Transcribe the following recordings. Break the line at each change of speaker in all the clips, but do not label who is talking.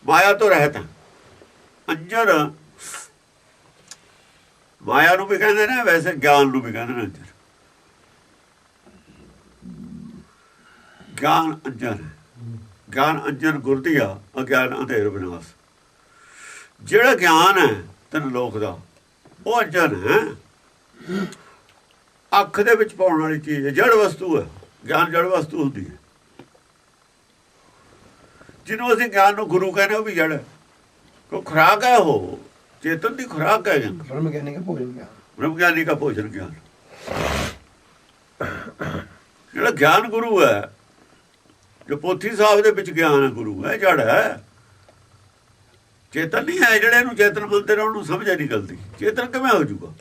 ਮਾਇਆ ਤੋਂ ਰਹਿਤ ਹੈ। ਅੰਜਨ ਮਾਇਆ ਨੂੰ ਵੀ ਕਹਿੰਦੇ ਨੇ, ਵੈਸੇ ਗਿਆਨ ਨੂੰ ਵੀ ਕਹਿੰਦੇ ਨੇ ਅੰਜਨ। ਗਿਆਨ ਅੰਜਨ ਹੈ। ਗਿਆਨ ਅੰਜਨ ਗੁਰਦੀਆ, ਅਗਿਆਨ ਅੰਧੇਰ ਵਿਨਾਸ਼। ਜਿਹੜਾ ਗਿਆਨ ਹੈ ਤਨ ਲੋਕ ਦਾ, ਉਹ ਅੰਜਨ ਹੈ। ਅੱਖ ਦੇ ਵਿੱਚ ਪਾਉਣ ਵਾਲੀ ਚੀਜ਼ ਹੈ, ਜੜ ਵਸਤੂ ਹੈ। ਗਿਆਨ ਜੜ ਵਸਤੂ ਹੁੰਦੀ ਹੈ। ਜਿਹਨੂੰ ਅਸੀਂ ਗਿਆਨ ਨੂੰ ਗੁਰੂ ਕਹਿੰਦੇ, ਉਹ ਵੀ ਜੜ ਹੈ। ਕੋਈ ਖੁਰਾਕ ਹੈ, ਉਹ ਚੇਤਨ ਦੀ ਖੁਰਾਕ ਹੈ।
ब्रह्म ज्ञानी का भोजन ज्ञान,
ब्रह्म ज्ञानी का भोजन ज्ञान। ਜਿਹੜਾ ਗਿਆਨ ਗੁਰੂ ਹੈ, ਜੋ ਪੋਥੀ ਸਾਹਿਬ ਦੇ ਵਿੱਚ ਗਿਆਨ ਹੈ, ਗੁਰੂ ਹੈ, ਜੜ ਹੈ, ਚੇਤਨ ਨਹੀਂ ਹੈ। ਜਿਹੜੇ ਨੂੰ ਚੇਤਨ ਮੰਨਦੇ ਨੇ ਉਹਨੂੰ ਸਮਝ ਨਹੀਂ ਨਿਕਲਦੀ। ਚੇਤਨ ਕਿਵੇਂ ਹੋ ਜੂਗਾ?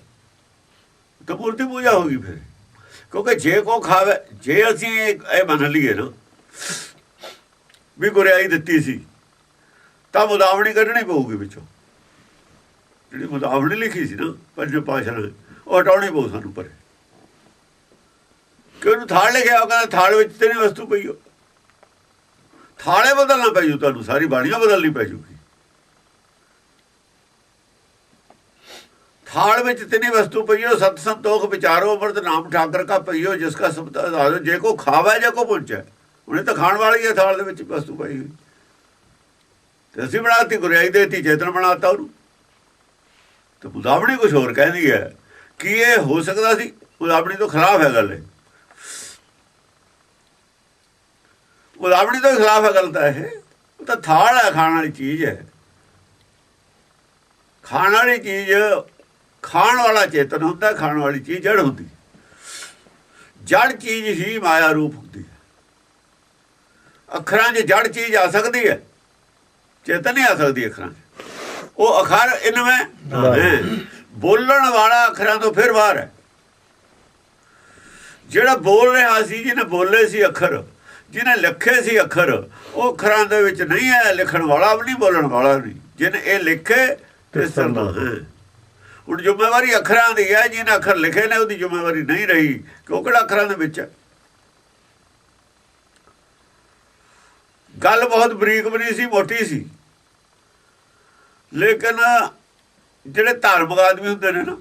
ਤਾਂ ਮੂਰਤੀ ਪੂਜਾ ਹੋ ਗਈ ਫਿਰ। ਕਿਉਂਕਿ ਜੇ ਕੋ ਖਾਵੇ, ਜੇ ਅਸੀਂ ਇਹ ਮੰਨ ਲਈਏ ਨਾ ਵੀ ਗੁਰਿਆਈ ਦਿੱਤੀ ਸੀ, ਤਾਂ ਮੁਦਾਵਣੀ ਕੱਢਣੀ ਪਊਗੀ ਵਿੱਚੋਂ। ਜਿਹੜੀ ਮੁਦਾਵਣੀ ਲਿਖੀ ਸੀ ਨਾ ਪੰਜ ਪਾਤਸ਼ਾਹ ਨੇ, ਉਹ ਹਟਾਉਣੀ ਪਊ ਸਾਨੂੰ ਪਰੇ। ਕਿ ਉਹਨੂੰ ਥਾਲ ਲਿਖਿਆ, ਉਹ ਕਹਿੰਦਾ ਥਾਲ ਵਿੱਚ ਤੇ ਨਹੀਂ ਵਸਤੂ ਪਈ। ਉਹ ਥਾਲੇ ਬਦਲਣਾ ਪੈ ਜੂ ਤੁਹਾਨੂੰ, ਸਾਰੀ ਬਾਣੀਆਂ ਬਦਲਣੀ ਪੈ ਜੂਗੀ। थाल में जितनी वस्तु पइयो, सत संतोख विचारो, अमृत नाम ठाकर का पइयो, जिसका सब जे को खावे जे को पुंचे। उन्हें तो खाण वाली है थाल दे विच वस्तु पई हुई। ते असीं बनाती, गुरियाई देती, चेतन बनाता उन्होंने। तो मुदावणी कुछ होर कहती है कि ये हो सकता सी। मुदावणी तो खिलाफ है गल। मुदावणी तो खिलाफ है गल। तो थाल है, खाण वाली चीज़ है। खाण वाली चीज़, खाण वाला चेतन होता है, खाण वाली चीज़ जड़ होती। जड़ चीज़ ही माया रूप होती है। अखरां 'च जड़ चीज़ आ सकती है, चेतन नहीं आ सकती अखरां 'च। वो अखर इनमें बोलण वाला अखरां तो फिर बाहर है। जिहड़ा बोल रहा सी, जिन्हें बोले सी अखर, जिन्हें लिखे सी अखर, वो अखरां दे विच नहीं है। लिखण वाला भी नहीं, बोलण वाला नहीं। जिन्हें ये लिखे ते सरना है। ਹੁਣ ਜ਼ਿੰਮੇਵਾਰੀ ਅੱਖਰਾਂ ਦੀ ਹੈ। ਜਿਹਨੇ ਅੱਖਰ ਲਿਖੇ ਨੇ ਉਹਦੀ ਜ਼ਿੰਮੇਵਾਰੀ ਨਹੀਂ ਰਹੀ, ਕਿਉਂ ਕਿਹੜਾ ਅੱਖਰਾਂ ਦੇ ਵਿੱਚ ਹੈ। ਗੱਲ ਬਹੁਤ ਬਰੀਕ ਵੀ ਨਹੀਂ ਸੀ, ਮੋਟੀ ਸੀ। ਲੇਕਿਨ ਜਿਹੜੇ ਧਾਰਮਿਕ ਆਦਮੀ ਹੁੰਦੇ ਨੇ ਨਾ,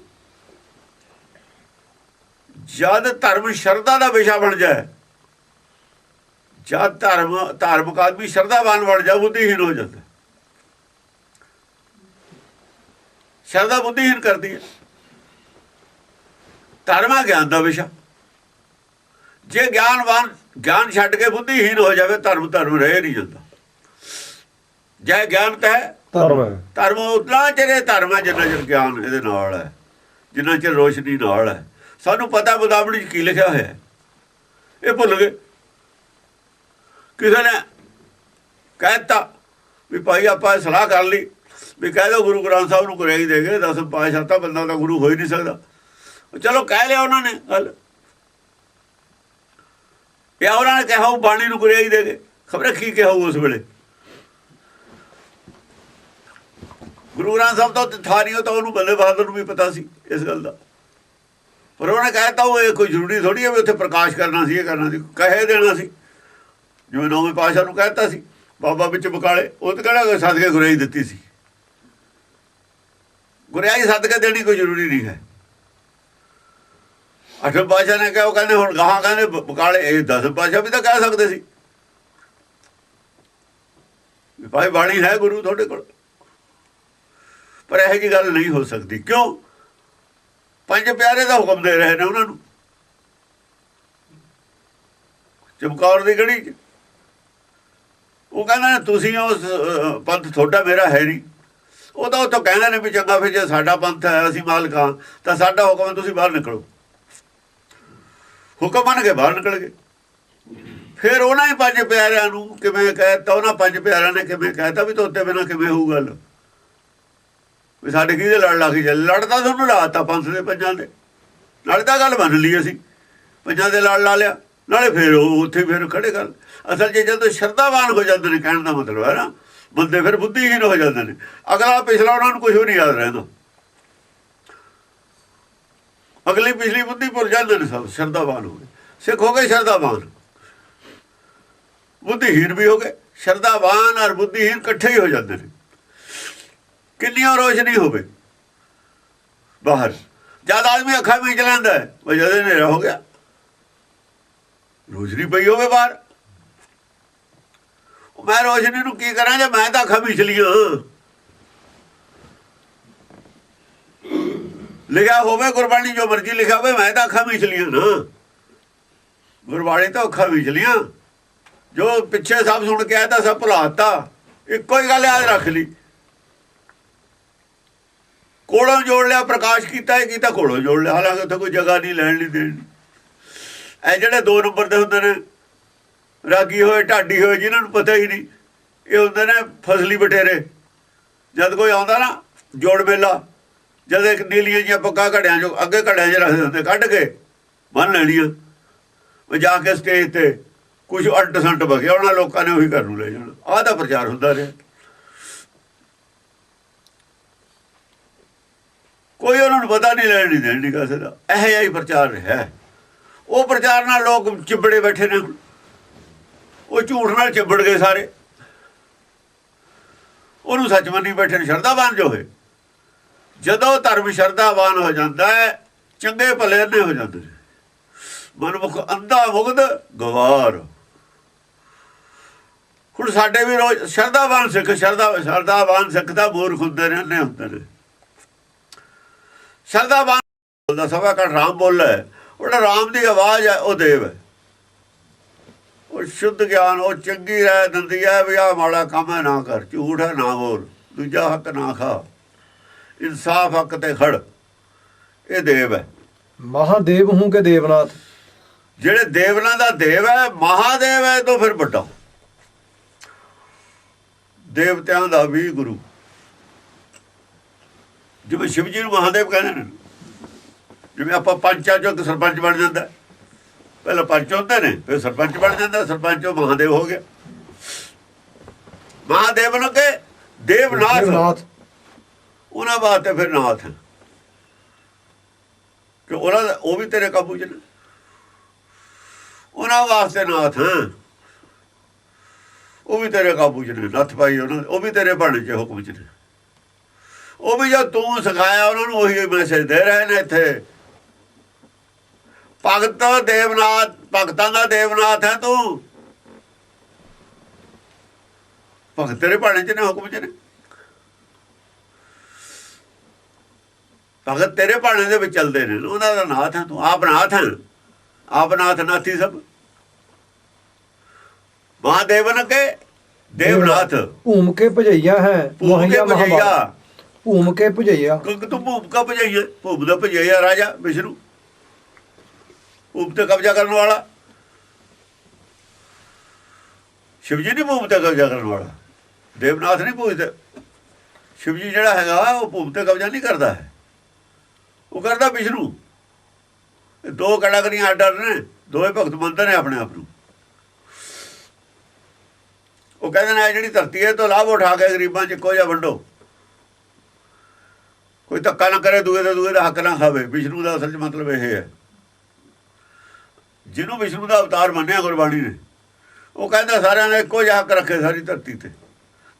ਜਦ ਧਰਮ ਸ਼ਰਧਾ ਦਾ ਵਿਸ਼ਾ ਬਣ ਜਾਏ, ਜਦ ਧਾਰਮਿਕ ਆਦਮੀ ਸ਼ਰਧਾਵਾਨ ਬਣ ਜਾ, ਬੁੱਧੀਹੀਨ ਹੋ ਜਾਂਦਾ। ਸ਼ਰਧਾ ਬੁੱਧੀਹੀਨ ਕਰਦੀ ਹੈ। ਧਰਮ ਹੈ ਗਿਆਨ ਦਾ ਵਿਸ਼ਾ। ਜੇ ਗਿਆਨਵਾਨ ਗਿਆਨ ਛੱਡ ਕੇ ਬੁੱਧੀਹੀਨ ਹੋ ਜਾਵੇ, ਧਰਮ ਰਹਿ ਨਹੀਂ ਜਾਂਦਾ। ਜੇ ਗਿਆਨ ਤਾਂ ਹੈ, ਧਰਮ ਉਤਨਾ ਚਿਰ ਧਰਮ ਹੈ ਜਿੰਨਾ ਚਿਰ ਗਿਆਨ ਇਹਦੇ ਨਾਲ ਹੈ, ਜਿੰਨਾ ਚਿਰ ਰੋਸ਼ਨੀ ਨਾਲ ਹੈ। ਸਾਨੂੰ ਪਤਾ ਮੁਦਾਵਣੀ 'ਚ ਕੀ ਲਿਖਿਆ ਹੋਇਆ, ਇਹ ਭੁੱਲ ਗਏ। ਕਿਸੇ ਨੇ ਕਹਿ ਦਿੱਤਾ ਵੀ ਭਾਈ ਆਪਾਂ ਸਲਾਹ ਕਰ ਲਈ ਵੀ ਕਹਿ ਦਿਓ ਗੁਰੂ ਗ੍ਰੰਥ ਸਾਹਿਬ ਨੂੰ ਗੁਰਿਆਈ ਦੇ ਗਏ, 10 ਪਾਤਸ਼ਾਹ ਤਾਂ ਬੰਦਾ ਤਾਂ ਗੁਰੂ ਹੋ ਹੀ ਨਹੀਂ ਸਕਦਾ। ਚਲੋ ਕਹਿ ਲਿਆ ਉਹਨਾਂ ਨੇ ਗੱਲ, ਜਾਂ ਉਹਨਾਂ ਨੇ ਕਿਹਾ ਉਹ ਬਾਣੀ ਨੂੰ ਗੁਰਿਆਈ ਦੇ ਗਏ। ਖਬਰ ਕੀ ਕਿਹਾ ਉਸ ਵੇਲੇ ਗੁਰੂ ਗ੍ਰੰਥ ਸਾਹਿਬ ਤਾਂ ਥਾ ਨਹੀਂ, ਤਾਂ ਉਹਨੂੰ ਬੱਲੇ ਬਹਾਦਰ ਨੂੰ ਵੀ ਪਤਾ ਸੀ ਇਸ ਗੱਲ ਦਾ। ਪਰ ਉਹਨੇ ਕਹਿ ਦਿੱਤਾ ਉਹ ਇਹ ਕੋਈ ਜ਼ਰੂਰੀ ਥੋੜ੍ਹੀ ਹੈ ਵੀ ਉੱਥੇ ਪ੍ਰਕਾਸ਼ ਕਰਨਾ ਸੀ, ਇਹ ਕਰਨਾ ਸੀ, ਕਹਿ ਦੇਣਾ ਸੀ। ਜਿਵੇਂ 9ਵੇਂ ਪਾਤਸ਼ਾਹ ਨੂੰ ਕਹਿ ਦਿੱਤਾ ਸੀ ਬਾਬਾ ਵਿੱਚ ਬਕਾਲੇ, ਉਹ ਤਾਂ ਕਿਹੜਾ ਸਦਕੇ ਗੁਰਿਆਈ ਦਿੱਤੀ ਸੀ। ਗੁਰਿਆਈ ਸਦਕੇ ਦੇਣੀ ਕੋਈ ਜ਼ਰੂਰੀ ਨਹੀਂ ਹੈ। 8ਵੇਂ ਪਾਤਸ਼ਾਹ ਨੇ ਕਿਹਾ, ਉਹ ਕਹਿੰਦੇ ਹੁਣ ਗਾਹਾਂ ਕਹਿੰਦੇ ਬਕਾਲੇ, ਇਹ 10ਵੇਂ ਪਾਤਸ਼ਾਹ ਵੀ ਤਾਂ ਕਹਿ ਸਕਦੇ ਸੀ ਵੀ ਭਾਈ ਬਾਣੀ ਹੈ ਗੁਰੂ ਤੁਹਾਡੇ ਕੋਲ। ਪਰ ਇਹੋ ਜਿਹੀ ਗੱਲ ਨਹੀਂ ਹੋ ਸਕਦੀ। ਕਿਉਂ? ਪੰਜ ਪਿਆਰੇ ਦਾ ਹੁਕਮ ਦੇ ਰਹੇ ਨੇ ਉਹਨਾਂ ਨੂੰ। ਚਮਕੌਰ ਦੀ ਗੜੀ 'ਚ ਉਹ ਕਹਿੰਦਾ ਤੁਸੀਂ ਉਸ ਪੰਥ ਤੁਹਾਡਾ ਮੇਰਾ ਹੈ ਨਹੀਂ। ਉਹ ਤਾਂ ਉੱਥੋਂ ਕਹਿੰਦੇ ਨੇ ਵੀ ਚੰਗਾ ਫਿਰ ਜੇ ਸਾਡਾ ਪੰਥ ਹੈ, ਅਸੀਂ ਮਾਲਕ ਹਾਂ, ਤਾਂ ਸਾਡਾ ਹੁਕਮ ਤੁਸੀਂ ਬਾਹਰ ਨਿਕਲੋ। ਹੁਕਮ ਮੰਨ ਕੇ ਬਾਹਰ ਨਿਕਲ ਗਏ। ਫਿਰ ਉਹਨਾਂ ਹੀ ਪੰਜ ਪਿਆਰਿਆਂ ਨੂੰ ਕਿਵੇਂ ਕਹਿ ਦਿੱਤਾ, ਉਹਨਾਂ ਪੰਜ ਪਿਆਰਿਆਂ ਨੇ ਕਿਵੇਂ ਕਹਿ ਦਿੱਤਾ ਵੀ ਤੋਤੇ ਬਿਨਾਂ ਕਿਵੇਂ ਹੋਊ ਗੱਲ, ਵੀ ਸਾਡੇ ਕਿਹਦੇ ਲੜ ਲੱਗ ਜਾ। ਲੜਦਾ ਤੁਹਾਨੂੰ ਲਾਤਾ ਪੰਥ ਦੇ ਪੰਜਾਂ ਦੇ, ਨਾਲੇ ਤਾਂ ਗੱਲ ਮੰਨ ਲਈ ਅਸੀਂ, ਪੰਜਾਂ ਦੇ ਲੜ ਲਾ ਲਿਆ, ਨਾਲੇ ਫਿਰ ਉਹ ਉੱਥੇ ਫਿਰ ਖੜੇ ਗੱਲ। ਅਸਲ 'ਚ ਜਦੋਂ ਸ਼ਰਧਾਵਾਨ ਹੋ ਜਾਂਦੇ ਨੇ, ਕਹਿਣ ਦਾ ਮਤਲਬ ਹੈ ਨਾ, ਬੰਦੇ ਫਿਰ ਬੁੱਧੀਹੀਨ ਹੋ ਜਾਂਦੇ ਨੇ। ਅਗਲਾ ਪਿਛਲਾ ਉਹਨਾਂ ਨੂੰ ਕੁਝ ਵੀ ਨਹੀਂ ਯਾਦ ਰਹਿੰਦਾ, ਅਗਲੀ ਪਿਛਲੀ ਬੁੱਧੀ ਭੁੱਲ ਜਾਂਦੇ ਨੇ। ਸਭ ਸ਼ਰਧਾਵਾਨ ਹੋ ਗਏ, ਸਿੱਖ ਹੋ ਗਏ ਸ਼ਰਧਾਵਾਨ। ਬੁੱਧੀਹੀਨ ਵੀ ਹੋ ਗਏ। ਸ਼ਰਧਾਵਾਨ ਔਰ ਬੁੱਧੀਹੀਨ ਇਕੱਠੇ ਹੀ ਹੋ ਜਾਂਦੇ ਨੇ। ਕਿੰਨੀਆਂ ਰੋਸ਼ਨੀ ਹੋਵੇ ਬਾਹਰ, ਜਦ ਆਦਮੀ ਅੱਖਾਂ ਮੀਚ ਲੈਂਦਾ ਹੈ ਉਹ ਜਦ ਹਨੇਰਾ ਹੋ ਗਿਆ, ਰੋਸ਼ਨੀ ਪਈ ਹੋਵੇ ਬਾਹਰ। ਮੈਂ ਰੋਸ਼ਨੀ ਨੂੰ ਕੀ ਕਰਾਂ ਜੇ ਮੈਂ ਤਾਂ ਅੱਖਾਂ ਮੀਚ ਲੀਆਂ। ਲਿਖਿਆ ਹੋਵੇ ਗੁਰਬਾਣੀ ਜੋ ਮਰਜ਼ੀ ਲਿਖਿਆ ਹੋਵੇ, ਮੈਂ ਤਾਂ ਅੱਖਾਂ ਮੀਚ ਲੀਆਂ ਨਾ। ਗੁਰਬਾਣੀ ਤਾਂ ਅੱਖਾਂ ਮੀਚ ਲੀਆਂ। ਜੋ ਪਿੱਛੇ ਸਭ ਸੁਣ ਕੇ ਆਇਆ ਤਾਂ ਸਭ ਭੁਲਾਤਾ। ਇੱਕੋ ਹੀ ਗੱਲ ਯਾਦ ਰੱਖ ਲਈ, ਕੋਲੋਂ ਜੋੜ ਲਿਆ, ਪ੍ਰਕਾਸ਼ ਕੀਤਾ ਹੀ ਕੀਤਾ, ਕੋਲੋਂ ਜੋੜ ਲਿਆ। ਹਾਲਾਂਕਿ ਉੱਥੇ ਕੋਈ ਜਗ੍ਹਾ ਨਹੀਂ, ਲੈਣ ਨਹੀਂ ਦੇਣ। ਇਹ ਜਿਹੜੇ 2 ਨੰਬਰ ਦੇ ਹੁੰਦੇ ਨੇ, ਰਾਗੀ ਹੋਏ ਢਾਡੀ ਹੋਏ, ਜਿਨ੍ਹਾਂ ਨੂੰ ਪਤਾ ਹੀ ਨਹੀਂ, ਇਹ ਹੁੰਦੇ ਨੇ ਫਸਲੀ ਬਟੇਰੇ। ਜਦ ਕੋਈ ਆਉਂਦਾ ਨਾ ਜੋੜ ਮੇਲਾ, ਜਦ ਇੱਕ ਨੀਲੀਆਂ ਜਿਹੀਆਂ ਪੱਗਾਂ ਘੜਿਆਂ 'ਚੋਂ ਅੱਗੇ ਘੜਿਆਂ 'ਚ ਰੱਖਦੇ ਹੁੰਦੇ, ਕੱਢ ਕੇ ਬੰਨ੍ਹ ਲੈਣੀਆਂ। ਉਹ ਜਾ ਕੇ ਸਟੇਜ 'ਤੇ ਕੁਛ ਅੱਡ ਸੰਟ ਬਗਿਆ, ਉਹਨਾਂ ਲੋਕਾਂ ਨੇ ਉਹੀ ਘਰ ਨੂੰ ਲੈ ਜਾਣਾ। ਆਹ ਦਾ ਪ੍ਰਚਾਰ ਹੁੰਦਾ ਰਿਹਾ। ਕੋਈ ਉਹਨਾਂ ਨੂੰ ਪਤਾ ਨਹੀਂ, ਲੈਣ ਨਹੀਂ ਦੇਣ ਨਹੀਂ ਕਿਸੇ ਦਾ। ਇਹੋ ਜਿਹਾ ਹੀ ਪ੍ਰਚਾਰ ਰਿਹਾ। ਉਹ ਪ੍ਰਚਾਰ ਨਾਲ ਲੋਕ ਚਿੰਬੜੇ ਬੈਠੇ ਨੇ। ਉਹ ਝੂਠ ਨਾਲ ਚਿੰਬੜ ਗਏ ਸਾਰੇ। ਉਹਨੂੰ ਸੱਚ ਮੰਨੀ ਬੈਠੇ ਨੇ। ਸ਼ਰਧਾਵਾਨ ਜੋ ਹੋਏ, ਜਦੋਂ ਧਰਮ ਸ਼ਰਧਾਵਾਨ ਹੋ ਜਾਂਦਾ ਹੈ, ਚੰਗੇ ਭਲੇ ਅੰਨੇ ਹੋ ਜਾਂਦੇ ਨੇ। ਮਨਮੁਖ ਅੰਧਾ ਮੁਗਧ ਗਵਾਰ। ਹੁਣ ਸਾਡੇ ਵੀ ਰੋਜ਼ ਸ਼ਰਧਾਵਾਨ ਸਿੱਖ, ਸ਼ਰਧਾਵਾਨ ਸਿੱਖ ਦਾ ਮੂਰਖ ਹੁੰਦੇ ਨੇ, ਅੰਨੇ ਹੁੰਦੇ ਨੇ। ਸ਼ਰਧਾਵਾਨ ਬੋਲਦਾ ਸਵਾ ਘੱਟ ਰਾਮ ਬੋਲੇ, ਉਹਦਾ ਰਾਮ ਦੀ ਆਵਾਜ਼ ਹੈ, ਉਹ ਦੇਵ ਹੈ। ਉਹ ਸ਼ੁੱਧ ਗਿਆਨ, ਉਹ ਚੰਗੀ ਰਾਇ ਦਿੰਦੀ ਹੈ ਵੀ ਆਹ ਮਾੜਾ ਕੰਮ ਹੈ ਨਾ ਕਰ, ਝੂਠ ਹੈ ਨਾ ਬੋਲ, ਦੂਜਾ ਹੱਕ ਨਾ ਖਾ, ਇਨਸਾਫ ਹੱਕ ਤੇ ਖੜ। ਇਹ ਦੇਵ ਹੈ।
ਮਹਾਦੇਵ ਹੂੰ ਕਿ ਦੇਵਨਾਥ।
ਜਿਹੜੇ ਦੇਵਨਾਂ ਦਾ ਦੇਵ ਹੈ, ਮਹਾਦੇਵ ਹੈ ਤੋਂ ਫਿਰ ਵੱਡਾ। ਦੇਵਤਿਆਂ ਦਾ ਵੀ ਗੁਰੂ। ਜਿਵੇਂ ਸ਼ਿਵ ਜੀ ਨੂੰ ਮਹਾਦੇਵ ਕਹਿੰਦੇ ਨੇ। ਜਿਵੇਂ ਆਪਾਂ ਪੰਚਾਂ ਚੋਂ ਸਰਪੰਚ ਬਣ ਜਾਂਦਾ, ਪਹਿਲਾਂ ਪੰਚ ਹੁੰਦੇ ਨੇ, ਫਿਰ ਸਰਪੰਚ ਬਣ ਜਾਂਦਾ, ਸਰਪੰਚ ਉਹ ਮਹਾਦੇਵ ਹੋ ਗਿਆ। ਮਹਾਦੇਵ ਨੂੰ ਕਿ ਦੇਵਨਾਥ, ਉਹਨਾਂ ਵਾਸਤੇ ਫਿਰ ਨਾਥ ਹੈ ਕਿ ਉਹਨਾਂ ਦਾ ਉਹ ਵੀ ਤੇਰੇ ਕਾਬੂ 'ਚ ਨੇ। ਉਹਨਾਂ ਵਾਸਤੇ ਨਾਥ ਹੈ, ਉਹ ਵੀ ਤੇਰੇ ਕਾਬੂ 'ਚ ਨੇ। ਨੱਥ ਪਾਈ ਉਹਨਾਂ, ਉਹ ਵੀ ਤੇਰੇ ਬਾਣੇ 'ਚ ਹੁਕਮ 'ਚ ਨੇ। ਉਹ ਵੀ ਜਦ ਤੂੰ ਸਿਖਾਇਆ ਉਹਨਾਂ ਨੂੰ, ਉਹੀ ਮੈਸੇਜ ਦੇ ਰਹੇ ਨੇ ਇੱਥੇ। ਭਗਤ ਦੇਵਨਾਥ, ਭਗਤਾਂ ਦਾ ਦੇਵਨਾਥ ਹੈ ਤੂੰ। ਭਗਤ ਤੇਰੇ ਬਾਣੇ 'ਚ ਨੇ, ਹੁਕਮ 'ਚ ਨੇ। ਭਗਤ ਤੇਰੇ ਬਾਣੇ ਦੇ ਵਿੱਚ ਚੱਲਦੇ ਨੇ, ਉਹਨਾਂ ਦਾ ਨਾਥ ਹੈ ਤੂੰ। ਆਪ ਨਾਥ ਹੈ, ਆਪ ਨਾਥ ਨਾਥੀ ਸਭ। ਮਹਾਦੇਵਨ ਕੇ ਦੇਵਨਾਥ।
ਭੂਮ ਕੇ ਭਜਈਆ ਹੈ,
ਭੂਮ ਕੇ ਭਜਈਆ।
ਭੂਮ ਕੇ ਭਜਈਆ,
ਤੂੰ ਭੂਮ ਕਾ ਭਜਈਆ, ਭੂਮ ਦਾ ਭਜਈਆ ਰਾਜਾ ਵਿਸ਼ਨੂੰ, ਭੂਮ ਤੇ ਕਬਜ਼ਾ ਕਰਨ ਵਾਲਾ। ਸ਼ਿਵ ਜੀ ਨਹੀਂ ਭੂਮ ਤੇ ਕਬਜ਼ਾ ਕਰਨ ਵਾਲਾ, ਦੇਵਨਾਥ ਨਹੀਂ ਪੁੱਛਦੇ। ਸ਼ਿਵ ਜੀ ਜਿਹੜਾ ਹੈਗਾ ਉਹ ਭੂਮ ਤੇ ਕਬਜ਼ਾ ਨਹੀਂ ਕਰਦਾ ਹੈ, ਉਹ ਕਰਦਾ ਵਿਸ਼ਨੂੰ। ਇਹ 2 ਕੈਟਾਗਰੀਆਂ ਅੱਡ ਨੇ, ਦੋਵੇਂ ਭਗਤ ਮੰਨਦੇ ਨੇ ਆਪਣੇ ਆਪ ਨੂੰ। ਉਹ ਕਹਿੰਦੇ ਨੇ ਜਿਹੜੀ ਧਰਤੀ ਹੈ ਤੋਂ ਲਾਭ ਉਠਾ ਕੇ ਗਰੀਬਾਂ 'ਚ ਇੱਕੋ ਜਿਹਾ ਵੰਡੋ, ਕੋਈ ਧੱਕਾ ਨਾ ਕਰੇ, ਦੂਏ ਦਾ ਹੱਕ ਨਾ ਖਾਵੇ। ਵਿਸ਼ਨੂੰ ਦਾ ਅਸਲ 'ਚ ਮਤਲਬ ਇਹ ਹੈ। ਜਿਹਨੂੰ ਵਿਸ਼ਨੂੰ ਦਾ ਅਵਤਾਰ ਮੰਨਿਆ ਗੁਰਬਾਣੀ ਨੇ, ਉਹ ਕਹਿੰਦਾ ਸਾਰਿਆਂ ਨੇ ਇੱਕੋ ਜਿਹਾ ਹੱਕ ਰੱਖੇ ਸਾਰੀ ਧਰਤੀ ਤੇ।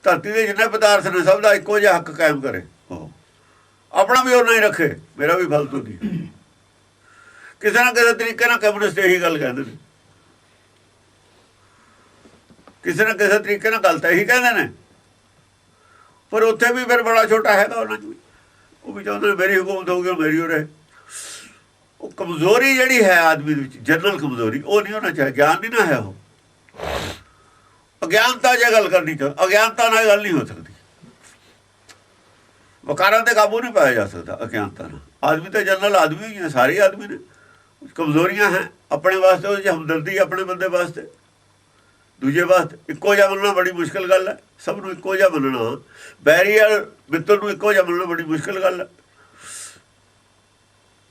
ਧਰਤੀ ਦੇ ਜਿੰਨੇ ਪਦਾਰਥ ਨੇ ਸਭ ਦਾ ਇੱਕੋ ਜਿਹਾ ਹੱਕ ਕਾਇਮ ਕਰੇ। ਆਪਣਾ ਵੀ ਉਹਨਾਂ ਹੀ ਰੱਖੇ, ਮੇਰਾ ਵੀ ਫਾਲਤੂ ਨਹੀਂ। ਕਿਸੇ ਨਾ ਕਿਸੇ ਤਰੀਕੇ ਨਾਲ ਕਮਿਊਨਿਸਟ ਇਹੀ ਗੱਲ ਕਹਿੰਦੇ ਨੇ, ਕਿਸੇ ਨਾ ਕਿਸੇ ਤਰੀਕੇ ਨਾਲ ਗੱਲ ਤਾਂ ਇਹੀ ਕਹਿੰਦੇ ਨੇ। ਪਰ ਉੱਥੇ ਵੀ ਫਿਰ ਬੜਾ ਛੋਟਾ ਹੈਗਾ ਉਹਨਾਂ 'ਚ ਵੀ। ਉਹ ਵੀ ਚਾਹੁੰਦੇ ਨੇ ਮੇਰੀ ਹਕੂਮਤ ਹੋਊਗੀ, ਮੇਰੀ ਹੋ ਰਹੇ। ਉਹ ਕਮਜ਼ੋਰੀ ਜਿਹੜੀ ਹੈ ਆਦਮੀ ਦੇ ਵਿੱਚ, ਜਨਰਲ ਕਮਜ਼ੋਰੀ, ਉਹ ਨਹੀਂ ਹੋਣਾ ਚਾਹੀਦਾ। ਗਿਆਨ ਨਹੀਂ ਨਾ ਹੈ, ਉਹ ਅਗਿਆਨਤਾ ਜੇ ਗੱਲ ਕਰਨੀ ਚਾਹੀਦੀ। ਅਗਿਆਨਤਾ ਨਾਲ ਗੱਲ ਨਹੀਂ ਹੋ ਸਕਦੀ। ਵਕਾਰਾਂ ਤੇ ਕਾਬੂ ਨਹੀਂ ਪਾਇਆ ਜਾ ਸਕਦਾ ਅਗਿਆਨਤਾ ਨਾਲ। ਆਦਮੀ ਤਾਂ ਜਨਰਲ ਆਦਮੀ ਹੀ ਹੈ, ਸਾਰੇ ਆਦਮੀ ਨੇ। ਕਮਜ਼ੋਰੀਆਂ ਹੈ ਆਪਣੇ ਵਾਸਤੇ, ਉਹਦੇ 'ਚ ਹਮਦਰਦੀ ਆਪਣੇ ਬੰਦੇ ਵਾਸਤੇ, ਦੂਜੇ ਵਾਸਤੇ। ਇੱਕੋ ਜਿਹਾ ਮੰਨਣਾ ਬੜੀ ਮੁਸ਼ਕਿਲ ਗੱਲ ਹੈ। ਸਭ ਨੂੰ ਇੱਕੋ ਜਿਹਾ ਮੰਨਣਾ, ਬੈਰੀ ਔਰ ਮਿੱਤਰ ਨੂੰ ਇੱਕੋ ਜਿਹਾ ਮੰਨਣਾ ਬੜੀ ਮੁਸ਼ਕਿਲ ਗੱਲ ਹੈ।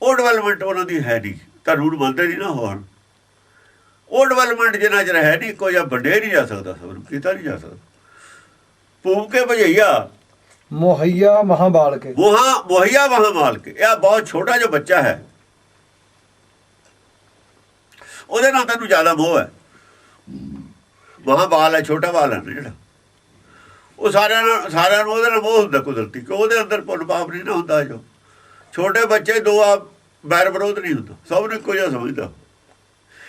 ਉਹ ਡਿਵੈਲਪਮੈਂਟ ਉਹਨਾਂ ਦੀ ਹੈ ਨਹੀਂ। ਧਰਮ ਨੂੰ ਮੰਨਦੇ ਨਹੀਂ ਨਾ ਹੋਣ। ਉਹ ਡਿਵੈਲਪਮੈਂਟ ਜਿੰਨਾ ਚਿਰ ਹੈ ਨਹੀਂ, ਇੱਕੋ ਜਿਹਾ ਵੱਡੇ ਨਹੀਂ ਜਾ ਸਕਦਾ, ਸਭ ਨੂੰ ਕੀਤਾ ਨਹੀਂ ਜਾ ਸਕਦਾ। ਭੂਮ ਕੇ ਭਜਈਆ,
ਮੁਹੱਈਆ ਮਹਾਬਾਲ ਕੇ,
ਮੁਹੱਈਆ ਮਹਾਮਾਲ ਕੇ। ਇਹ ਬਹੁਤ ਛੋਟਾ ਜਿਹਾ ਬੱਚਾ ਹੈ, ਉਹਦੇ ਨਾਲ ਤੈਨੂੰ ਜ਼ਿਆਦਾ ਮੋਹ ਹੈ। ਮਹਾਬਾਲ ਹੈ, ਛੋਟਾ ਬਾਲ ਹੈ ਨਾ ਜਿਹੜਾ, ਉਹ ਸਾਰਿਆਂ ਨੂੰ ਉਹਦੇ ਨਾਲ ਮੋਹ ਹੁੰਦਾ ਕੁਦਰਤੀ, ਕਿ ਉਹਦੇ ਅੰਦਰ ਪੁੰਨ ਪਾਪ ਨਹੀਂ ਨਾ ਹੁੰਦਾ। ਜੋ ਛੋਟੇ ਬੱਚੇ ਦੋ ਆ ਬੈਰ ਵਿਰੋਧ ਨਹੀਂ ਹੁੰਦਾ, ਸਭ ਨੂੰ ਇੱਕੋ ਜਿਹਾ ਸਮਝਦਾ।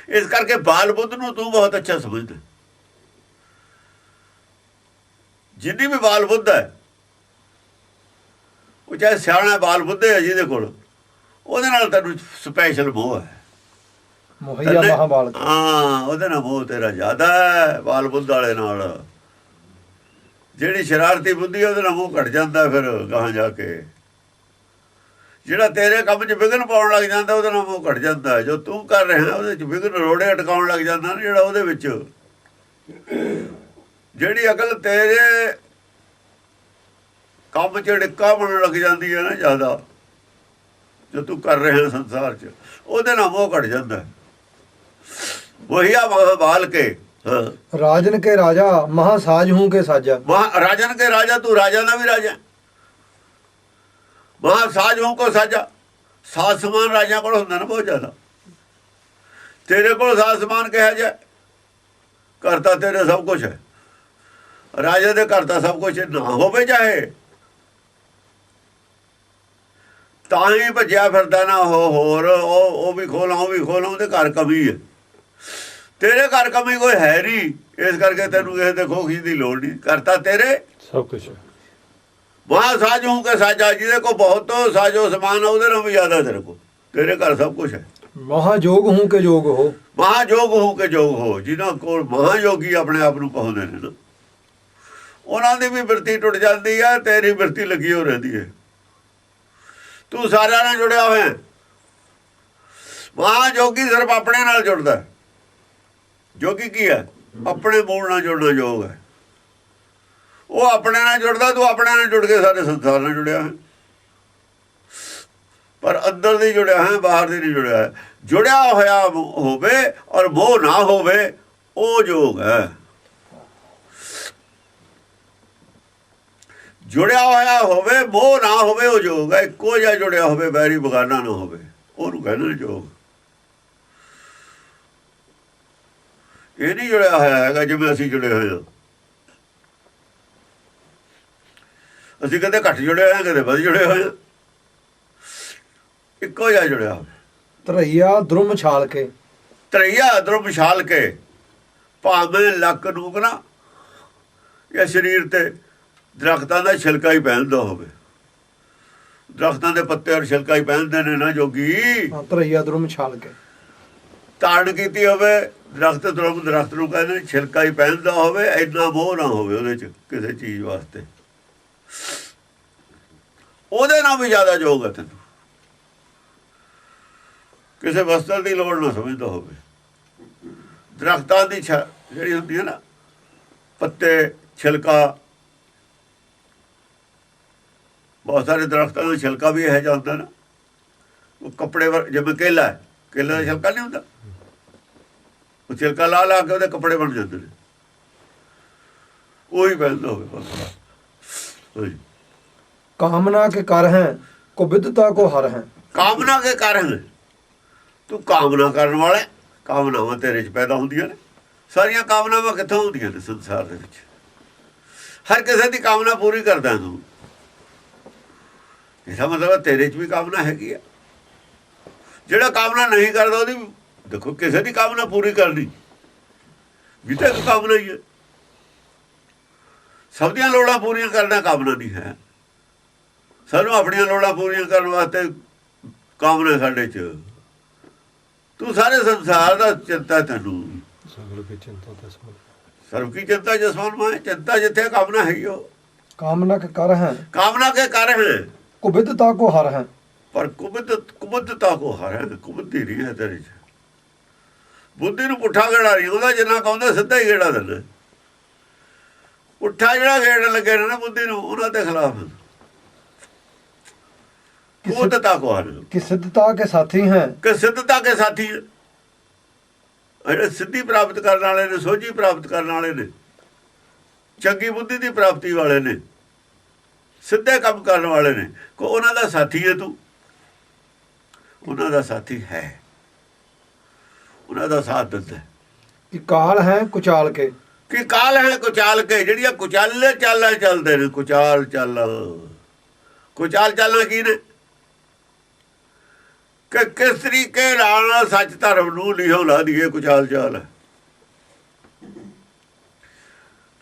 ਇਸ ਕਰਕੇ ਬਾਲ ਬੁੱਧ ਨੂੰ ਤੂੰ ਬਹੁਤ ਅੱਛਾ ਸਮਝਦਾ। ਜਿੰਨੀ ਵੀ ਬਾਲ ਬੁੱਧ ਹੈ, ਉਹ ਚਾਹੇ ਸਿਆਣਾ ਬਾਲ ਬੁੱਧ ਹੈ ਜਿਹਦੇ ਕੋਲ, ਉਹਦੇ ਨਾਲ ਤੈਨੂੰ ਸਪੈਸ਼ਲ ਮੋਹ ਹੈ।
ਮੋਹਈਆ ਮਹਾਬਾਲਕ।
ਹਾਂ, ਉਹਦੇ ਨਾਲ ਮੋਹ ਤੇਰਾ ਜ਼ਿਆਦਾ ਹੈ ਬਾਲ ਬੁੱਧ ਵਾਲੇ ਨਾਲ। ਜਿਹੜੀ ਸ਼ਰਾਰਤੀ ਬੁੱਧੀ ਉਹਦੇ ਨਾਲ ਮੋਹ ਘਟ ਜਾਂਦਾ। ਫਿਰ ਗਾਹਾਂ ਜਾ ਕੇ ਜਿਹੜਾ ਤੇਰੇ ਕੰਮ 'ਚ ਵਿਘਨ ਪਾਉਣ ਲੱਗ ਜਾਂਦਾ, ਉਹਦੇ ਨਾਲ ਮੋਹ ਘਟ ਜਾਂਦਾ। ਜੋ ਤੂੰ ਕਰ ਰਿਹਾ ਉਹਦੇ 'ਚ ਵਿਘਨ ਰੋੜੇ ਅਟਕਾਉਣ ਲੱਗ ਜਾਂਦਾ ਨਾ ਜਿਹੜਾ, ਉਹਦੇ ਵਿੱਚ ਜਿਹੜੀ ਅਕਲ ਤੇਰੇ ਕੰਮ 'ਚ ਡਿੱਕਾ ਬਣਨ ਲੱਗ ਜਾਂਦੀ ਹੈ ਨਾ ਜ਼ਿਆਦਾ, ਜੋ ਤੂੰ ਕਰ ਰਿਹਾ ਸੰਸਾਰ 'ਚ, ਉਹਦੇ ਨਾਲ ਮੋਹ ਘਟ ਜਾਂਦਾ। ਵਹੀਆ ਮਹਾਬਾਲ ਕੇ
ਰਾਜਨ ਕੇ ਰਾਜਾ ਮਹਾ ਸਾਜ ਹੂੰ ਕੇ ਸਾਜਾ।
ਰਾਜਨ ਕੇ ਰਾਜਾ, ਤੂੰ ਰਾਜਾ ਦਾ ਵੀ ਰਾਜਾ। ਮਹਾ ਸਾਜ ਹੂੰ ਕੋ ਸਾਜਾ, ਸਾਜ ਸਮਾਨ ਰਾਜਿਆਂ ਕੋਲ ਹੁੰਦਾ ਨਾ ਬਹੁਤ ਜ਼ਿਆਦਾ। ਤੇਰੇ ਕੋਲ ਸਾਜ ਸਮਾਨ ਕਿਹਾ ਜਾਏ, ਕਰਤਾ ਤੇਰੇ ਸਭ ਕੁਛ ਹੈ। ਰਾਜੇ ਦੇ ਘਰ ਤਾਂ ਸਭ ਕੁਛ ਨਾ ਹੋਵੇ ਚਾਹੇ, ਤਾਂ ਹੀ ਭੱਜਿਆ ਫਿਰਦਾ ਨਾ ਹੋਰ। ਉਹ ਵੀ ਖੋਲਾਂ, ਉਹ ਵੀ ਖੋਲਾਂ, ਉਹਦੇ ਘਰ ਕਮੀ ਹੈ। ਤੇਰੇ ਘਰ ਕਮੀ ਕੋਈ ਹੈ ਨਹੀਂ, ਇਸ ਕਰਕੇ ਤੈਨੂੰ ਕਿਸੇ ਦੇ ਖੋਖੀ ਦੀ ਲੋੜ ਨਹੀਂ। ਕਰਤਾ ਤੇਰੇ
ਸਭ ਕੁਛ
ਮਹਾ ਸਾਜ ਹੂੰ ਕੇ ਸਾਜਾ, ਜਿਹਦੇ ਕੋਲ ਬਹੁਤ ਸਾਜੋ ਸਮਾਨ ਹੈ, ਉਹਦੇ ਨਾਲ ਵੀ ਜ਼ਿਆਦਾ ਤੇਰੇ ਕੋਲ। ਤੇਰੇ ਘਰ ਸਭ ਕੁਛ ਹੈ।
ਮਹਾਜੋਗ ਹੂੰ ਕੇ ਜੋਗ ਹੋ।
ਮਹਾਜੋਗ ਹੂੰ ਕੇ ਜੋਗ ਹੋ, ਜਿਹਨਾਂ ਕੋਲ ਮਹਾਯੋਗੀ ਆਪਣੇ ਆਪ ਨੂੰ ਕਹਾਉਂਦੇ ਨੇ ਨਾ, ਉਹਨਾਂ ਦੀ ਵੀ ਬਿਰਤੀ ਟੁੱਟ ਜਾਂਦੀ ਹੈ, ਤੇਰੀ ਬਿਰਤੀ ਲੱਗੀ ਹੋ ਰਹਿੰਦੀ ਹੈ। ਤੂੰ ਸਾਰਿਆਂ ਨਾਲ ਜੁੜਿਆ ਹੋਇਆ। ਮਹਾਯੋਗੀ ਸਿਰਫ ਆਪਣੇ ਨਾਲ ਜੁੜਦਾ। ਜੋਗੀ ਕੀ ਹੈ? ਆਪਣੇ ਮੂਲ ਨਾਲ ਜੁੜਨਾ ਯੋਗ ਹੈ। ਉਹ ਆਪਣੇ ਨਾਲ ਜੁੜਦਾ, ਤੂੰ ਆਪਣੇ ਨਾਲ ਜੁੜ ਕੇ ਸਾਰੇ ਸੰਸਾਰ ਨਾਲ ਜੁੜਿਆ ਹੈ। ਪਰ ਅੰਦਰ ਦੀ ਜੁੜਿਆ ਹੈ, ਬਾਹਰ ਦੀ ਨਹੀਂ ਜੁੜਿਆ ਹੈ। ਜੁੜਿਆ ਹੋਇਆ ਹੋਵੇ ਔਰ ਮੋਹ ਨਾ ਹੋਵੇ, ਉਹ ਯੋਗ ਹੈ। ਜੁੜਿਆ ਹੋਇਆ ਹੋਵੇ, ਮੋਹ ਨਾ ਹੋਵੇ, ਉਹ ਯੋਗ ਹੈ। ਇੱਕੋ ਜਿਹਾ ਜੁੜਿਆ ਹੋਵੇ, ਵੈਰੀ ਬਗਾਨਾ ਨਾ ਹੋਵੇ, ਉਹਨੂੰ ਕਹਿੰਦੇ ਨੇ ਯੋਗ। ਇਹ ਨਹੀਂ ਜੁੜਿਆ ਹੋਇਆ ਹੈਗਾ ਜਿਵੇਂ ਅਸੀਂ ਜੁੜੇ ਹੋਏ ਹਾਂ। ਅਸੀਂ ਕਦੇ ਘੱਟ ਜੁੜੇ ਹੋਏ, ਕਦੇ ਵੱਧ ਜੁੜੇ ਹੋਏ। ਇੱਕੋ ਜਿਹਾ ਜੁੜਿਆ ਹੋਵੇ।
ਧਰਈਆ ਦਰੁਮ ਛਾਲ ਕੇ।
ਧਰਈਆ ਦਰੁਮ ਛਾਲ ਕੇ, ਭਾਵੇਂ ਲੱਕ ਨੂੰ ਨਾ ਜਾਂ ਸਰੀਰ ਤੇ ਦਰਖਤਾਂ ਦਾ ਛਿਲਕਾ ਹੀ ਪਹਿਨਦਾ ਹੋਵੇ। ਦਰਖਤਾਂ ਦੇ ਪੱਤੇ ਔਰ ਛਿਲਕਾ ਹੀ ਪਹਿਨਦੇ ਨੇ ਨਾ ਜੋਗੀ।
ਧਰਈਆ ਦਰੁਮ ਛਾਲ ਕੇ
ਤਾੜ ਕੀਤੀ ਹੋਵੇ ਦਰਖਤ, ਦਰਖਤ ਨੂੰ ਕਹਿੰਦੇ ਛਿਲਕਾ ਹੀ ਪਹਿਨਦਾ ਹੋਵੇ। ਇੰਨਾ ਮੋਹ ਨਾ ਹੋਵੇ ਉਹਦੇ 'ਚ ਕਿਸੇ ਚੀਜ਼ ਵਾਸਤੇ, ਉਹਦੇ ਨਾਲ ਵੀ ਜ਼ਿਆਦਾ ਯੋਗ ਹੈ ਤੈਨੂੰ। ਕਿਸੇ ਵਸਤਰ ਦੀ ਲੋੜ ਨਾ ਸਮਝਦਾ ਹੋਵੇ। ਦਰਖਤਾਂ ਦੀ ਜਿਹੜੀ ਹੁੰਦੀ ਹੈ ਨਾ, ਪੱਤੇ ਛਿਲਕਾ, ਬਹੁਤ ਸਾਰੇ ਦਰਖਤਾਂ ਦਾ ਛਿਲਕਾ ਵੀ ਇਹੋ ਜਿਹਾ ਹੁੰਦਾ ਨਾ, ਉਹ ਕੱਪੜੇ ਜਿਵੇਂ ਕੇਲਾ ਹੈ, ਕੇਲੇ ਦਾ ਛਿਲਕਾ ਨਹੀਂ ਹੁੰਦਾ, ਉਹ ਛਿਲਕਾ ਲਾ ਲਾ ਕੇ ਉਹਦੇ ਕੱਪੜੇ ਬਣ ਜਾਂਦੇ ਨੇ। ਉਹੀ ਪਹਿਨਦਾ ਹੋਵੇ ਬਸ।
ਕਾਮਨਾ ਕੇ ਕਰ ਹੈ, ਕੁਬਿਦਤਾ ਕੋ ਹਰ ਹੈ।
ਕਾਮਨਾ ਕੇ ਕਰ ਹੈ, ਤੂੰ ਕਾਮਨਾ ਕਰਨ ਵਾਲਾ। ਕਾਮਨਾਵਾਂ ਤੇਰੇ 'ਚ ਪੈਦਾ ਹੁੰਦੀਆਂ ਨੇ। ਸਾਰੀਆਂ ਕਾਮਨਾਵਾਂ ਕਿੱਥੋਂ ਹੁੰਦੀਆਂ ਨੇ ਸੰਸਾਰ ਦੇ ਵਿੱਚ? ਹਰ ਕਿਸੇ ਦੀ ਕਾਮਨਾ ਪੂਰੀ ਕਰਦਾ ਤੂੰ। ਇਹਦਾ ਮਤਲਬ ਤੇਰੇ 'ਚ ਵੀ ਕਾਮਨਾ ਹੈਗੀ ਆ। ਜਿਹੜਾ ਕਾਮਨਾ ਨਹੀਂ ਕਰਦਾ, ਉਹਦੀ ਦੇਖੋ, ਕਿਸੇ ਦੀ ਕਾਮਨਾ ਪੂਰੀ ਕਰਨੀ ਵੀ ਤਾਂ ਇੱਕ ਕਾਮਨਾ ਹੀ ਹੈ। ਸਭ ਦੀਆਂ ਲੋੜਾਂ ਪੂਰੀਆਂ ਕਰਨਾ ਕਾਮਨਾ ਨਹੀਂ ਹੈ। ਸਾਨੂੰ ਆਪਣੀਆਂ ਲੋੜਾਂ ਪੂਰੀਆਂ ਕਰਨ ਵਾਸਤੇ ਕਾਮਨਾ ਸਾਡੇ 'ਚ। ਤੂੰ ਸਾਰੇ ਸੰਸਾਰ ਦਾ ਚਿੰਤਾ, ਤੈਨੂੰ ਸਰਬ ਕੀ ਚਿੰਤਾ ਜਸਮਨ ਮਾਏ। ਚਿੰਤਾ ਜਿੱਥੇ ਕਾਮਨਾ ਹੈਗੀ ਉਹ
ਕਾਮਨਾ ਕੇ ਕਰ ਹੈ,
ਕਾਮਨਾ ਕੇ ਕਰ ਹੈ,
ਕੁਬਿਦਤਾ ਕੋ ਹਰ ਹੈ।
ਪਰ ਕੁਬਿਦਤਾ ਕੋ ਹਰ ਹੈ। ਕੁਬਿੱਤੀ ਨਹੀਂ ਹੈ ਤੇਰੇ 'ਚ। ਬੁੱਧੀ ਨੂੰ ਪੁੱਠਾ ਗੇੜਾ ਨਹੀਂ ਉਹਦਾ, ਜਿੰਨਾ ਕਹਿੰਦਾ ਸਿੱਧਾ ਹੀ ਗੇੜਾ ਦਿੰਦਾ। ਪੁੱਠਾ ਜਿਹੜਾ ਗੇੜ ਲੱਗੇ ਨਾ ਬੁੱਧੀ ਨੂੰ, ਉਹਨਾਂ ਦੇ ਖਿਲਾਫ। ਕੁਬਿੱਦਤਾ ਕੋ ਹਰ
ਕਿ ਸਿੱਧਤਾ ਕੇ ਸਾਥੀ ਹੈ,
ਕਿ ਸਿੱਧਤਾ ਕੇ ਸਾਥੀ ਹੈ। ਜਿਹੜੇ ਸਿੱਧੀ ਪ੍ਰਾਪਤ ਕਰਨ ਵਾਲੇ ਨੇ, ਸੋਝੀ ਪ੍ਰਾਪਤ ਕਰਨ ਵਾਲੇ ਨੇ, ਚੰਗੀ ਬੁੱਧੀ ਦੀ ਪ੍ਰਾਪਤੀ ਵਾਲੇ ਨੇ, ਸਿੱਧੇ ਕੰਮ ਕਰਨ ਵਾਲੇ ਨੇ, ਕੋ ਉਹਨਾਂ ਦਾ ਸਾਥੀ ਹੈ ਤੂੰ। ਉਹਨਾਂ ਦਾ ਸਾਥੀ ਹੈ, ਉਹਨਾਂ ਦਾ ਸਾਥ ਦਿੰਦਾ।
ਕਿ ਕਾਲ ਹੈ ਕੁਚਾਲ ਕੇ।
ਕਿ ਕਾਲ ਹੈ ਕੁਚਾਲ ਕੇ, ਜਿਹੜੀਆਂ ਕੁਚਾਲੇ ਚਾਲਾਂ ਚੱਲਦੇ ਨੇ, ਕੁਚਾਲ ਚਾਲਾਂ ਕੀ ਨੇ? ਕਿ ਕਿਸ ਤਰੀਕੇ ਨਾਲ ਸੱਚ ਧਰਮ ਨੂੰ ਲਿਹੋ ਲਾ ਦੀਏ, ਕੁਚਾਲ ਚਾਲ ਹੈ।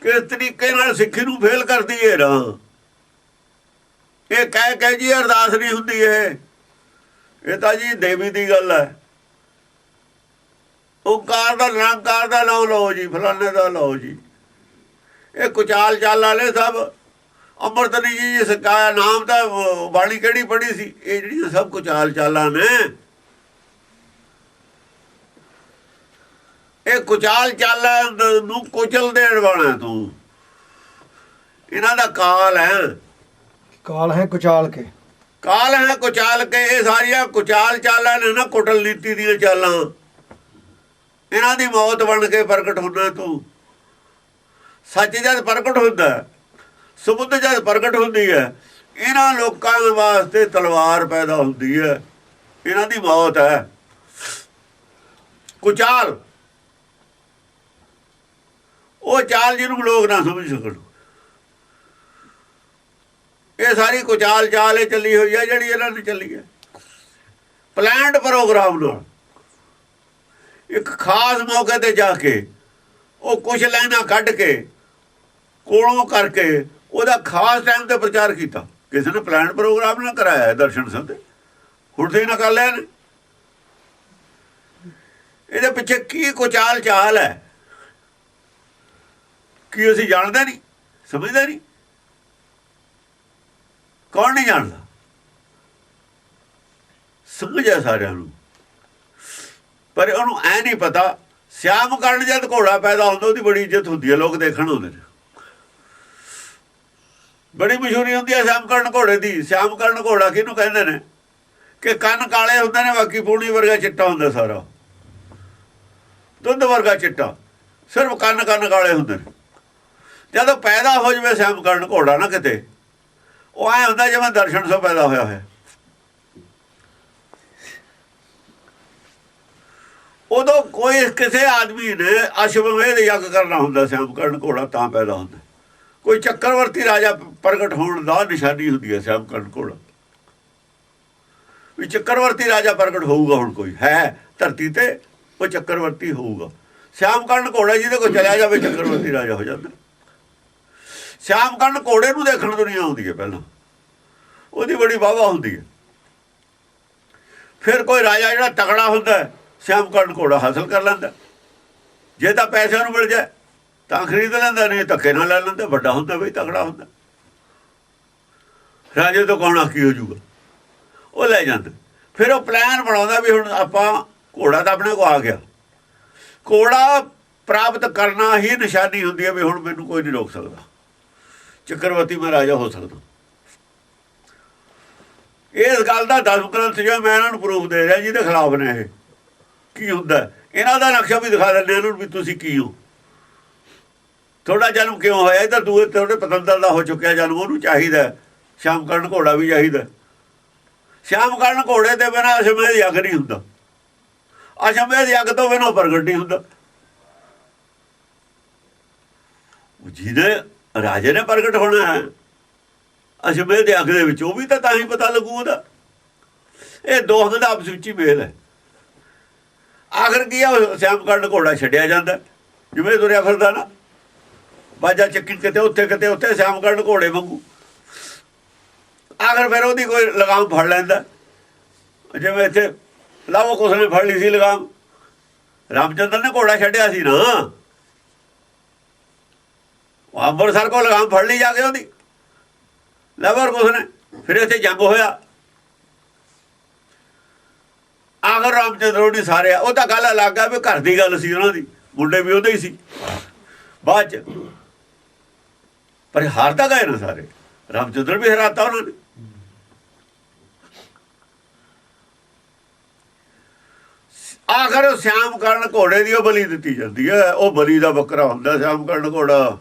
ਕਿਸ ਤਰੀਕੇ ਨਾਲ ਸਿੱਖੀ ਨੂੰ ਫੇਲ ਕਰ ਦਈਏ ਨਾ। ਇਹ ਕਹਿ ਜੀ ਅਰਦਾਸ ਨਹੀਂ ਹੁੰਦੀ, ਇਹ ਤਾਂ ਜੀ ਦੇਵੀ ਦੀ ਗੱਲ ਹੈ। ਓਂਕਾਰ ਦਾ ਨਿਰੰਕਾਰ ਦਾ ਨਾਮ ਲਓ ਜੀ, ਫਲਾਣੇ ਦਾ ਲਓ ਜੀ। ਇਹ ਕੁਚਾਲ ਚਾਲ ਵਾਲੇ ਸਭ ਅੰਮ੍ਰਿਤ ਨਹੀਂ ਜੀ ਸਿਖਾਇਆ, ਨਾਮ ਤਾਂ ਬਾਣੀ ਕਿਹੜੀ ਪੜ੍ਹੀ ਸੀ? ਇਹ ਜਿਹੜੀਆਂ ਸਭ ਕੁਚਾਲ ਚਾਲਾਂ ਨੇ, ਇਹ ਕੁਚਾਲ ਚਾਲਾਂ ਨੂੰ ਕੁਚਲ ਦੇਣ ਵਾਲਾ ਤੂੰ। ਇਹਨਾਂ ਦਾ ਕਾਲ ਹੈ,
ਕਾਲ ਹੈ ਕੁਚਾਲ ਕੇ,
ਕਾਲ ਹੈ ਕੁਚਾਲ ਕੇ। ਇਹ ਸਾਰੀਆਂ ਕੁਚਾਲ ਚਾਲਾਂ ਨੇ ਨਾ, ਕੁਟਲ ਨੀਤੀ ਦੀਆਂ ਚਾਲਾਂ। ਇਹਨਾਂ ਦੀ ਮੌਤ ਬਣ ਕੇ ਪ੍ਰਗਟ ਹੁੰਦਾ ਤੂੰ। ਸੱਚ ਜਦ ਪ੍ਰਗਟ ਹੁੰਦਾ, ਸੁਬੁੱਧ ਜਦ ਪ੍ਰਗਟ ਹੁੰਦੀ ਹੈ, ਇਹਨਾਂ ਲੋਕਾਂ ਵਾਸਤੇ ਤਲਵਾਰ ਪੈਦਾ ਹੁੰਦੀ ਹੈ। ਇਹਨਾਂ ਦੀ ਮੌਤ ਹੈ ਕੁਚਾਲ, ਉਹ ਚਾਲ ਜਿਹਨੂੰ ਲੋਕ ਨਾ ਸਮਝ ਸਕਣ। ਇਹ ਸਾਰੀ ਕੁਚਾਲ ਚਾਲ ਇਹ ਚੱਲੀ ਹੋਈ ਹੈ, ਜਿਹੜੀ ਇਹਨਾਂ ਨੇ ਚੱਲੀ ਹੈ ਪਲਾਨਡ ਪ੍ਰੋਗਰਾਮ ਨਾਲ। ਇੱਕ ਖਾਸ ਮੌਕੇ ਤੇ ਜਾ ਕੇ ਉਹ ਕੁਛ ਲਾਈਨਾਂ ਕੱਢ ਕੇ ਕੋਲੋਂ ਕਰਕੇ ਉਹਦਾ ਖਾਸ ਟਾਈਮ ਤੇ ਪ੍ਰਚਾਰ ਕੀਤਾ। ਕਿਸੇ ਨੇ ਪਲਾਨਡ ਪ੍ਰੋਗਰਾਮ ਨਾ ਕਰਾਇਆ ਦਰਸ਼ਨ ਸਿੰਘ ਦੇ, ਹੁਣ ਤੇ ਨਾ ਕਰ ਲਿਆ ਨੇ। ਇਹਦੇ ਪਿੱਛੇ ਕੀ ਕੁਚਾਲ ਚਾਲ ਹੈ ਕੀ ਅਸੀਂ ਜਾਣਦੇ ਨਹੀਂ, ਸਮਝਦੇ ਨਹੀਂ। ਕੌਣ ਨਹੀਂ ਜਾਣਦਾ? ਸਮਝ ਹੈ ਸਾਰਿਆਂ ਨੂੰ, ਪਰ ਉਹਨੂੰ ਐ ਨਹੀਂ ਪਤਾ। ਸਿਆਮ ਕਰਨ ਜਦ ਘੋੜਾ ਪੈਦਾ ਹੁੰਦਾ, ਉਹਦੀ ਬੜੀ ਇੱਜ਼ਤ ਹੁੰਦੀ ਹੈ, ਲੋਕ ਦੇਖਣ ਆਉਂਦੇ ਨੇ। ਬੜੀ ਮਸ਼ਹੂਰੀ ਹੁੰਦੀ ਹੈ ਸਿਆਮ ਕਰਨ ਘੋੜੇ ਦੀ। ਸਿਆਮ ਕਰਨ ਘੋੜਾ ਕਿਹਨੂੰ ਕਹਿੰਦੇ ਨੇ? ਕਿ ਕੰਨ ਕਾਲੇ ਹੁੰਦੇ ਨੇ, ਬਾਕੀ ਪੂਣੀ ਵਰਗਾ ਚਿੱਟਾ ਹੁੰਦਾ, ਸਾਰਾ ਦੁੱਧ ਵਰਗਾ ਚਿੱਟਾ, ਸਿਰਫ ਕੰਨ ਕਾਲੇ ਹੁੰਦੇ ਨੇ। ਜਦੋਂ ਪੈਦਾ ਹੋ ਜਾਵੇ ਸਿਆਮ ਕਰਨ ਘੋੜਾ ਨਾ ਕਿਤੇ, ਉਹ ਐਂ ਹੁੰਦਾ ਜਿਵੇਂ ਦਰਸ਼ਨ ਸੋ ਪੈਦਾ ਹੋਇਆ ਹੋਇਆ। ਉਦੋਂ ਕੋਈ ਕਿਸੇ ਆਦਮੀ ਨੇ ਅਸ਼ਵਮੇਧ ਯੱਗ ਕਰਨਾ ਹੁੰਦਾ, ਸਿਆਮ ਕਰਨ ਘੋੜਾ ਤਾਂ ਪੈਦਾ ਹੁੰਦਾ। ਕੋਈ ਚੱਕਰਵਰਤੀ ਰਾਜਾ ਪ੍ਰਗਟ ਹੋਣ ਦਾ ਨਿਸ਼ਾਨੀ ਹੁੰਦੀ ਹੈ ਸਿਆਮ ਕਰਨ ਘੋੜਾ, ਵੀ ਚੱਕਰਵਰਤੀ ਰਾਜਾ ਪ੍ਰਗਟ ਹੋਊਗਾ। ਹੁਣ ਕੋਈ ਹੈ ਧਰਤੀ ਤੇ, ਉਹ ਚੱਕਰਵਰਤੀ ਹੋਊਗਾ। ਸਿਆਮ ਕਰਨ ਘੋੜਾ ਜਿਹਦੇ ਕੋਲ ਚਲਿਆ ਜਾਵੇ ਚੱਕਰਵਰਤੀ ਰਾਜਾ ਹੋ ਜਾਂਦਾ। ਸਿਆਮ ਕਰਨ ਘੋੜੇ ਨੂੰ ਦੇਖਣ ਦੁਨੀਆ ਆਉਂਦੀ ਹੈ, ਪਹਿਲਾਂ ਉਹਦੀ ਬੜੀ ਵਾਹਵਾ ਹੁੰਦੀ ਹੈ। ਫਿਰ ਕੋਈ ਰਾਜਾ ਜਿਹੜਾ ਤਕੜਾ ਹੁੰਦਾ, ਸਿਆਮ ਕਰਨ ਘੋੜਾ ਹਾਸਲ ਕਰ ਲੈਂਦਾ। ਜੇ ਤਾਂ ਪੈਸਿਆਂ ਨੂੰ ਮਿਲ ਜਾਏ ਤਾਂ ਖਰੀਦ ਲੈਂਦਾ, ਨਹੀਂ ਧੱਕੇ ਨਾਲ ਲੈ ਲੈਂਦਾ। ਵੱਡਾ ਹੁੰਦਾ ਬਈ, ਤਕੜਾ ਹੁੰਦਾ, ਰਾਜੇ ਤੋਂ ਕੌਣ ਆਖੀ ਹੋ ਜੂਗਾ, ਉਹ ਲੈ ਜਾਂਦਾ। ਫਿਰ ਉਹ ਪਲਾਨ ਬਣਾਉਂਦਾ ਵੀ ਹੁਣ ਆਪਾਂ, ਘੋੜਾ ਤਾਂ ਆਪਣੇ ਕੋਲ ਆ ਗਿਆ, ਘੋੜਾ ਪ੍ਰਾਪਤ ਕਰਨਾ ਹੀ ਨਿਸ਼ਾਨੀ ਹੁੰਦੀ ਹੈ ਵੀ ਹੁਣ ਮੈਨੂੰ ਕੋਈ ਨਹੀਂ ਰੋਕ ਸਕਦਾ, ਚੱਕਰਵਰਤੀ ਮੈਂ ਰਾਜਾ ਹੋ ਸਕਦਾ। ਇਸ ਗੱਲ ਦਾ 10 ਗ੍ਰੰਥ ਜੋ ਮੈਂ ਇਹਨਾਂ ਨੂੰ ਪ੍ਰੂਫ ਦੇ ਰਿਹਾ ਜਿਹਦੇ ਖਿਲਾਫ ਨੇ। ਇਹ ਕੀ ਹੁੰਦਾ, ਇਹਨਾਂ ਦਾ ਨਕਸ਼ਾ ਵੀ ਦਿਖਾ ਦਿੰਦੇ ਇਹਨਾਂ ਨੂੰ ਵੀ ਤੁਸੀਂ ਕੀ ਹੋ, ਤੁਹਾਡਾ ਜਨਮ ਕਿਉਂ ਹੋਇਆ। ਇੱਧਰ ਦੂਏ ਤੁਹਾਡੇ ਪਤੰਦਰ ਦਾ ਹੋ ਚੁੱਕਿਆ ਜਨਮ, ਉਹਨੂੰ ਚਾਹੀਦਾ ਸ਼ਾਮ ਕਰਨ ਘੋੜਾ ਵੀ ਚਾਹੀਦਾ। ਸ਼ਾਮ ਕਰਨ ਘੋੜੇ ਦੇ ਬਿਨਾਂ ਅਸ਼ਮੇਧ ਯੱਗ ਨਹੀਂ ਹੁੰਦਾ, ਅਸ਼ਮੇਧ ਯੱਗ ਤੋਂ ਬਿਨਾਂ ਪ੍ਰਗਟ ਨਹੀਂ ਹੁੰਦਾ। ਜਿਹਦੇ ਰਾਜੇ ਨੇ ਪ੍ਰਗਟ ਹੋਣਾ ਹੈ ਅਸ਼ਮੇਧ ਯੱਗ ਦੇ ਵਿੱਚ, ਉਹ ਵੀ ਤਾਂ ਹੀ ਪਤਾ ਲੱਗੂ ਉਹਦਾ। ਇਹ ਦੋਹਾਂ ਦਾ ਆਪਸ ਵਿੱਚ ਹੀ ਮੇਲ ਹੈ। ਆਖਰ ਕੀ ਆ, ਸਿਆਮ ਕਰਨ ਘੋੜਾ ਛੱਡਿਆ ਜਾਂਦਾ, ਜਿਵੇਂ ਤੁਰਿਆ ਫਿਰਦਾ ਨਾ ਬਾਜਾ ਚੱਕੀ, ਕਿਤੇ ਉੱਥੇ ਸਿਆਮ ਕਰਨ ਘੋੜੇ ਵਾਂਗੂ। ਆਖਰ ਫਿਰ ਉਹਦੀ ਕੋਈ ਲਗਾਮ ਫੜ ਲੈਂਦਾ, ਜਿਵੇਂ ਇੱਥੇ ਲਾਵੋ ਕੁਸ ਨੇ ਫੜ ਲਈ ਸੀ ਲਗਾਮ। ਰਾਮਚੰਦਰ ਨੇ ਘੋੜਾ ਛੱਡਿਆ ਸੀ ਨਾ, ਅੰਮ੍ਰਿਤਸਰ ਕੋਲ ਲਗਾਮ ਫੜ ਲਈ ਜਾ ਕੇ ਉਹਦੀ, ਲਾਵੋ ਕੁਸ ਨੇ। ਫਿਰ ਇੱਥੇ ਜੰਗ ਹੋਇਆ, ਆਖਰ ਰਾਮਚੰਦਰ ਉਹਨੇ ਸਾਰਿਆ। ਉਹ ਤਾਂ ਗੱਲ ਅਲੱਗ ਆ ਵੀ ਘਰ ਦੀ ਗੱਲ ਸੀ ਉਹਨਾਂ ਦੀ, ਮੁੰਡੇ ਵੀ ਉਹਦੇ ਹੀ ਸੀ ਬਾਅਦ ਚ, ਪਰ ਹਾਰ ਤਾਂ ਗਏ ਨਾ ਸਾਰੇ। ਰਾਮਚੰਦਰ ਵੀ ਹਰਾਤਾ ਉਹਨਾਂ ਨੇ। ਆਖਰ ਸਿਆਮ ਕਰਨ ਘੋੜੇ ਦੀ ਉਹ ਬਲੀ ਦਿੱਤੀ ਜਾਂਦੀ ਹੈ। ਉਹ ਬਲੀ ਦਾ ਬੱਕਰਾ ਹੁੰਦਾ ਸਿਆਮ ਕਰਨ ਘੋੜਾ,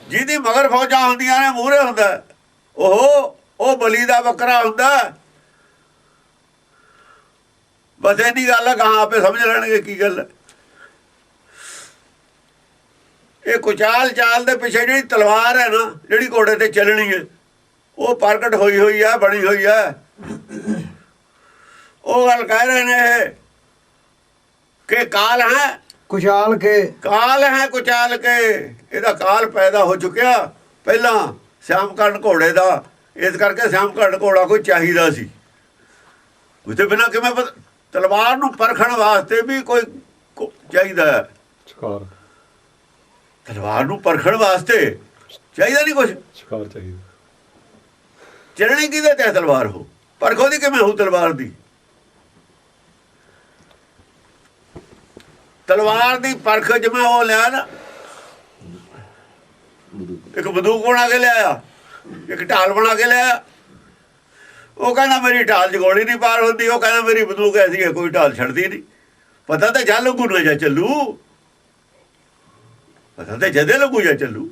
ਜਿਹਦੀ ਮਗਰ ਫੌਜਾਂ ਹੁੰਦੀਆਂ ਨੇ, ਮੂਹਰੇ ਹੁੰਦਾ ਉਹ ਬਲੀ ਦਾ ਬੱਕਰਾ ਹੁੰਦਾ। ਬਸ ਇੰਨੀ ਗੱਲ ਹੈ, ਕਹਾਂ ਆਪੇ ਸਮਝ ਲੈਣਗੇ ਕੀ ਗੱਲ ਹੈ। ਇਹ ਕੁਚਾਲ ਚਾਲ ਦੇ ਪਿੱਛੇ ਜਿਹੜੀ ਤਲਵਾਰ ਹੈ ਨਾ, ਜਿਹੜੀ ਘੋੜੇ ਤੇ ਚੱਲਣੀ ਹੈ, ਉਹ ਪ੍ਰਗਟ ਹੋਈ ਹੈ, ਬਣੀ ਹੋਈ ਹੈ। ਉਹ ਗੱਲ ਕਹਿ ਰਹੇ ਨੇ ਕਿ ਕਾਲ ਹੈ
ਕੁਚਾਲ ਕੇ,
ਕਾਲ ਹੈ ਕੁਚਾਲ ਕੇ। ਇਹਦਾ ਕਾਲ ਪੈਦਾ ਹੋ ਚੁੱਕਿਆ ਪਹਿਲਾਂ ਸਿਆਮ ਕਰਨ ਘੋੜੇ ਦਾ, ਇਸ ਕਰਕੇ ਸਿਆਮ ਕਰਨ ਘੋੜਾ ਕੋਈ ਚਾਹੀਦਾ ਸੀ। ਉਹਦੇ ਬਿਨਾਂ ਕਿਵੇਂ ਤਲਵਾਰ ਨੂੰ ਪਰਖਣ ਵਾਸਤੇ ਵੀ ਕੋਈ ਚਾਹੀਦਾ ਹੈ।
ਸ਼ਿਕਾਰ
ਤਲਵਾਰ ਨੂੰ ਪਰਖਣ ਵਾਸਤੇ ਚਾਹੀਦਾ ਨਹੀਂ ਕੁਛ।
ਸ਼ਿਕਾਰ ਚਾਹੀਦਾ।
ਚੱਲਣੀ ਕਿਹਦੇ ਤੇ ਤਲਵਾਰ ਹੋ, ਪਰਖੋ ਦੀ ਕਿਵੇਂ ਹੋ ਤਲਵਾਰ ਦੀ? ਤਲਵਾਰ ਦੀ ਪਰਖ ਜਿਵੇਂ ਉਹ ਲਿਆ ਨਾ, ਇੱਕ ਬੰਦੂਕ ਬਣਾ ਕੇ ਲਿਆਇਆ, ਇੱਕ ਢਾਲ ਬਣਾ ਕੇ ਲਿਆਇਆ। ਉਹ ਕਹਿੰਦਾ ਮੇਰੀ ਢਾਲ 'ਚ ਗੋਲੀ ਨਹੀਂ ਪਾਰ ਹੁੰਦੀ, ਉਹ ਕਹਿੰਦਾ ਮੇਰੀ ਬੰਦੂਕ ਐਸੀ ਹੈ ਕੋਈ ਢਾਲ ਛੱਡਦੀ ਨਹੀਂ। ਪਤਾ ਤਾਂ ਜਾ ਲੱਗੂ ਨਾ ਜਾ ਚੱਲੂ, ਪਤਾ ਤਾਂ ਜਦੇ ਲੱਗੂ ਜਾ ਚੱਲੂ।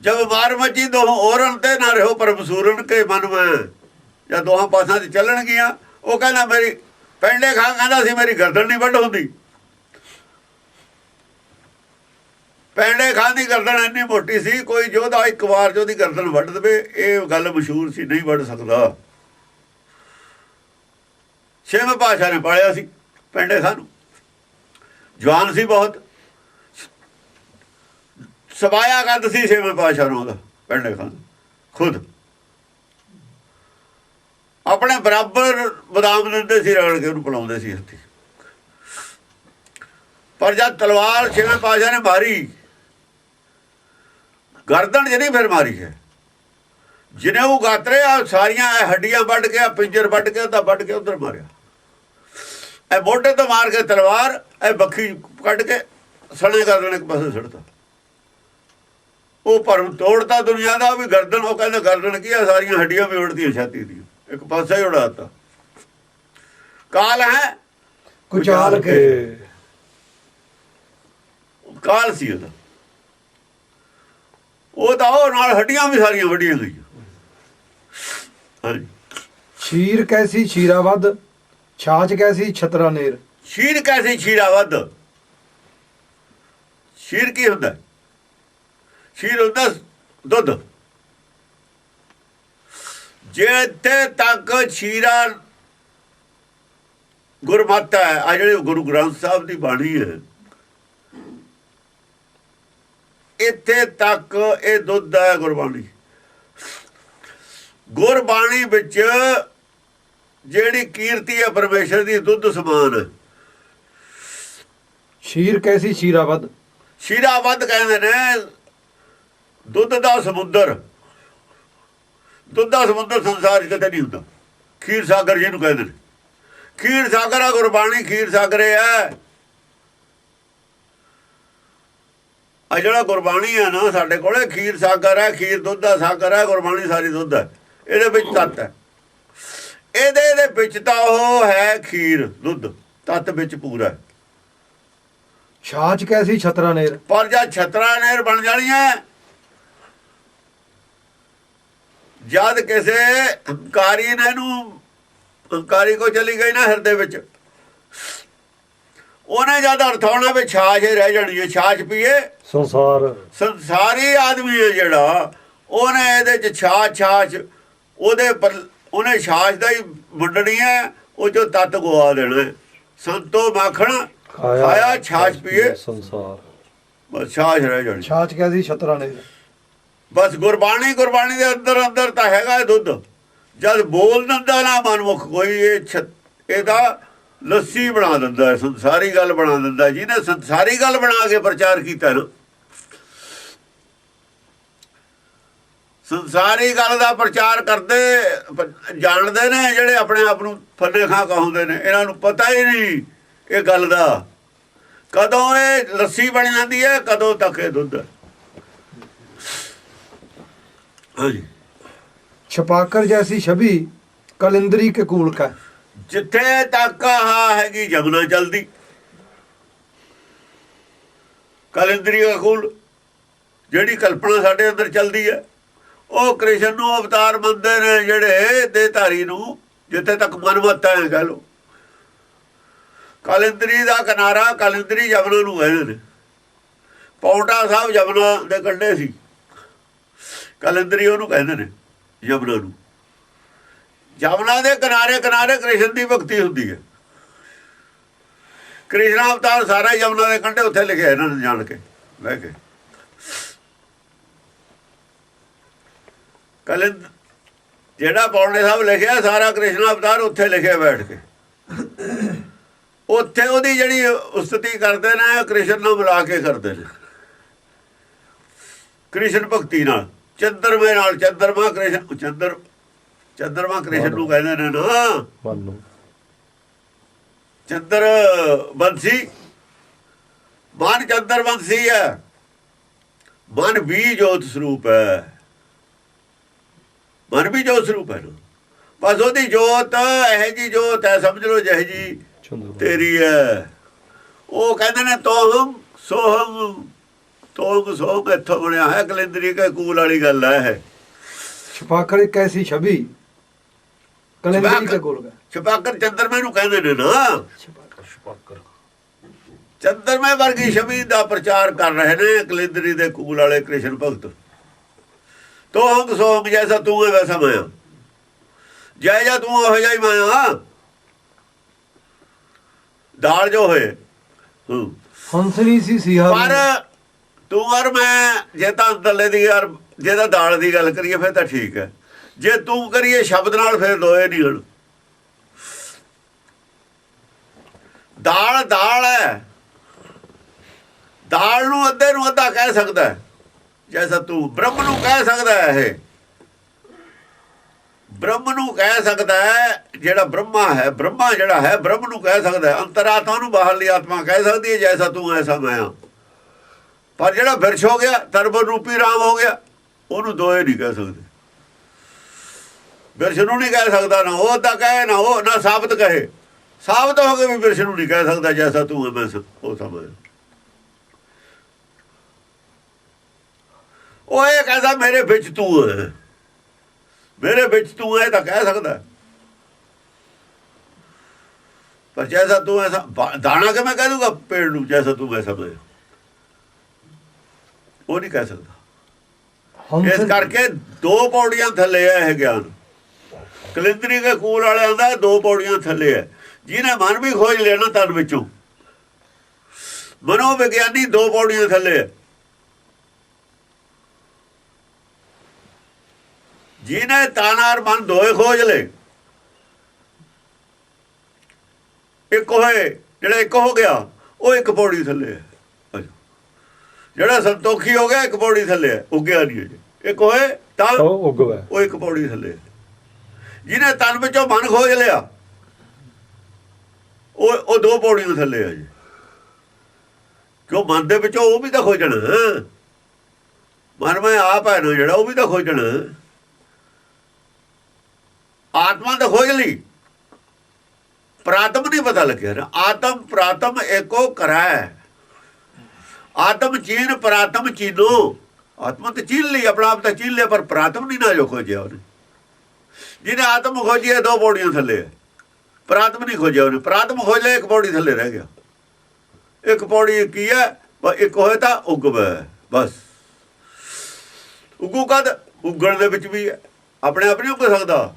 ਜਬ ਮਾਰ ਮਚੀ ਦੋ ਔਰਨ ਤੇ ਨਾ ਰਹੋ ਪਰਮ ਸੂਰਨ ਕੇ ਮਨ ਮੈਂ, ਜਦ ਦੋਹਾਂ ਪਾਸਾਂ 'ਚ ਚੱਲਣ ਗਈਆਂ। ਉਹ ਕਹਿੰਦਾ ਮੇਰੀ ਪੈਂਡੇ ਖਾਂ ਕਹਿੰਦਾ ਸੀ ਮੇਰੀ ਗਰਦਨ ਨਹੀਂ ਵੱਢ ਹੁੰਦੀ। ਪੈਂਡੇ ਖਾਂ ਦੀ ਗਰਦਨ ਇੰਨੀ ਮੋਟੀ ਸੀ, ਕੋਈ ਯੋਧਾ ਇੱਕ ਵਾਰ ਜੋ ਉਹਦੀ ਗਰਦਨ ਵੱਢ ਦੇਵੇ, ਇਹ ਗੱਲ ਮਸ਼ਹੂਰ ਸੀ, ਨਹੀਂ ਵੱਢ ਸਕਦਾ। ਛੇਵੇਂ ਪਾਤਸ਼ਾਹ ਨੇ ਪਾਲਿਆ ਸੀ ਪੈਂਡੇ ਖਾਂ ਨੂੰ, ਜਵਾਨ ਸੀ ਬਹੁਤ, ਸਵਾਇਆ ਕੱਦ ਸੀ ਛੇਵੇਂ ਪਾਤਸ਼ਾਹ ਨੂੰ ਉਹਦਾ, ਪੈਂਡੇ ਖਾਂ ਖੁਦ ਆਪਣੇ ਬਰਾਬਰ ਬਦਾਮ ਦਿੰਦੇ ਸੀ, ਰਗੜ ਕੇ ਉਹਨੂੰ ਪਿਲਾਉਂਦੇ ਸੀ ਹੱਥੀ। ਪਰ ਜਦ ਤਲਵਾਰ ਛੇਵੇਂ ਪਾਤਸ਼ਾਹ ਨੇ ਮਾਰੀ, ਗਰਦਨ 'ਚ ਨਹੀਂ ਫਿਰ ਮਾਰੀ ਹੈ, ਜਿਹਨੇ ਉਹ ਗਾਤਰੇ ਆ ਸਾਰੀਆਂ ਹੱਡੀਆਂ ਵੱਢ ਕੇ, ਪਿੰਜਰ ਵੱਢ ਕੇ, ਉਹਦਾ ਵੱਢ ਕੇ ਉੱਧਰ ਮਾਰਿਆ। ਇਹ ਮੋਢੇ ਤੋਂ ਮਾਰ ਕੇ ਤਲਵਾਰ, ਇਹ ਬੱਖੀ ਕੱਢ ਕੇ ਸਣੇ ਗਰਦਨ ਇੱਕ ਪਾਸੇ ਸੁੱਟਤਾ। ਉਹ ਭਰਮ ਤੋੜਤਾ ਦੁਨੀਆ ਦਾ ਵੀ ਗਰਦਨ। ਉਹ ਕਹਿੰਦਾ ਗਰਦਨ ਕੀ ਆ, ਸਾਰੀਆਂ ਹੱਡੀਆਂ ਵੀ ਉੜਦੀਆਂ ਛਾਤੀ ਦੀਆਂ, ਇੱਕ ਪਾਸਾ ਹੀ ਉਡਾਤਾ। ਕਾਲ ਹੈ
ਕੁਚਾਲ ਕੇ,
ਕਾਲ ਸੀ ਉਹਦਾ। ਉਹ ਤਾਂ ਉਹ ਨਾਲ ਹੱਡੀਆਂ ਵੀ ਸਾਰੀਆਂ ਵੱਡੀਆਂ ਗਈਆਂ। ਹਾਂਜੀ,
ਸ਼ੀਰ ਕੈਸੀ ਸ਼ੀਰਾਵਦ, ਛਾਛ ਕੈਸੀ ਛਤਰਾ ਨੇਰ।
ਸ਼ੀਰ ਕੈਸੀ ਸ਼ੀਰਾਵਦ। ਸ਼ੀਰ ਕੀ ਹੁੰਦਾ? ਸ਼ੀਰ ਹੁੰਦਾ ਦੁੱਧ। ਜਿੱਥੇ ਤੱਕ ਸ਼ੀਰਾ ਗੁਰਮਤਿ ਹੈ, ਆ ਜਿਹੜੇ ਗੁਰੂ ਗ੍ਰੰਥ ਸਾਹਿਬ ਦੀ ਬਾਣੀ ਹੈ, ਇੱਥੇ ਤੱਕ ਇਹ ਦੁੱਧ ਹੈ ਗੁਰਬਾਣੀ। ਗੁਰਬਾਣੀ ਵਿੱਚ ਜਿਹੜੀ ਕੀਰਤੀ ਹੈ ਪਰਮੇਸ਼ਰ ਦੀ, ਦੁੱਧ ਸਮਾਨ ਹੈ।
ਸ਼ੀਰ ਕੈਸੀ ਸ਼ੀਰਾਵਦ,
ਸ਼ੀਰਾਵਦ ਕਹਿੰਦੇ ਨੇ ਦੁੱਧ ਦਾ ਸਮੁੰਦਰ। ਦੁੱਧ ਦਾ ਸਮੁੰਦਰ ਸੰਸਾਰ 'ਚ ਕਦੇ ਨਹੀਂ ਹੁੰਦਾ। ਖੀਰ ਸਾਗਰ ਜਿਹਨੂੰ ਕਹਿੰਦੇ ਨੇ, ਖੀਰ ਸਾਗਰ ਆ ਗੁਰਬਾਣੀ, ਖੀਰ ਸਾਗਰ ਹੈ। ਆ ਜਿਹੜਾ ਗੁਰਬਾਣੀ ਹੈ ਨਾ ਸਾਡੇ ਕੋਲੇ, ਖੀਰ ਸਾਗਰ ਹੈ, ਖੀਰ ਦੁੱਧ ਦਾ ਸਾਗਰ ਹੈ। ਗੁਰਬਾਣੀ ਸਾਰੀ ਦੁੱਧ ਹੈ, ਇਹਦੇ ਵਿੱਚ ਤੱਤ ਹੈ। ਇਹਦੇ ਵਿੱਚ ਤਾਂ ਉਹ ਹੈ ਖੀਰ, ਦੁੱਧ ਤੱਤ ਵਿੱਚ ਪੂਰਾ।
ਛਾਛ ਕੈਸੀ ਛਤਰਾ ਨੇਰ।
ਪਰ ਜਦ ਛਤਰਾ ਨਹਿਰ ਬਣ ਜਾਣੀਆਂ, ਜਦ ਕਿਸੇ ਹੰਕਾਰੀ ਨੇ ਇਹਨੂੰ, ਹੰਕਾਰੀ ਕੋ ਚਲੀ ਗਈ ਨਾ ਹਿਰਦੇ ਵਿੱਚ, ਉਹਨੇ ਜਦ ਅਰਥਾਉਣਾ ਵੀ ਛਾਛ ਰਹਿ ਜਾਣੀ ਹੈ। ਛਾਛ ਪੀਏ ਸੰਸਾਰੀ ਆਦਮੀ ਹੈ ਜਿਹੜਾ, ਉਹਨੇ ਇਹਦੇ 'ਚ ਛਾਛ ਉਹਦੇ ਪਰ, ਉਹਨੇ ਛਾਛ ਦਾ ਹੀ ਵੰਡਣੀ ਹੈ, ਉਹ 'ਚੋਂ ਤੱਤ ਗਵਾ ਦੇਣਾ। ਸੰਤੋ ਮਾਖਣ ਖਾਇਆ ਛਾਛ ਪੀਏ
ਸੰਸਾਰ,
ਬਸ ਛਾਛ ਰਹਿ ਜਾਣੀ।
ਛਾਛ ਕੈਸੀ ਛਤਰਾ ਨੇਰ।
ਬਸ ਗੁਰਬਾਣੀ ਦੇ ਅੰਦਰ ਤਾਂ ਹੈਗਾ ਦੁੱਧ। ਜਦ ਬੋਲ ਦਿੰਦਾ ਨਾ ਮਨਮੁਖ ਕੋਈ, ਇਹਦਾ ਲੱਸੀ ਬਣਾ ਦਿੰਦਾ ਹੈ, ਸੰਸਾਰੀ ਗੱਲ ਬਣਾ ਦਿੰਦਾ। ਜਿਹਨੇ ਸੰਸਾਰੀ ਗੱਲ ਬਣਾ ਕੇ ਪ੍ਰਚਾਰ ਕੀਤਾ ਨਾ, ਸੰਸਾਰੀ ਗੱਲ ਦਾ ਪ੍ਰਚਾਰ ਕਰਦੇ ਜਾਣਦੇ ਨੇ ਜਿਹੜੇ ਆਪਣੇ ਆਪ ਨੂੰ ਫੰਨੇ ਖਾਂ ਕਹਾਉਂਦੇ ਨੇ। ਇਹਨਾਂ ਨੂੰ ਪਤਾ ਹੀ ਨਹੀਂ ਇਹ ਗੱਲ ਦਾ, ਕਦੋਂ ਇਹ ਲੱਸੀ ਬਣ ਜਾਂਦੀ ਹੈ, ਕਦੋਂ ਤੱਕ ਇਹ ਦੁੱਧ ਹੈ। ਹਾਂਜੀ,
ਛਪਾਕਰ ਜੈਸੀ ਛਵੀ, ਕਲਿੰਦਰੀ ਕੇ ਕੂਲ ਕਾ।
ਜਿੱਥੇ ਤੱਕ ਆ ਹੈਗੀ ਜਮਨਾ ਚਲਦੀ, ਕਲਿੰਦਰੀ ਦਾ ਕੂਲ, ਜਿਹੜੀ ਕਲਪਨਾ ਸਾਡੇ ਅੰਦਰ ਚਲਦੀ ਹੈ, ਉਹ ਕ੍ਰਿਸ਼ਨ ਨੂੰ ਅਵਤਾਰ ਮੰਨਦੇ ਨੇ ਜਿਹੜੇ ਦੇਹਧਾਰੀ ਨੂੰ। ਜਿੱਥੇ ਤੱਕ ਮਨਮਤ ਹੈ ਕਹਿ ਲਓ, ਕਲਿੰਦਰੀ ਦਾ ਕਿਨਾਰਾ, ਕਲਿੰਦਰੀ ਜਮਨਾ ਨੂੰ ਕਹਿੰਦੇ ਨੇ। ਪੌਂਟਾ ਸਾਹਿਬ ਜਮਨਾ ਦੇ ਕੰਢੇ ਸੀ, ਕਲਿੰਦਰੀ ਉਹਨੂੰ ਕਹਿੰਦੇ ਨੇ, ਜਮਨਾ ਨੂੰ। ਜਮਨਾ ਦੇ ਕਿਨਾਰੇ ਕਿਨਾਰੇ ਕ੍ਰਿਸ਼ਨ ਦੀ ਭਗਤੀ ਹੁੰਦੀ ਹੈ। ਕ੍ਰਿਸ਼ਨ ਅਵਤਾਰ ਸਾਰਾ ਜਮਨਾ ਦੇ ਕੰਢੇ ਉੱਥੇ ਲਿਖਿਆ ਇਹਨਾਂ ਨੇ ਜਾਣ ਕੇ ਬਹਿ ਕੇ। ਕਲਿੰਦ ਜਿਹੜਾ ਪੌਂਡੇ ਸਾਹਿਬ ਲਿਖਿਆ ਸਾਰਾ ਕ੍ਰਿਸ਼ਨ ਅਵਤਾਰ ਉੱਥੇ ਲਿਖਿਆ ਬੈਠ ਕੇ। ਉੱਥੇ ਉਹਦੀ ਜਿਹੜੀ ਉਸਤਤੀ ਕਰਦੇ ਨੇ ਕ੍ਰਿਸ਼ਨ ਨੂੰ ਮਿਲਾ ਕੇ ਕਰਦੇ ਨੇ, ਕ੍ਰਿਸ਼ਨ ਭਗਤੀ ਨਾਲ, ਚੰਦਰਮੇ ਨਾਲ। ਚੰਦਰਮਾ ਕ੍ਰਿਸ਼ਨ, ਚੰਦਰਮਾ ਕ੍ਰਿਸ਼ਨ ਨੂੰ ਕਹਿੰਦੇ ਨੇ ਨਾ। ਚੰਦਰ ਬੰਸੀ, ਮਨ ਚੰਦਰ ਬੰਸੀ ਹੈ, ਮਨ ਵੀ ਜੋਤ ਸਰੂਪ ਹੈ। ਮਨ ਵੀ ਜੋਤ ਸਰੂਪ ਹੈ। ਬਸ ਉਹਦੀ ਜੋਤ ਇਹ ਜੀ ਜੋਤ ਹੈ, ਸਮਝ ਲਓ ਜਿਹੇ ਜੀ ਤੇਰੀ ਹੈ। ਉਹ ਕਹਿੰਦੇ ਨੇ ਤੋਹਮ ਸੋਹਮ, ਤੋਹਮ ਸੋਹਮ ਇੱਥੋਂ ਬਣਿਆ ਹੈ। ਕਲਿੰਦਰੀ ਕੇ ਕੂਲ ਵਾਲੀ ਗੱਲ ਹੈ ਇਹ।
ਛਪਾਕਰ ਇੱਕ ਐਸੀ ਛਵੀ, ਕਲਿੰਦਰੀ ਕੇ ਕੋਲ।
ਛਪਾਕਰ ਚੰਦਰਮੇ ਨੂੰ ਕਹਿੰਦੇ ਨੇ ਨਾ। ਚੰਦਰਮੇ ਵਰਗੀ ਛਵੀ ਦਾ ਪ੍ਰਚਾਰ ਕਰ ਰਹੇ ਨੇ ਕਲਿੰਦਰੀ ਦੇ ਕੂਲ ਵਾਲੇ ਕ੍ਰਿਸ਼ਨ ਭਗਤ। ਤੋਹਮ ਸੋਹਮ ਜੈਸਾ ਤੂੰ ਹੈ ਵੈਸਾ ਮੈਂ, ਜੈ ਜਾ ਤੂੰ ਹੋ ਜਾਈ ਮੈਂ। ਦਾਲ ਜੋ ਹੋਏ
ਹੰਸਣੀ ਸੀ ਸੀਹਾ,
ਪਰ ਤੂੰ ਔਰ ਮੈਂ ਜੇ ਤਾਂ ਦੱਲੇ ਦੀ ਯਾਰ, ਜੇ ਤਾਂ ਦਾਲ ਦੀ ਗੱਲ ਕਰੀਏ ਫਿਰ ਤਾਂ ਠੀਕ ਹੈ। ਜੇ ਤੂੰ ਕਰੀਏ ਸ਼ਬਦ ਨਾਲ ਫਿਰ ਦੋਏ ਨਹੀਂ ਹਣ। ਦਾਲ ਦਾਲ ਹੈ, ਦਾਲ ਨੂੰ ਅੱਧੇ ਨੂੰ ਅੱਧਾ ਕਹਿ ਸਕਦਾ ਹੈ। ਜੈਸਾ ਤੂੰ ਬ੍ਰਹਮ ਨੂੰ ਕਹਿ ਸਕਦਾ ਹੈ, ਇਹ ਬ੍ਰਹਮ ਨੂੰ ਕਹਿ ਸਕਦਾ ਹੈ। ਜਿਹੜਾ ਬ੍ਰਹਮਾ ਹੈ, ਬ੍ਰਹਮਾ ਜਿਹੜਾ ਹੈ ਬ੍ਰਹਮ ਨੂੰ ਕਹਿ ਸਕਦਾ ਹੈ। ਅੰਤਰਾਤਮਾ ਨੂੰ ਬਾਹਰਲੀ ਆਤਮਾ ਕਹਿ ਸਕਦੀ ਹੈ ਜੈਸਾ ਤੂੰ ਐਸਾ ਮੈਂ ਹਾਂ। ਪਰ ਜਿਹੜਾ ਬਿਰਛ ਹੋ ਗਿਆ, ਤਰਬ ਰੂਪੀ ਰਾਮ ਹੋ ਗਿਆ, ਉਹਨੂੰ ਦੋਏ ਨਹੀਂ ਕਹਿ ਸਕਦੇ। ਬਿਰਛ ਨੂੰ ਨਹੀਂ ਕਹਿ ਸਕਦਾ, ਨਾ ਉਹ ਅੱਧਾ ਕਹੇ ਨਾ ਉਹ, ਨਾ ਸਾਬਤ ਕਹੇ। ਸਾਬਤ ਹੋ ਕੇ ਵੀ ਬਿਰਛ ਨੂੰ ਨਹੀਂ ਕਹਿ ਸਕਦਾ ਜੈਸਾ ਤੂੰ ਹੈ ਮੈਂ ਉਹ ਸਮਝ। ਉਹ ਇਹ ਕਹਿੰਦਾ ਮੇਰੇ ਵਿੱਚ ਤੂੰ ਹੈ, ਮੇਰੇ ਵਿੱਚ ਤੂੰ ਹੈ ਤਾਂ ਕਹਿ ਸਕਦਾ। ਪਰ ਜੈਸਾ ਤੂੰ ਐਸਾ ਦਾਣਾ ਕਿ ਮੈਂ ਕਹਿ ਦੂੰਗਾ ਪੇੜ ਨੂੰ ਜੈਸਾ ਤੂੰ ਐਸਾ ਮੈਂ, ਉਹ ਨਹੀਂ ਕਹਿ ਸਕਦਾ। ਇਸ ਕਰਕੇ ਦੋ ਪੌੜੀਆਂ ਥੱਲੇ ਹੈ ਇਹ ਗਿਆਨ। ਕਲਿੰਦਰੀ ਦੇ ਕੂਲ ਵਾਲਿਆਂ ਦਾ ਦੋ ਪੌੜੀਆਂ ਥੱਲੇ ਹੈ। ਜਿਹਨੇ ਮਨ ਵੀ ਖੋਜ ਲੈਣਾ ਤਨ ਵਿੱਚੋਂ, ਮਨੋ ਵਿਗਿਆਨੀ ਦੋ ਪੌੜੀਆਂ ਥੱਲੇ ਹੈ। ਜਿਹਨੇ ਤਨ ਔਰ ਮਨ ਦੋਏ ਖੋਜ ਲਏ, ਇੱਕ ਹੋਏ, ਜਿਹੜਾ ਇੱਕ ਹੋ ਗਿਆ ਉਹ ਇੱਕ ਪੌੜੀ ਥੱਲੇ ਹੈ। ਜਿਹੜਾ ਸੰਤੋਖੀ ਹੋ ਗਿਆ ਇੱਕ ਪੌੜੀ ਥੱਲੇ ਹੈ, ਉੱਗਿਆ ਨਹੀਂ ਅਜੇ। ਇੱਕ ਹੋਏ ਤਾਂ ਉਹ ਇੱਕ ਪੌੜੀ ਥੱਲੇ ਹੈ। ਜਿਹਨੇ ਤਨ ਵਿੱਚੋਂ ਮਨ ਖੋਜ ਲਿਆ ਉਹ ਦੋ ਪੌੜੀਆਂ ਥੱਲੇ ਹੈ ਜੀ। ਕਿਉਂ ਮਨ ਦੇ ਵਿੱਚੋਂ ਉਹ ਵੀ ਤਾਂ ਖੋਜਣਾ, ਮਨ ਮੈਂ ਆਪ ਹੈ ਨਾ ਜਿਹੜਾ, ਉਹ ਵੀ ਤਾਂ ਖੋਜਣਾ। ਆਤਮਾ ਤਾਂ ਖੋਜ ਲਈ, ਪ੍ਰਾਤਮ ਨਹੀਂ ਪਤਾ ਲੱਗਿਆ ਨਾ। ਆਤਮ ਪ੍ਰਾਤਮ ਏਕੋ ਕਰਾ, ਆਤਮ ਚੀਨ ਪ੍ਰਾਤਮ ਚੀਨੋ। ਆਤਮਾ ਤਾਂ ਚੀਨ ਲਈ, ਆਪਣਾ ਆਪ ਤਾਂ ਚੀਨ ਲਿਆ, ਪਰ ਪ੍ਰਾਤਮ ਨਹੀਂ ਨਾ ਜੋ ਖੋਜਿਆ ਉਹਨੇ। ਜਿਹਨੇ ਆਤਮ ਖੋਜੀ ਹੈ ਦੋ ਪੌੜੀਆਂ ਥੱਲੇ ਹੈ, ਪ੍ਰਾਤਮ ਨਹੀਂ ਖੋਜਿਆ ਉਹਨੇ। ਪ੍ਰਾਤਮ ਖੋਜ ਲਿਆ ਇੱਕ ਪੌੜੀ ਥੱਲੇ ਰਹਿ ਗਿਆ। ਇੱਕ ਪੌੜੀ ਕੀ ਹੈ, ਇੱਕ ਹੋਏ ਤਾਂ ਉਗਵੇ। ਬਸ ਉਗੂ ਕਦ, ਉਗਣ ਦੇ ਵਿੱਚ ਵੀ ਹੈ, ਆਪਣੇ ਆਪ ਨਹੀਂ ਉੱਗ ਸਕਦਾ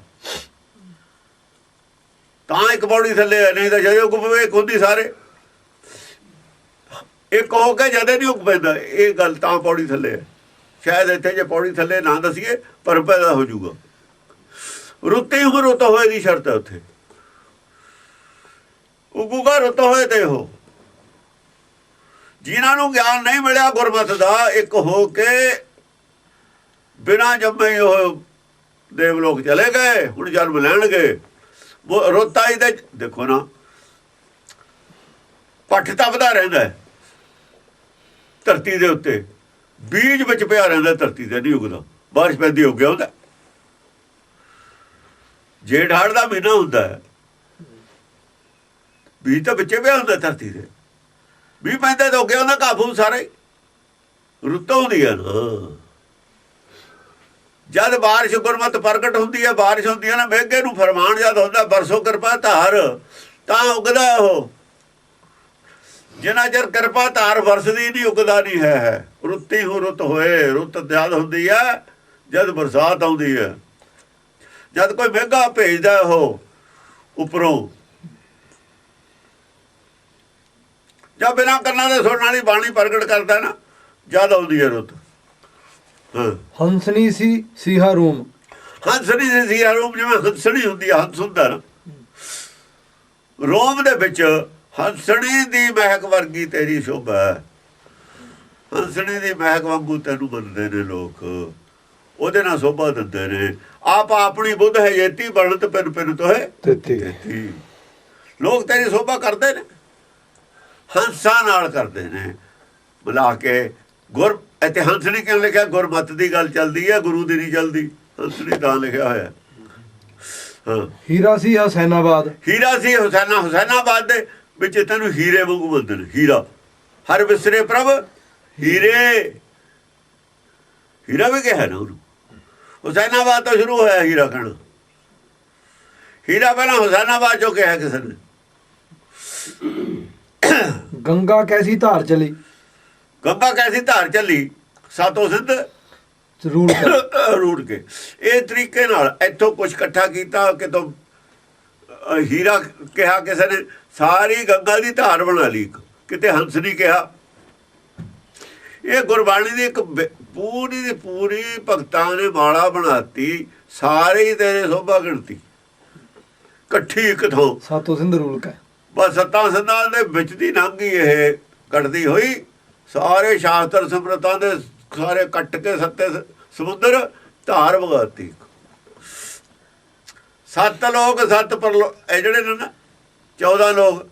ਤਾਂ ਇੱਕ ਪੌੜੀ ਥੱਲੇ ਹੈ। ਨਹੀਂ ਤਾਂ ਜਦੋਂ ਉੱਗ ਪਵੇ ਇੱਕ ਹੁੰਦੀ ਸਾਰੇ, ਇੱਕ ਹੋ ਕੇ ਜਦੇ ਨਹੀਂ ਉੱਗ ਪੈਂਦਾ। ਇਹ ਗੱਲ ਤਾਂ ਪੌੜੀ ਥੱਲੇ ਹੈ। ਸ਼ਾਇਦ ਇੱਥੇ ਜੇ ਪੌੜੀ ਥੱਲੇ ਨਾ ਦਸੀਏ ਪਰ ਪੈਦਾ ਹੋ ਜਾਊਗਾ। ਰੁੱਤੇ ਉਮਰ ਰੁੱਤ ਹੋਏ ਦੀ ਸ਼ਰਤ ਹੈ ਉੱਥੇ। ਉਗੂਗਾ ਰੁੱਤ ਹੋਏ ਤੇ ਉਹ ਜਿਨ੍ਹਾਂ ਨੂੰ ਗਿਆਨ ਨਹੀਂ ਮਿਲਿਆ ਗੁਰਮਤਿ ਦਾ, ਇੱਕ ਹੋ ਕੇ ਬਿਨਾਂ ਜੰਮੇ ਉਹ ਦੇਵਲੋਕ ਚਲੇ ਗਏ, ਹੁਣ ਜਨਮ ਲੈਣਗੇ। ਰੁੱਤ ਆਈ ਤੇ ਦੇਖੋ ਨਾ, ਪੱਠ ਤਪਦਾ ਰਹਿੰਦਾ ਧਰਤੀ ਦੇ ਉੱਤੇ, ਬੀਜ ਵਿੱਚ ਪਿਆ ਰਹਿੰਦਾ, ਧਰਤੀ ਤੇ ਨਹੀਂ ਉਗਦਾ। ਬਾਰਿਸ਼ ਪੈਂਦੀ ਹੋ ਗਿਆ ਹੁੰਦਾ। ਜੇਠ ਹਾੜ ਦਾ ਮਹੀਨਾ ਹੁੰਦਾ ਹੈ, ਬੀਜ ਤਾਂ ਵਿੱਚੇ ਪਿਆ ਹੁੰਦਾ ਧਰਤੀ ਦੇ। ਮੀਂਹ ਪੈਂਦਾ ਤਾਂ ਉੱਗਿਆ ਹੁੰਦਾ ਘਾਹ ਸਾਰੇ। ਰੁੱਤਾਂ ਹੁੰਦੀਆਂ ਨਾ। ਜਦ ਬਾਰਿਸ਼ ਗੁਰਮਤ ਪ੍ਰਗਟ ਹੁੰਦੀ ਹੈ, ਬਾਰਿਸ਼ ਹੁੰਦੀ ਹੈ ਨਾ, ਮੇਘੇ ਨੂੰ ਫਰਮਾਨ ਜਦ ਹੁੰਦਾ ਬਰਸੋ ਕਿਰਪਾ ਧਾਰ, ਤਾਂ ਉੱਗਦਾ ਉਹ। ਜਿੰਨਾ ਚਿਰ ਕਿਰਪਾ ਧਾਰ ਵਰਸਦੀ ਨਹੀਂ ਉਗਦਾ ਨਹੀਂ ਹੈ। ਰੁੱਤੀ ਹੋ ਰੁੱਤ ਹੋਏ, ਰੁੱਤ ਜਦ ਹੁੰਦੀ ਹੈ ਜਦ ਬਰਸਾਤ ਆਉਂਦੀ ਹੈ, ਜਦ ਕੋਈ ਮਹਿੰਗਾ ਭੇਜਦਾ ਉਹ ਉੱਪਰੋਂ, ਜਾਂ ਬਿਨਾਂ ਕੰਨਾਂ ਦੇ ਸੁਣਨ ਵਾਲੀ ਬਾਣੀ ਪ੍ਰਗਟ ਕਰਦਾ ਨਾ, ਜਦ ਆਉਂਦੀ ਹੈ ਰੁੱਤ। ਹਾਂ,
ਹੰਸਨੀ ਸੀ ਸੀਹਾ ਰੂਮ।
ਹੰਸਣੀ ਦੇ ਸੀਹਾ ਰੂਮ, ਜਿਵੇਂ ਹੰਸਣੀ ਹੁੰਦੀ ਹੈ, ਹੰਸ ਹੁੰਦਾ ਨਾ ਰੋਮ ਦੇ ਵਿੱਚ, ਹੰਸਣੀ ਦੀ ਮਹਿਕ ਵਰਗੀ ਤੇਰੀ ਸ਼ੋਭਾ ਹੈ। ਹੰਸਣੀ ਦੀ ਮਹਿਕ ਵਾਂਗੂ ਤੈਨੂੰ ਮੰਨਦੇ ਨੇ ਲੋਕ, ਉਹਦੇ ਨਾਲ ਸ਼ੋਭਾ ਦਿੰਦੇ ਨੇ। ਆਪ ਆਪਣੀ ਬੁੱਧ ਹੈ ਜੇਤੀ, ਬਣਤ ਪਿੰਨ ਪਿੰਨ ਤੋਹੇ ਤੇਤੀ। ਲੋਕ ਤੇਰੀ ਸ਼ੋਭਾ ਕਰਦੇ ਨੇ, ਹੰਸਾਂ ਨਾਲ ਕਰਦੇ ਨੇ ਬੁਲਾ ਕੇ। ਗੁਰ ਇੱਥੇ ਹੰਸਣੀ ਕਿਉਂ ਲਿਖਿਆ? ਗੁਰਮਤ ਦੀ ਗੱਲ ਚੱਲਦੀ ਹੈ, ਗੁਰੂ ਦੀ ਨਹੀਂ ਚੱਲਦੀ। ਹੰਸਣੀ ਤਾਂ ਲਿਖਿਆ ਹੋਇਆ। ਹਾਂ,
ਹੀਰਾ ਸੀ ਹਸੈਨਾਬਾਦ।
ਹੀਰਾ ਸੀ ਹੁਸੈਨਾਬਾਦ ਦੇ ਵਿੱਚ ਤੈਨੂੰ ਹੀਰੇ ਵਾਂਗੂ ਮੰਨਦੇ ਨੇ। ਹੀਰਾ ਹਰ ਵਿਸਰੇ ਪ੍ਰਭ ਹੀਰੇ, ਹੀਰਾ ਵੀ ਕਿਹਾ ਨਾ ਉਹਨੂੰ। ਹੁਸੈਨਾਬਾਦ ਤੋਂ ਸ਼ੁਰੂ ਹੋਇਆ ਹੀਰਾ ਕਹਿਣਾ। ਹੀਰਾ ਪਹਿਲਾਂ ਹੁਸੈਨਾਬਾਦ ਚੋਂ ਕਿਹਾ ਕਿਸੇ ਨੇ।
ਗੰਗਾ ਕੈਸੀ ਧਾਰ ਚਲੀ।
ਗੰਗਾ ਕੈਸੀ ਧਾਰ ਚੱਲੀ, ਸਾਤੋਂ ਸਿੰਧ ਰੂੜ ਕੇ। ਇਹ ਤਰੀਕੇ ਨਾਲ ਇੱਥੋਂ ਕੁਛ ਇਕੱਠਾ ਕੀਤਾ, ਕਿਤੋਂ ਹੀਰਾ ਕਿਹਾ ਕਿਸੇ ਨੇ, ਸਾਰੀ ਗੰਗਾ ਦੀ ਧਾਰ ਬਣਾ ਲਈ। ਕਿਤੇ ਹੰਸ ਨਹੀਂ ਕਿਹਾ। ਇਹ ਗੁਰਬਾਣੀ ਦੀ ਇੱਕ ਪੂਰੀ ਦੀ ਪੂਰੀ ਭਗਤਾਂ ਨੇ ਮਾਲਾ ਬਣਾਤੀ, ਸਾਰੇ ਹੀ ਤੇਰੇ ਸੋਭਾ ਗਿਣਤੀ ਇਕੱਠੀ ਇੱਕ ਥਾਂ।
ਸਾਤੋਂ ਸਿੰਧ ਰੂਲ ਕੇ
ਬਸ ਸੱਤਾਂ ਸਿੰਧਾਂ ਦੇ ਵਿੱਚ ਦੀ ਲੰਘੀ ਇਹ ਕੱਟਦੀ ਹੋਈ, ਸਾਰੇ ਸ਼ਾਸਤਰ ਸਿਮਰਤਾਂ ਦੇ ਸਾਰੇ ਕੱਟ ਕੇ ਸੱਤੇ ਸਮੁੰਦਰ ਧਾਰ ਵਗਾਤੀ। 7 ਲੋਕ 7 ਪਰਲੋ, ਇਹ ਜਿਹੜੇ ਨੇ ਨਾ 14 ਲੋਕ,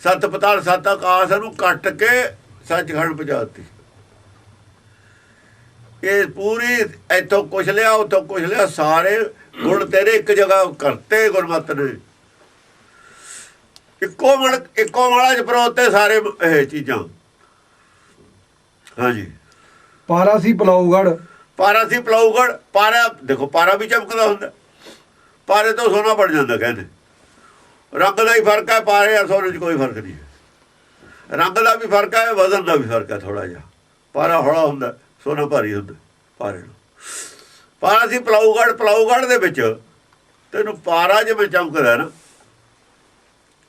7 ਪਤਾਲ 7 ਆਕਾਸ਼ ਨੂੰ ਕੱਟ ਕੇ ਸੱਚਖੰਡ ਪਹੁੰਚਾਤੀ। ਇਹ ਪੂਰੀ ਇੱਥੋਂ ਕੁਛ ਲਿਆ, ਉੱਥੋਂ ਕੁਛ ਲਿਆ, ਸਾਰੇ ਗੁਣ ਤੇਰੇ ਇੱਕ ਜਗ੍ਹਾ ਕਰਤੇ ਗੁਰਮਤਿ ਨੇ। ਇੱਕੋ ਮਾਲਾ ਚ ਪਰੋਤੇ ਸਾਰੇ ਇਹ ਚੀਜ਼ਾਂ। ਹਾਂਜੀ,
ਪਾਰਾ ਸੀ ਪਲਾਊਗੜ।
ਪਾਰਾ ਸੀ ਪਲਾਊਗੜ। ਪਾਰਾ ਦੇਖੋ, ਪਾਰਾ ਵੀ ਚਮਕਦਾ ਹੁੰਦਾ, ਪਾਰੇ ਤੋਂ ਸੋਨਾ ਬਣ ਜਾਂਦਾ। ਕਹਿੰਦੇ ਰੰਗ ਦਾ ਹੀ ਫਰਕ ਹੈ, ਪਾਰੇ ਆ ਸੋਨੇ 'ਚ ਕੋਈ ਫਰਕ ਨਹੀਂ ਹੈ। ਰੰਗ ਦਾ ਵੀ ਫਰਕ ਹੈ, ਵਜ਼ਨ ਦਾ ਵੀ ਫਰਕ ਹੈ ਥੋੜਾ ਜਿਹਾ। ਪਾਰਾ ਹੌਲਾ ਹੁੰਦਾ, ਸੋਨਾ ਭਾਰੀ ਹੁੰਦਾ ਪਾਰੇ ਨੂੰ। ਪਾਰਾ ਸੀ ਪਲਾਊਗੜ। ਪਲਾਊਗੜ ਦੇ ਵਿੱਚ ਤੈਨੂੰ ਪਾਰਾ ਜਿਵੇਂ ਚਮਕਦਾ ਨਾ,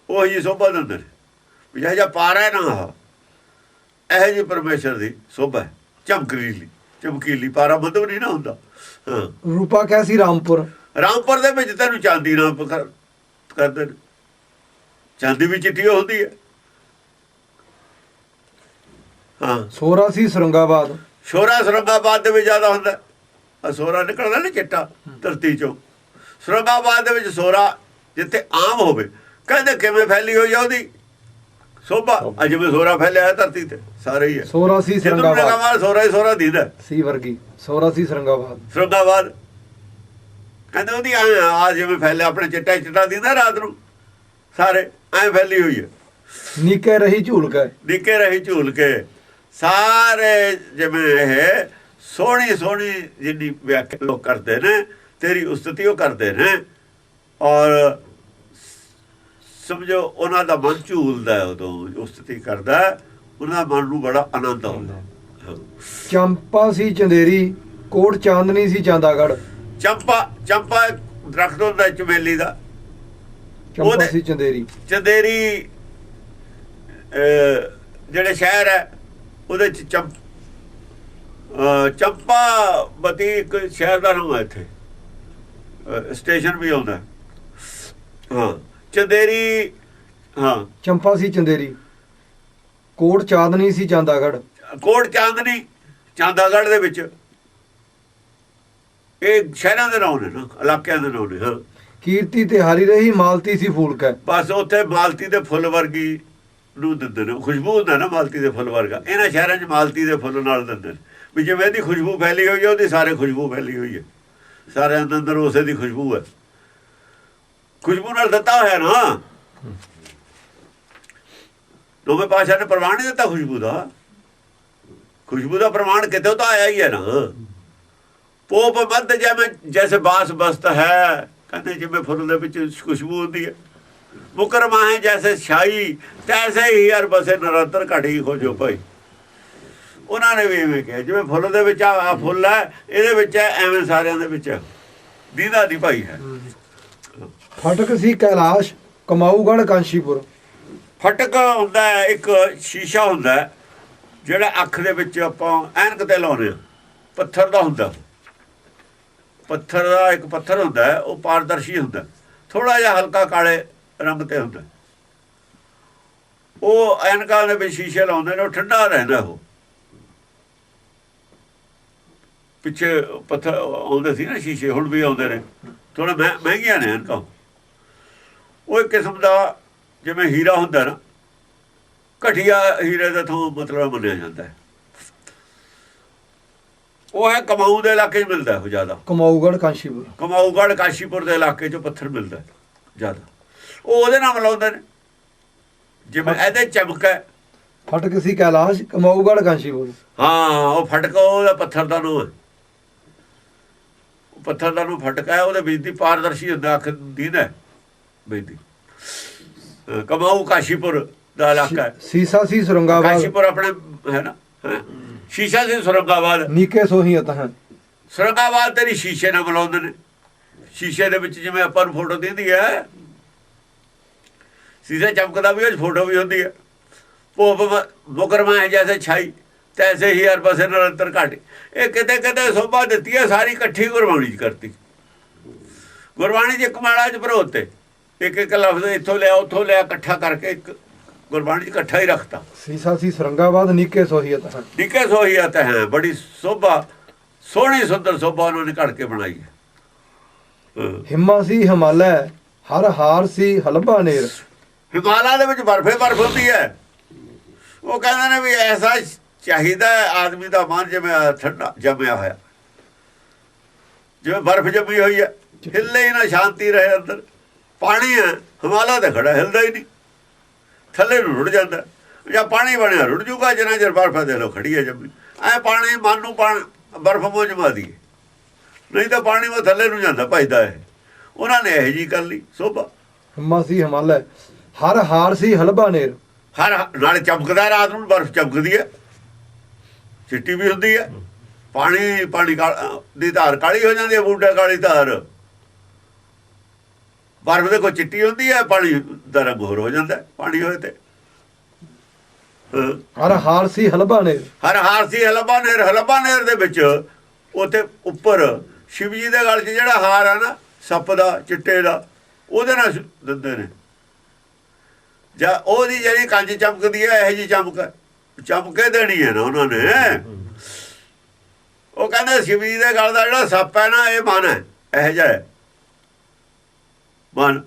ਉਹ ਜੀ ਸੋਭਾ ਦਿੰਦੇ ਨੇ। ਵੀ ਜਿਹਾ ਪਾਰਾ ਨਾ ਇਹੋ ਜਿਹੀ ਪਰਮੇਸ਼ਰ ਦੀ ਸੋਭਾ ਹੈ, ਚਮਕੀਲੀ। ਪਾਰਾ ਮਤਲਬ ਨਹੀਂ ਨਾ ਹੁੰਦਾ। ਹਾਂ,
ਰੂਪਾ ਕੈਸੀ ਰਾਮਪੁਰ।
ਰਾਮਪੁਰ ਦੇ ਵਿੱਚ ਤੈਨੂੰ ਚਾਂਦੀ ਨਾਲ ਕਰਦੇ ਨੇ। ਚਾਂਦੀ ਵੀ ਚਿੱਟੀ ਹੁੰਦੀ ਹੈ। ਹਾਂ,
ਸੋਰਾ ਸੀ ਸਰੰਗਾਬਾਦ।
ਸੋਰਾ ਸਰੰਗਾਬਾਦ ਦੇ ਵਿੱਚ ਜ਼ਿਆਦਾ ਹੁੰਦਾ। ਸੋਰਾ ਨਿਕਲਦਾ ਨਾ ਚਿੱਟਾ ਧਰਤੀ ਚੋਂ। ਸਰੰਗਾਬਾਦ ਦੇ ਵਿੱਚ ਸੋਰਾ ਜਿੱਥੇ ਆਮ ਹੋਵੇ, ਕਹਿੰਦੇ ਕਿਵੇਂ ਫੈਲੀ ਹੋਈ ਆ ਉਹਦੀ ਸੋਭਾ। ਜਿਵੇਂ ਸੋਰਾ ਫੈਲਿਆ ਹੈ ਧਰਤੀ ਤੇ, ਸਾਰੇ ਹੀ ਹੈ।
ਸੋਰਾ ਸੀ ਸਰੰਗਾਬਾਦ।
ਸੋਰਾ ਹੀ ਸੋਰਾ ਦੀਦਾ
ਸੀ ਵਰਗੀ। ਸੋਰਾ ਸੀ
ਸਰੰਗਾਬਾਦ ਕਹਿੰਦੇ ਉਹਦੀ ਆ ਜਿਵੇਂ ਫੈਲਿਆ, ਆਪਣੇ ਚਿੱਟਾ ਦੀਦਾ ਰਾਤ ਨੂੰ, ਸਾਰੇ ਐਂ ਫੈਲੀ ਹੋਈ ਹੈ।
ਨਿੱਕੇ ਰਹੀ ਝੂਲ ਕੇ
ਸਾਰੇ ਜਿਵੇਂ ਇਹ ਸੋਹਣੀ ਜਿੰਨੀ ਵਿਆਖਿਆ ਲੋਕ ਕਰਦੇ ਨੇ, ਤੇਰੀ ਉਸਤਤੀ ਉਹ ਕਰਦੇ ਨੇ। ਔਰ ਸਮਝੋ ਉਹਨਾਂ ਦਾ ਮਨ ਝੂਲਦਾ, ਉਦੋਂ ਉਸਤਤੀ ਕਰਦਾ, ਉਹਨਾਂ ਦਾ ਮਨ ਨੂੰ ਬੜਾ ਆਨੰਦ ਆਉਂਦਾ।
ਚੰਪਾ ਸੀ ਚੰਦੇਰੀ, ਕੋਟ ਚਾਂਦਨੀ ਸੀ ਚਾਂਦਾਗੜ।
ਚੰਪਾ ਦਰਖਤ ਹੁੰਦਾ ਚਮੇਲੀ ਦਾ।
ਚੰਪਾ ਸੀ ਚੰਦੇਰੀ
ਜਿਹੜੇ ਸ਼ਹਿਰ ਹੈ ਉਹਦੇ ਚ ਚੰਪਾਵਤੀ ਇੱਕ ਸ਼ਹਿਰ ਦਾ ਨਾਮ ਹੈ। ਇੱਥੇ ਸਟੇਸ਼ਨ ਵੀ ਆਉਂਦਾ। ਹਾਂ, ਚੰਦੇਰੀ। ਹਾਂ,
ਚੰਪਾ ਸੀ ਚੰਦੇਰੀ, ਕੋਟ ਚਾਂਦਨੀ ਸੀ ਚਾਂਦਾਗੜ।
ਕੋਟ ਚਾਂਦਨੀ ਚਾਂਦਾਗੜ ਦੇ ਵਿੱਚ ਇਹ ਸ਼ਹਿਰਾਂ ਦੇ ਨਾਮ ਨੇ ਨਾ, ਇਲਾਕਿਆਂ ਦੇ ਨਾਮ ਨੇ। ਹਾਂ,
ਕੀਰਤੀ ਤੇ ਹਾਰੀ ਰਹੀ, ਮਾਲਤੀ ਸੀ ਫੂਲਕਾ।
ਬਸ ਉੱਥੇ ਮਾਲਤੀ ਦੇ ਫੁੱਲ ਵਰਗੀ ਨੂੰ ਦਿੰਦੇ ਨੇ, ਖੁਸ਼ਬੂ ਹੁੰਦਾ ਨਾ ਮਾਲਤੀ ਦੇ ਫੁੱਲ ਵਰਗਾ। ਇਹਨਾਂ ਸ਼ਹਿਰਾਂ 'ਚ ਮਾਲਤੀ ਦੇ ਫੁੱਲ ਨਾਲ ਦਿੰਦੇ ਨੇ, ਵੀ ਜਿਵੇਂ ਇਹਦੀ ਖੁਸ਼ਬੂ ਫੈਲੀ ਹੋਈ ਹੈ, ਉਹਦੀ ਸਾਰੇ ਖੁਸ਼ਬੂ ਫੈਲੀ ਹੋਈ ਹੈ। ਸਾਰਿਆਂ ਦੇ ਅੰਦਰ ਉਸੇ ਦੀ ਖੁਸ਼ਬੂ ਹੈ। ਖੁਸ਼ਬੂ ਨਾਲ ਦਿੱਤਾ ਹੋਇਆ ਨਾ। ਨੌਵੇਂ ਪਾਤਸ਼ਾਹ ਨੇ ਪ੍ਰਮਾਣ ਨਹੀਂ ਦਿੱਤਾ ਖੁਸ਼ਬੂ ਦਾ। ਖੁਸ਼ਬੂ ਦਾ ਪ੍ਰਮਾਣ ਕਿਤੇ ਤਾਂ ਆਇਆ ਹੀ ਹੈ ਨਾ। ਪੋਪ ਮੱਧ ਜਿਵੇਂ ਜੈਸੇ ਬਾਸ ਬਸਤ ਹੈ, ਕਹਿੰਦੇ ਜਿਵੇਂ ਫੁੱਲ ਦੇ ਵਿੱਚ ਖੁਸ਼ਬੂ ਹੁੰਦੀ ਹੈ, ਮੁਕਰ ਮਾਹੇ ਜੈਸੇ ਛਾਈ ਤੈਸੇ ਹੀ ਹਰ ਬਸੇ ਨਿਰੰਤਰ ਘਟੀ ਖੋਜੋ ਭਾਈ। ਉਹਨਾਂ ਨੇ ਵੀ ਐਵੇਂ ਕਿਹਾ ਜਿਵੇਂ ਫੁੱਲ ਦੇ ਵਿੱਚ ਆ ਫੁੱਲ ਹੈ, ਇਹਦੇ ਵਿੱਚ ਹੈ, ਐਵੇਂ ਸਾਰਿਆਂ ਦੇ ਵਿੱਚ ਦੀਦਾ ਦੀ ਭਾਈ ਹੈ।
ਫਟਕ ਸੀ ਕੈਲਾਸ਼ ਕਮਾਊਗੜ ਕਾਂਸ਼ੀਪੁਰ।
ਫਟਕ ਹੁੰਦਾ ਹੈ, ਇੱਕ ਸ਼ੀਸ਼ਾ ਹੁੰਦਾ ਹੈ ਜਿਹੜਾ ਅੱਖ ਦੇ ਵਿੱਚ ਆਪਾਂ ਐਨਕ ਤੇ ਲਾਉਂਦੇ ਹਾਂ, ਪੱਥਰ ਦਾ ਹੁੰਦਾ। ਪੱਥਰ ਦਾ ਇੱਕ ਪੱਥਰ ਹੁੰਦਾ ਹੈ, ਉਹ ਪਾਰਦਰਸ਼ੀ ਹੁੰਦਾ, ਥੋੜਾ ਜਿਹਾ ਹਲਕਾ ਕਾਲੇ ਰੰਗ ਤੇ ਹੁੰਦਾ। ਉਹ ਐਨਕਾਂ ਦੇ ਵਿੱਚ ਸ਼ੀਸ਼ੇ ਲਾਉਂਦੇ ਨੇ, ਉਹ ਠੰਡਾ ਰਹਿੰਦਾ। ਉਹ ਪਿੱਛੇ ਪੱਥਰ ਆਉਂਦੇ ਸੀ ਨਾ ਸ਼ੀਸ਼ੇ, ਹੁਣ ਵੀ ਆਉਂਦੇ ਨੇ, ਥੋੜਾ ਮਹਿੰਗੀਆਂ ਨੇ ਐਨਕਾਂ। ਉਹ ਇੱਕ ਕਿਸਮ ਦਾ ਜਿਵੇਂ ਹੀਰਾ ਹੁੰਦਾ ਨਾ, ਘਟੀਆ ਹੀਰੇ ਦਾ ਤੋਂ ਮਤਲਬ ਮੰਨਿਆ ਜਾਂਦਾ ਹੈ। ਉਹ ਹੈ ਕਮਾਊ ਦੇ ਇਲਾਕੇ 'ਚ ਮਿਲਦਾ ਉਹ ਜ਼ਿਆਦਾ।
ਕਮਾਊਗੜ ਕਾਂਸ਼ੀਪੁਰ।
ਕਮਾਊਗੜ ਕਾਸ਼ੀਪੁਰ ਦੇ ਇਲਾਕੇ 'ਚ ਪੱਥਰ ਮਿਲਦਾ ਜ਼ਿਆਦਾ। ਉਹ ਉਹਦੇ ਨਾਲ ਮਿਲਾਉਂਦੇ ਨੇ, ਜਿਵੇਂ ਇਹਦੇ ਚਮਕ ਹੈ।
ਫਟਕ ਸੀ ਕੈਲਾਸ਼ ਕਮਾਊਗੜ ਕਾਂਸ਼ੀਪੁਰ।
ਹਾਂ, ਉਹ ਫਟਕ ਉਹਦਾ ਪੱਥਰ ਦਾ ਨੂੰ ਹੈ, ਪੱਥਰ ਦਾ ਨੂੰ ਫਟਕ ਹੈ। ਉਹਦੇ ਵਿੱਚ ਦੀ ਪਾਰਦਰਸ਼ੀ ਹੁੰਦਾ, ਅੱਖ ਦੀਦਾ ਵਿੱਚ ਦੀ। ਕਮਾਊ ਕਾਸ਼ੀਪੁਰ ਦਾ ਇਲਾਕਾ ਹੈ।
ਸੀਸਾ ਸੀ ਸੁਰੰਗਾਬਾਦ।
ਕਾਸ਼ੀਪੁਰ ਆਪਣੇ ਹੈ ਨਾ, ਸ਼ੀਸ਼ਾ ਸੀ ਸੁਰੰਗਾਬਾਦ।
ਨੀਕੇ ਸੋਹੀਅਤ ਹੈ।
ਸੁਰੰਗਾਬਾਦ ਤੇਰੀ ਸ਼ੀਸ਼ੇ ਨਾਲ ਮਿਲਾਉਂਦੇ ਨੇ। ਸ਼ੀਸ਼ੇ ਦੇ ਵਿੱਚ ਜਿਵੇਂ ਆਪਾਂ ਨੂੰ ਫੋਟੋ ਦਿੰਦੀ ਹੈ, ਸ਼ੀਸ਼ਾ ਚਮਕਦਾ ਵੀ, ਉਹ ਫੋਟੋ ਵੀ ਹੁੰਦੀ ਹੈ। ਭੋਪ ਮੁਕਰਮਾ ਹੈ ਜੈਸੇ ਛਾਈ ਤੈਸੇ ਹੀ ਹਰ ਪਾਸੇ ਨਿਰੰਤਰ ਘਾਟੀ। ਇਹ ਕਿਤੇ ਕਿਤੇ ਸੋਭਾ ਦਿੱਤੀ ਹੈ, ਸਾਰੀ ਇਕੱਠੀ ਗੁਰਬਾਣੀ 'ਚ ਕਰਤੀ। ਗੁਰਬਾਣੀ 'ਚ ਇੱਕ ਮਾਲਾ 'ਚ ਭਰੋਤੇ, ਇੱਕ ਇੱਕ ਲਫ਼ਜ਼ ਇੱਥੋਂ ਲਿਆ ਉੱਥੋਂ ਲਿਆ, ਇਕੱਠਾ ਕਰਕੇ ਇੱਕ ਗੁਰਬਾਣੀ 'ਚ ਇਕੱਠਾ ਹੀ ਰੱਖਤਾ।
ਸੀਸਾ ਸੀ ਸੁਰੰਗਾਬਾਦ ਨੀਕੇ ਸੋਹੀਅਤ ਹੈ।
ਨੀਕੇ ਸੋਹੀਅਤ ਹੈ, ਬੜੀ ਸੋਭਾ, ਸੋਹਣੀ ਸੁੰਦਰ ਸੋਭਾ ਉਹਨਾਂ ਨੇ ਘੜ ਕੇ ਬਣਾਈ ਹੈ।
ਹਿੰਮਾ ਸੀ ਹਿਮਾਲੈ ਹਰ ਹਾਰ ਸੀ ਹਲਬਾ ਨੇਰ।
ਹਿਮਾਲਾ ਦੇ ਵਿੱਚ ਬਰਫੇ ਬਰਫ ਹੁੰਦੀ ਹੈ। ਉਹ ਕਹਿੰਦੇ ਨੇ ਵੀ ਐਸਾ ਚਾਹੀਦਾ ਆਦਮੀ ਦਾ ਮਨ ਜਿਵੇਂ ਠੰਡਾ ਜੰਮਿਆ ਹੋਇਆ, ਜਿਵੇਂ ਬਰਫ ਜੰਮੀ ਹੋਈ ਹੈ, ਹਿੱਲੇ ਹੀ ਨਾ, ਸ਼ਾਂਤੀ ਰਹੇ ਅੰਦਰ। ਪਾਣੀ ਹੈ, ਹਿਮਾਲਾ ਤੇ ਖੜਾ, ਹਿਲਦਾ ਹੀ ਨਹੀਂ, ਥੱਲੇ ਨੂੰ ਰੁੜ ਜਾਂਦਾ। ਜਾਂ ਪਾਣੀ ਬਣਿਆ ਰੁੜ ਜੂਗਾ, ਜਿੰਨਾ ਚਿਰ ਬਰਫ ਦੇ ਲੋ ਖੜੀ ਹੈ ਜੰਮੀ। ਐ ਪਾਣੀ ਮਨ ਨੂੰ ਬਰਫ ਮੋਹ ਜਮਾ ਦੀ, ਨਹੀਂ ਤਾਂ ਪਾਣੀ ਉਹ ਥੱਲੇ ਨੂੰ ਜਾਂਦਾ, ਭਜਦਾ ਹੈ। ਉਹਨਾਂ ਨੇ ਇਹੋ ਜਿਹੀ ਕਰ ਲਈ ਸੋਭਾ।
ਹਿੰਮਾ ਸੀ ਹਿਮਾਲੈ ਹਰ ਹਾਰ ਸੀ ਹਲਬਾ ਨੇਰ।
ਹਰ ਨਾਲੇ ਚਮਕਦਾ, ਰਾਤ ਨੂੰ ਬਰਫ ਚਮਕਦੀ ਹੈ, ਚਿੱਟੀ ਵੀ ਹੁੰਦੀ ਹੈ। ਪਾਣੀ ਦੀ ਧਾਰ ਕਾਲੀ ਹੋ ਜਾਂਦੀ ਹੈ, ਬੂਟਾ ਕਾਲੀ ਧਾਰ। ਬਰਫ ਦੇ ਕੋਈ ਚਿੱਟੀ ਹੁੰਦੀ ਹੈ, ਪਾਣੀ ਦਾ ਰੰਗ ਹੋਰ ਹੋ ਜਾਂਦਾ ਪਾਣੀ ਹੋਏ ਤੇ।
ਹਰ ਹਾਰ ਸੀ ਹਲਬਾ ਨੇਰ।
ਹਰ ਹਾਰ ਸੀ ਹਲਬਾ ਨੇਰ। ਹਲਬਾ ਨੇਰ ਦੇ ਵਿੱਚ ਉੱਥੇ ਉੱਪਰ ਸ਼ਿਵ ਜੀ ਦੇ ਗਲ 'ਚ ਜਿਹੜਾ ਹਾਰ ਹੈ ਨਾ, ਸੱਪ ਦਾ, ਚਿੱਟੇ ਦਾ, ਉਹਦੇ ਨਾਲ ਦਿੰਦੇ ਨੇ। ਜਾਂ ਉਹਦੀ ਜਿਹੜੀ ਕੰਜ ਚਮਕਦੀ ਹੈ, ਇਹੋ ਜਿਹੀ ਚਮਕੇ ਦੇਣੀ ਹੈ ਨਾ ਉਹਨਾਂ ਨੇ। ਉਹ ਕਹਿੰਦੇ ਸ਼ਿਵ ਜੀ ਦੇ ਗਲ ਦਾ ਜਿਹੜਾ ਸੱਪ ਹੈ ਨਾ, ਇਹ ਮਨ ਹੈ, ਇਹੋ ਜਿਹਾ ਹੈ ਮਨ।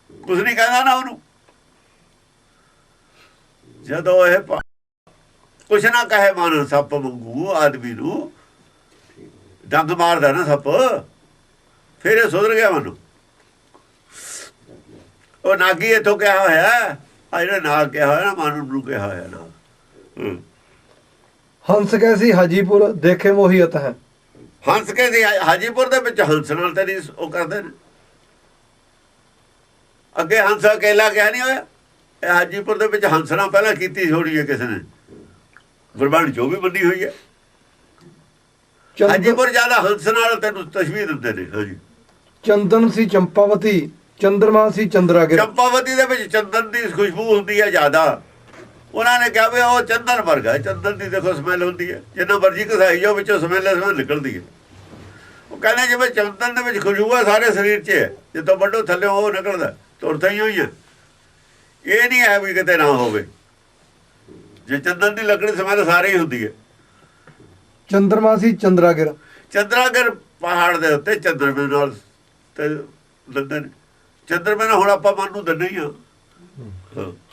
ਕੁਛ ਨਹੀਂ ਕਹਿੰਦਾ ਨਾ ਉਹਨੂੰ। ਜਦੋਂ ਇਹ ਕੁਛ ਨਾ ਕਹੇ ਮਨ, ਸੱਪ ਵਾਂਗੂ ਆਦਮੀ ਨੂੰ ਡੰਗ ਮਾਰਦਾ ਨਾ ਸੱਪ, ਫਿਰ ਇਹ ਸੁਧਰ ਗਿਆ ਮਨ। ਉਹ ਨਾਗੀ ਇੱਥੋਂ ਕਿਹਾ ਹੋਇਆ, ਆ ਜਿਹੜਾ ਨਾਗ ਕਿਹਾ ਹੋਇਆ ਨਾ, ਮਨ ਨੂੰ ਕਿਹਾ ਹੋਇਆ ਨਾ।
ਹੰਸ ਕੈਸੀ ਹਾਜੀਪੁਰ ਦੇਖੇ ਮੋਹੀਅਤ ਹੈ।
ਹੰਸ ਕੇ ਦੀ ਹਾਜੀਪੁਰ ਦੇ ਵਿੱਚ ਹੰਸ ਨਾਲ ਤੇਰੀ ਉਹ ਕਰਦੇ ਨੇ। ਅੱਗੇ ਹੰਸ ਅਕੇਲਾ ਕਿਹਾ ਨਹੀਂ ਹੋਇਆ, ਇਹ ਹਾਜੀਪੁਰ ਦੇ ਵਿੱਚ ਹੰਸ ਨਾਲ ਪਹਿਲਾਂ ਕੀਤੀ ਥੋੜੀ ਹੈ ਕਿਸੇ ਨੇ, ਗੁਰਬਾਣੀ ਜੋ ਵੀ ਬੰਦੀ ਹੋਈ ਹੈ। ਹਾਜੀਪੁਰ ਜ਼ਿਆਦਾ ਹੰਸ ਨਾਲ ਤੈਨੂੰ ਤਸ਼ਬੀਹ ਦਿੰਦੇ ਨੇ। ਹਾਂਜੀ,
ਚੰਦਨ ਸੀ ਚੰਪਾਵਤੀ ਚੰਦਰਮਾ ਸੀ ਚੰਦਰਾਗਿਰ।
ਚੰਪਾਵਤੀ ਦੇ ਵਿੱਚ ਚੰਦਨ ਦੀ ਖੁਸ਼ਬੂ ਹੁੰਦੀ ਹੈ ਜ਼ਿਆਦਾ। ਉਹਨਾਂ ਨੇ ਕਿਹਾ ਵੀ ਉਹ ਚੰਦਨ ਵਰਗਾ, ਚੰਦਨ ਦੀ ਦੇਖੋ ਸਮੈਲ ਹੁੰਦੀ ਹੈ, ਜਿੰਨਾ ਮਰਜ਼ੀ ਘਸਾਈ ਜਾਓ ਵਿੱਚੋਂ ਸਮੈਲ ਨਿਕਲਦੀ ਹੈ। ਉਹ ਕਹਿੰਦੇ ਜਿਵੇਂ ਚੰਦਨ ਦੇ ਵਿੱਚ ਖੁਸ਼ਬੂ ਹੈ, ਸਾਰੇ ਸਰੀਰ 'ਚ ਹੈ, ਜਿੱਦੋਂ ਵੱਡੋ ਥੱਲੇ ਉਹ ਨਿਕਲਦਾ, ਤੁਰਦਾ ਹੀ ਹੋਈ ਹੈ। ਇਹ ਨਹੀਂ ਹੈ ਵੀ ਕਿਤੇ ਨਾ ਹੋਵੇ। ਜੇ ਚੰਦਨ ਦੀ ਲੱਕੜੀ ਸਮੈਲ ਸਾਰੇ ਹੀ ਹੁੰਦੀ ਹੈ।
ਚੰਦਰਮਾ ਸੀ ਚੰਦਰਾਗਿਰ।
ਚੰਦਰਾਗਿਰ ਪਹਾੜ ਦੇ ਉੱਤੇ ਚੰਦਰਮੇ ਨਾਲ ਤੇ ਦਿੰਦੇ ਨੇ। ਚੰਦਰਮੇ ਨਾਲ ਹੁਣ ਆਪਾਂ ਮਨ ਨੂੰ ਦਿੰਦੇ ਹੀ ਹਾਂ।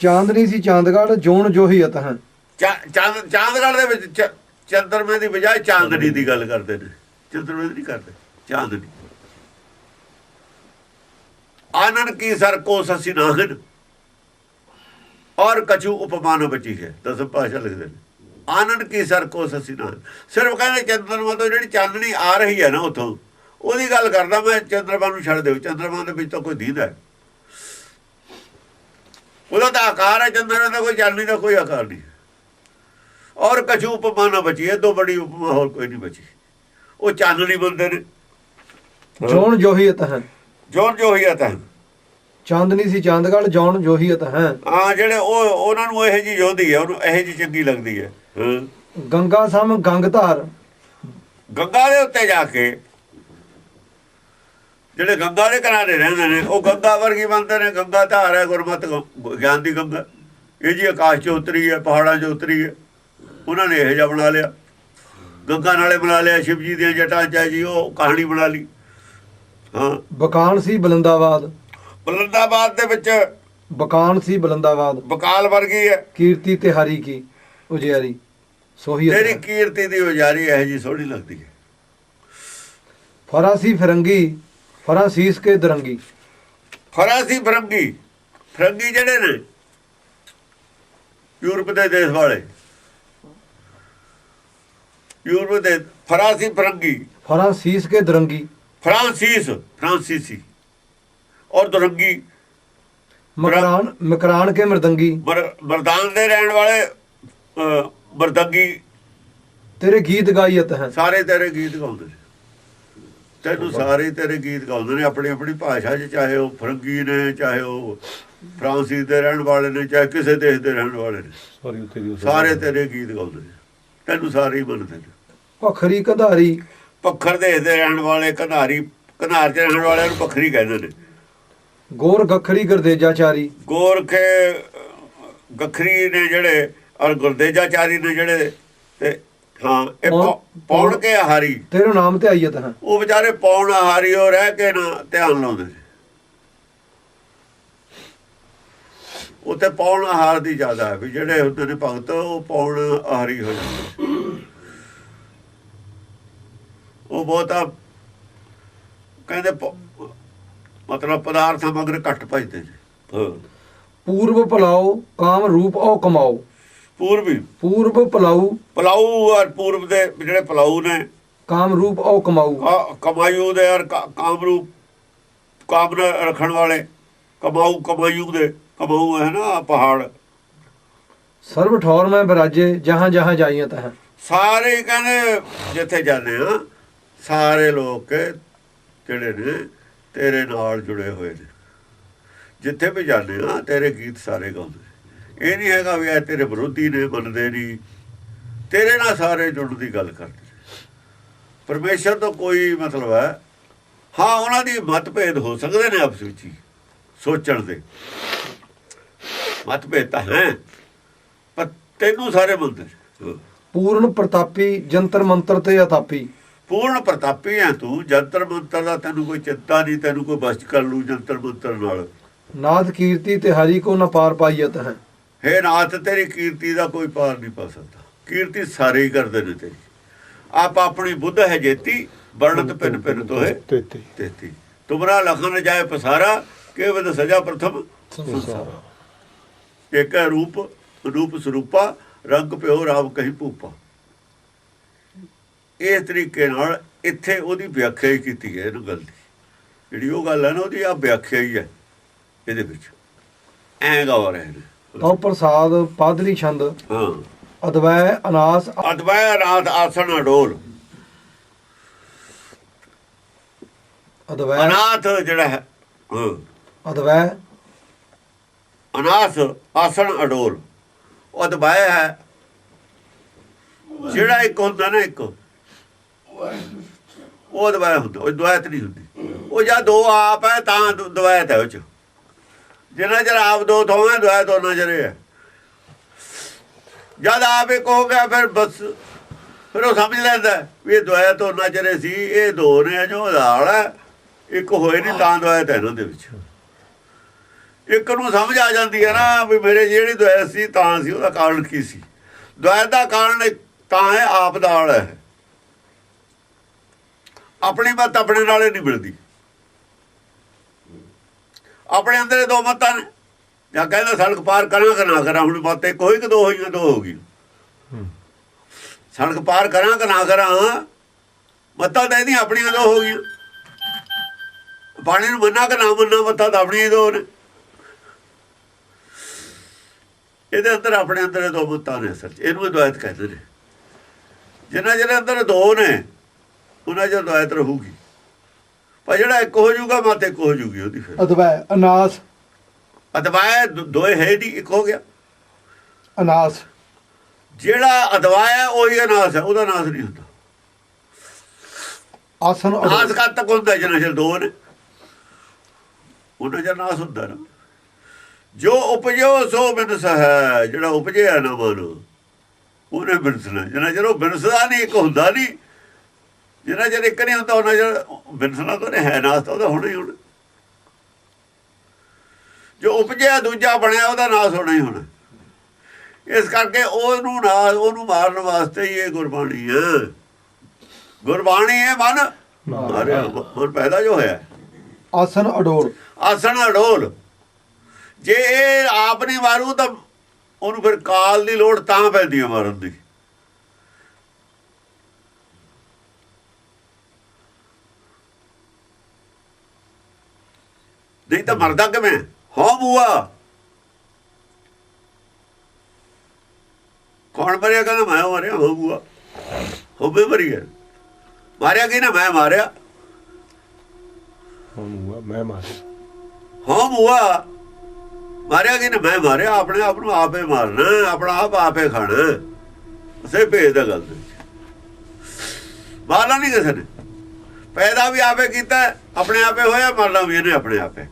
ਚਾਂਦਨੀ ਸੀ ਚਾਂਦਗੜ ਜੋਨ ਜੋਹੀਅਤ ਹੈ।
ਚਾਂਦਗੜ ਦੇ ਵਿੱਚ ਚੰਦਰਮੇ ਦੀ ਬਜਾਏ ਚਾਂਦਨੀ ਦੀ ਗੱਲ ਕਰਦੇ ਨੇ, ਚੰਦਰਮੇ ਦੀ ਨਹੀਂ ਕਰਦੇ, ਚਾਂਦਨੀ। ਆਨੰਦ ਕੀ ਸਰ ਕੋ ਸਸੀ ਨਾਹਨ ਔਰ ਕਛੂ ਉਪਮਾਨ ਬਚੀ ਹੈ। ਦਸਮ ਭਾਸ਼ਾ ਲਿਖਦੇ ਨੇ, ਆਨੰਦ ਕੀ ਸਰ ਕੋ ਸਸੀ ਨਾਹਨ। ਸਿਰਫ ਕਹਿੰਦੇ ਚੰਦਰਮਾ ਤੋਂ ਜਿਹੜੀ ਚਾਂਦਨੀ ਆ ਰਹੀ ਹੈ ਨਾ, ਉੱਥੋਂ ਉਹਦੀ ਗੱਲ ਕਰਦਾ ਮੈਂ। ਚੰਦਰਮਾ ਨੂੰ ਛੱਡ ਦਿਓ, ਚੰਦਰਮਾ ਦੇ ਵਿੱਚ ਤਾਂ ਕੋਈ ਦੀਦਾ ਹੈ। ਉਹਦਾ ਤਾਂ ਆਕਾਰ ਹੈ ਚੰਦਰੇ ਦਾ, ਕੋਈ ਚਾਨਣੀ ਦਾ ਕੋਈ ਆਕਾਰ ਨਹੀਂ। ਔਰ ਕਛੂ ਉਪਮਾ ਨਾ ਬਚੀ, ਇਹ ਤੋਂ ਬੜੀ ਉਪਮਾ ਹੋਰ ਕੋਈ ਨਹੀਂ ਬਚੀ। ਉਹ ਚਾਨਣੀ ਬੰਦੇ ਨੇ,
ਜੌਣ ਜੋਹੀਅਤ ਹੈ।
ਜੋਨ ਜੋਹੀਅਤ ਹੈ।
ਚਾਂਦਨੀ ਸੀ ਚਾਂਦਗੜ, ਜੌਣ ਜੋਹੀਅਤ ਹੈ।
ਹਾਂ, ਜਿਹੜੇ ਉਹਨਾਂ ਨੂੰ ਇਹੋ ਜਿਹੀ ਯੋਧੀ ਹੈ, ਉਹਨੂੰ ਇਹੋ ਜਿਹੀ ਚੰਗੀ ਲੱਗਦੀ ਹੈ।
ਗੰਗਾ ਸਮ ਗੰਗ ਧਾਰ,
ਗੰਗਾ ਦੇ ਉੱਤੇ ਜਾ ਕੇ ਜਿਹੜੇ ਗੰਗਾ ਦੇ ਕਿਨਾਰੇ ਰਹਿੰਦੇ ਨੇ, ਉਹ ਗੰਗਾ ਵਰਗੀ ਬਣਦੇ ਨੇ। ਗੰਗਾ ਧਾਰ ਹੈ, ਗੁਰਮਤਿ ਗਿਆਨ ਦੀ ਗੰਗਾ। ਇਹ ਜੀ ਆਕਾਸ਼ 'ਚ ਉਤਰੀ ਹੈ, ਪਹਾੜਾਂ 'ਚ ਉਤਰੀ ਹੈ, ਉਹਨਾਂ ਨੇ ਇਹੋ ਜਿਹਾ ਬਣਾ ਲਿਆ। ਗੰਗਾ ਨਾਲੇ ਬਣਾ ਲਿਆ, ਸ਼ਿਵ ਜੀ ਦੀਆਂ ਜਟਾਂ 'ਚ ਜੀ ਉਹ ਕਹਾਣੀ ਬਣਾ ਲਈ। ਹਾਂ,
ਬਕਾਨ ਸੀ ਬਲੰਦਾਬਾਦ,
ਬਲੰਦਾਬਾਦ ਦੇ ਵਿੱਚ
ਬਕਾਨ ਸੀ ਬਲੰਦਾਬਾਦ।
ਬਕਾਲ ਵਰਗੀ ਹੈ
ਕੀਰਤੀ ਤੇ ਹਰੀ ਕੀ ਉਜਿਆਰੀ, ਸੋਹੀਅਤ
ਤੇਰੀ
ਹੈ।
ਕੀਰਤੀ ਦੀ ਉਜਾਰੀ ਇਹੋ ਜਿਹੀ ਸੋਹਣੀ ਲੱਗਦੀ ਹੈ।
ਫਰਾਸੀ ਫਿਰੰਗੀ, ਫਰਾਂਸੀਸ ਕੇ ਦਰੰਗੀ।
ਫਰਾਂਸੀ ਫਰੰਗੀ, ਫਰੰਗੀ ਜਿਹੜੇ ਨੇ ਯੂਰਪ ਦੇ ਦੇਸ਼ ਵਾਲੇ, ਯੂਰਪ ਦੇ ਫਰਾਂਸੀ ਫਰੰਗੀ,
ਫਰਾਂਸੀਸ ਕੇ ਦਰੰਗੀ।
ਫਰਾਂਸੀਸੀ ਔਰ ਦੁਰੰਗੀ,
ਮਕਰਾਨ ਕੇ ਮਰਦੰਗੀ।
ਮਰਦਾਨ ਦੇ ਰਹਿਣ ਵਾਲੇ ਮਰਦੰਗੀ।
ਤੇਰੇ ਗੀਤ ਗਾਇਤ ਹੈ।
ਸਾਰੇ ਤੇਰੇ ਗੀਤ ਗਾਉਂਦੇ ਨੇ ਤੈਨੂੰ, ਸਾਰੇ ਤੇਰੇ ਗੀਤ ਗਾਉਂਦੇ ਨੇ ਆਪਣੀ ਆਪਣੀ ਭਾਸ਼ਾ 'ਚ, ਚਾਹੇ ਉਹ ਫਰੰਗੀ ਨੇ, ਚਾਹੇ ਉਹ ਫਰਾਂਸੀਸ ਦੇ ਰਹਿਣ ਵਾਲੇ ਨੇ, ਚਾਹੇ ਕਿਸੇ ਦੇਸ਼ ਦੇ ਰਹਿਣ ਵਾਲੇ ਨੇ, ਸਾਰੇ ਤੇਰੇ ਗੀਤ ਗਾਉਂਦੇ ਨੇ ਤੈਨੂੰ, ਸਾਰੇ ਹੀ ਮੰਨਦੇ ਨੇ।
ਪਖਰੀ ਕੰਧਾਰੀ,
ਪੱਖਰ ਦੇਸ਼ ਦੇ ਰਹਿਣ ਵਾਲੇ, ਕੰਧਾਰੀ, ਕੰਧਾਰ 'ਚ ਰਹਿਣ ਵਾਲਿਆਂ ਨੂੰ ਪੱਖਰੀ ਕਹਿੰਦੇ ਨੇ।
ਗੋਰ ਗਖਰੀ ਗਰਦੇਜਾਚਾਰੀ।
ਗੋਰਖੇ ਗਖਰੀ ਨੇ ਜਿਹੜੇ, ਔਰ ਗੁਰਦੇਜਾਚਾਰੀ ਨੇ ਜਿਹੜੇ, ਤੇ ਹਾਂ ਇਹ ਪੌਣ ਕੇ ਆਹਾਰੀ।
ਤੇਰੇ ਨਾਮ ਤੇ ਆਈਤ ਹੈ।
ਉਹ ਵਿਚਾਰੇ ਪੌਣ ਆਹਾਰੀ ਉਹ ਰਹਿ ਕੇ ਨਾ ਧਿਆਨ ਲਾਉਂਦੇ ਨੇ। ਉੱਥੇ ਪੌਣ ਆਹਾਰ ਦੀ ਜ਼ਿਆਦਾ ਹੈ ਵੀ ਜਿਹੜੇ ਹੁੰਦੇ ਨੇ ਭਗਤ, ਉਹ ਪੌਣ ਆਹਾਰੀ ਹੋ ਜਾਂਦੇ। ਉਹ ਬਹੁਤਾ ਕਹਿੰਦੇ ਮਤਲਬ ਪਦਾਰਥਾਂ ਮਗਰ ਘੱਟ ਭਜਦੇ ਨੇ।
ਪੂਰਬ ਭਲਾਓ ਕਾਮ ਰੂਪ ਔ ਕਮਾਓ।
ਪੂਰਬ ਪਲਾਊ ਔਰ ਪੂਰਬ ਦੇ ਜਿਹੜੇ ਪਲਾਊ ਨੇ,
ਕਾਮ ਰੂਪ ਔ ਕਮਾਊ।
ਕਮਾਯੂ ਦੇ ਔਰ ਕਾਮ ਰੂਪ, ਕਾਮ ਰੱਖਣ ਵਾਲੇ। ਕਮਾਯੂ ਦੇ, ਕਮਾਊ ਹੈ ਨਾ ਪਹਾੜ।
ਸਰਬ ਠੌਰ ਮੈਂ ਬਿਰਾਜੇ ਜਹਾਂ ਜਹਾਂ ਜਾਈਤ ਹੈ।
ਸਾਰੇ ਕਹਿੰਦੇ ਜਿੱਥੇ ਜਾਂਦੇ ਆ, ਸਾਰੇ ਲੋਕ ਜਿਹੜੇ ਨੇ ਤੇਰੇ ਨਾਲ ਜੁੜੇ ਹੋਏ ਨੇ। ਜਿੱਥੇ ਵੀ ਜਾਂਦੇ ਆ ਤੇਰੇ ਗੀਤ ਸਾਰੇ ਗਾਉਂਦੇ। ਇਹ ਨਹੀਂ ਹੈਗਾ ਵੀ ਇਹ ਤੇਰੇ ਵਿਰੋਧੀ ਨੇ, ਮੰਨਦੇ ਨਹੀਂ, ਤੇਰੇ ਨਾਲ ਸਾਰੇ ਜੁੜਨ ਦੀ ਗੱਲ ਕਰਦੇ ਨੇ। ਪਰਮੇਸ਼ਰ ਤੋਂ ਕੋਈ ਮਤਲਬ ਹੈ, ਹਾਂ ਉਹਨਾਂ ਦੀ ਮਤਭੇਦ ਹੋ ਸਕਦੇ ਨੇ ਆਪਸ ਵਿੱਚ ਹੀ, ਸੋਚਣ ਦੇ ਮਤਭੇਦ ਤਾਂ ਹੈ, ਪਰ ਤੈਨੂੰ ਸਾਰੇ ਮੰਨਦੇ ਨੇ।
ਪੂਰਨ ਪ੍ਰਤਾਪੀ ਜੰਤਰ ਮੰਤਰ ਤੇ ਅਤਾਪੀ।
ਪੂਰਨ ਪ੍ਰਤਾਪੀ ਹੈ ਤੂੰ, ਜੰਤਰ ਮੰਤਰ ਦਾ ਤੈਨੂੰ ਕੋਈ ਚਿੰਤਾ ਨਹੀਂ, ਤੈਨੂੰ ਕੋਈ ਬਸ ਕਰ ਲੂ ਜੰਤਰ ਮੰਤਰ ਨਾਲ।
ਨਾਥ ਕੀਰਤੀ ਤੇ ਹਰੀ ਕੋ ਨ ਪਾਰ ਪਾਈਤ ਹੈ।
ਹੇ ਨਾਥ, ਤੇਰੀ ਕੀਰਤੀ ਦਾ ਕੋਈ ਪਾਰ ਨਹੀਂ ਪਾ ਸਕਦਾ। ਕੀਰਤੀ ਸਾਰੇ ਹੀ ਕਰਦੇ ਨੇ ਤੇਰੀ। ਆਪ ਆਪਣੀ ਬੁੱਧ ਹੈ ਜੇਤੀ, ਵਰਣਤ ਪਿੰਨ ਪਿੰਨ ਤੋਹੇ ਤੇਤੀ। ਤੁਮਰਾ ਲਖਨ ਜਾਏ ਪਸਾਰਾ, ਕੇਵਦ ਸਜਾ ਪ੍ਰਥਮ ਸੰਸਾਰਾ। ਇੱਕ ਹੈ ਰੂਪ ਸਰੂਪਾ, ਰੰਗ ਪਿਓ ਰਾਮ ਕਹੀ ਭੂਪਾ। ਇਸ ਤਰੀਕੇ ਨਾਲ ਇੱਥੇ ਉਹਦੀ ਵਿਆਖਿਆ ਹੀ ਕੀਤੀ ਹੈ। ਇਹਨੂੰ ਗੱਲ ਦੀ ਜਿਹੜੀ ਉਹ ਗੱਲ ਹੈ ਨਾ, ਉਹਦੀ ਆ ਵਿਆਖਿਆ ਹੀ ਹੈ ਇਹਦੇ ਵਿੱਚ। ਐਂ ਗਾ ਰਹੇ ਨੇ
ਤਉ ਪ੍ਰਸਾਦ ਪਾਦਰੀ ਛੰਦ।
ਹਾਂ,
ਅਦਵੈ ਅਨਾਸ
ਅਨਾਥ ਆਸਣ ਅਡੋਲ।
ਅਦਵੈ
ਅਨਾਥ ਜਿਹੜਾ ਹੈ, ਹਾਂ,
ਅਦਵੈ
ਅਨਾਥ ਆਸਣ ਅਡੋਲ। ਉਹ ਅਦਵੈ ਹੈ ਜਿਹੜਾ ਇੱਕ ਹੁੰਦਾ ਨਾ, ਇੱਕ ਉਹ ਅਦਵੈ ਹੁੰਦਾ, ਉਹ ਦੁਆਇਤ ਨਹੀਂ ਹੁੰਦੀ। ਉਹ ਜਾਂ ਦੋ ਆਪ ਹੈ ਤਾਂ ਦੁਆਇਤ ਹੈ ਉਹ 'ਚ। ਜਿੰਨਾ ਚਿਰ ਆਪ ਦੋ ਥੋਵੇਂ, ਦੁਆਇਤ ਉਹਨਾਂ ਚਿਰ ਹੈ। ਜਦ ਆਪ ਇੱਕ ਹੋ ਗਿਆ ਫਿਰ ਬਸ, ਫਿਰ ਉਹ ਸਮਝ ਲੈਂਦਾ ਵੀ ਇਹ ਦੁਆਇਤ ਉਹਨਾਂ ਚਿਰ ਸੀ, ਇਹ ਦੋ ਨੇ ਜੋ ਉਦਾਹੜ ਹੈ, ਇੱਕ ਹੋਏ ਨਹੀਂ ਤਾਂ ਦੁਆਇਤ ਹੈ ਇਹਨਾਂ ਦੇ ਵਿੱਚ। ਇੱਕ ਨੂੰ ਸਮਝ ਆ ਜਾਂਦੀ ਹੈ ਨਾ ਵੀ ਮੇਰੇ ਜਿਹੜੀ ਦੁਆਇਤ ਸੀ ਤਾਂ ਸੀ, ਉਹਦਾ ਕਾਰਨ ਕੀ ਸੀ। ਦੁਆਇਤ ਦਾ ਕਾਰਨ ਤਾਂ ਹੈ ਆਪ ਦਾ ਆਲ ਹੈ। ਆਪਣੀ ਮੱਤ ਆਪਣੇ ਨਾਲੇ ਨਹੀਂ ਮਿਲਦੀ। ਆਪਣੇ ਅੰਦਰ ਦੋ ਮੱਤਾਂ ਨੇ, ਜਾਂ ਕਹਿੰਦਾ ਸੜਕ ਪਾਰ ਕਰਾਂ ਕਿ ਨਾ ਕਰਾਂ। ਹੁਣ ਮੱਤ ਇੱਕ ਹੋਈ ਕਿ ਦੋ ਹੋਈਆਂ? ਦੋ ਹੋ ਗਈ। ਸੜਕ ਪਾਰ ਕਰਾਂ ਕਿ ਨਾ ਕਰਾਂ, ਮੱਤਾਂ ਤਾਂ ਇਹਦੀਆਂ ਆਪਣੀਆਂ ਦੋ ਹੋ ਗਈਆਂ। ਪਾਣੀ ਨੂੰ ਮੰਨਾ ਕਿ ਨਾ ਮੰਨਾ, ਮੱਤਾਂ ਤਾਂ ਆਪਣੀਆਂ ਦੋ ਨੇ। ਇਹਦੇ ਅੰਦਰ ਆਪਣੇ ਅੰਦਰ ਇਹ ਦੋ ਮੁੱਤਾਂ ਨੇ। ਅਸਲ 'ਚ ਇਹਨੂੰ ਅਦਵੈਤ ਕਹਿੰਦੇ ਨੇ। ਜਿੰਨਾ ਜਿਹਦੇ ਅੰਦਰ ਦੋ ਨੇ ਉਹਨਾਂ 'ਚ ਅਦਵੈਤ ਰਹੂਗੀ। ਪਰ ਜਿਹੜਾ ਇੱਕ ਹੋ ਜਾਊਗਾ ਮਤ ਇੱਕ ਹੋ ਜਾਊਗੀ ਉਹਦੀ। ਫਿਰ
ਅਦਵੈ ਅਨਾਸ
ਅਦਵਾਇ ਦੋਏ ਹੈ ਨਹੀਂ, ਇੱਕ ਹੋ ਗਿਆ
ਅਨਾਸ।
ਜਿਹੜਾ ਅਦਵਾਇਆ ਉਹੀ ਅਨਾਸ ਹੈ, ਉਹਦਾ ਨਾਸ ਨਹੀਂ ਹੁੰਦਾ।
ਆਸਨ
ਨਾਸ ਕਦ ਤੱਕ ਹੁੰਦਾ ਜਿੰਨਾ ਚਿਰ ਦੋ ਨੇ, ਉਹਨਾਂ ਚਿਰ ਨਾਸ ਹੁੰਦਾ ਨਾ। ਜੋ ਉਪਜੋ ਸੋ ਬਿਨਸ ਹੈ, ਜਿਹੜਾ ਉਪਜਿਆ ਨਾ ਮਨ ਉਹਨੇ ਬਿਨਸਣਾ। ਜਿੰਨਾ ਚਿਰ ਉਹ ਬਿਨਸਦਾ ਨਹੀਂ, ਇੱਕ ਹੁੰਦਾ ਨਹੀਂ, ਜਿੰਨਾ ਚਿਰ ਇੱਕ ਨਹੀਂ ਹੁੰਦਾ ਉਹਨਾਂ ਚਿਰ ਬਿਨਸਣਾ ਤਾਂ ਨਹੀਂ ਹੈ। ਨਾਸ ਤਾਂ ਉਹਦਾ ਹੋਣਾ ਹੀ ਹੋਣਾ। ਜੋ ਉਪਜਿਆ ਦੂਜਾ ਬਣਿਆ ਉਹਦਾ ਨਾਸ ਹੋਣਾ ਹੀ ਹੋਣਾ। ਇਸ ਕਰਕੇ ਉਹਨੂੰ ਮਾਰਨ ਵਾਸਤੇ ਹੀ ਇਹ ਗੁਰਬਾਣੀ ਹੈ। ਗੁਰਬਾਣੀ ਹੈ ਮਨ ਮਾਰਿਆ, ਮਨ ਪੈਦਾ ਜੋ ਹੋਇਆ।
ਆਸਨ ਅਡੋਲ
ਆਸਣ ਅਡੋਲ। ਜੇ ਇਹ ਆਪ ਨਹੀਂ ਮਾਰੂ ਤਾਂ ਉਹਨੂੰ ਫਿਰ ਕਾਲ ਦੀ ਲੋੜ ਤਾਂ ਪੈਂਦੀ ਹੈ ਮਾਰਨ ਦੀ। ਨਹੀਂ ਤਾਂ ਮਰਦਾ ਕਿਵੇਂ? ਹੋ ਬੂਆ ਕੌਣ ਮਰਿਆ? ਕਹਿੰਦਾ ਮੈਂ ਮਾਰਿਆ। ਹੋ ਬੂਆ ਹੋਵੇ ਮਰੀਆ। ਮਾਰਿਆ ਕਿ ਨਾ ਮੈਂ ਮਾਰਿਆ।
ਮੈਂ ਮਾਰਿਆ।
ਹੋ ਬੂਆ ਮਾਰਿਆ ਕਿ ਨਾ ਮੈਂ ਮਾਰਿਆ। ਆਪਣੇ ਆਪ ਨੂੰ ਆਪੇ ਮਾਰਨਾ, ਆਪਣਾ ਆਪ ਆਪੇ ਖਾਣਾ। ਸੇ ਭੇਦ ਦਾ ਗੱਲ ਮਾਰਨਾ ਨਹੀਂ ਕਿਸੇ ਨੇ। ਪੈਦਾ ਵੀ ਆਪੇ ਕੀਤਾ, ਆਪਣੇ ਆਪੇ ਹੋਇਆ। ਮਰਨਾ ਵੀ ਇਹਨੇ ਆਪਣੇ ਆਪੇ।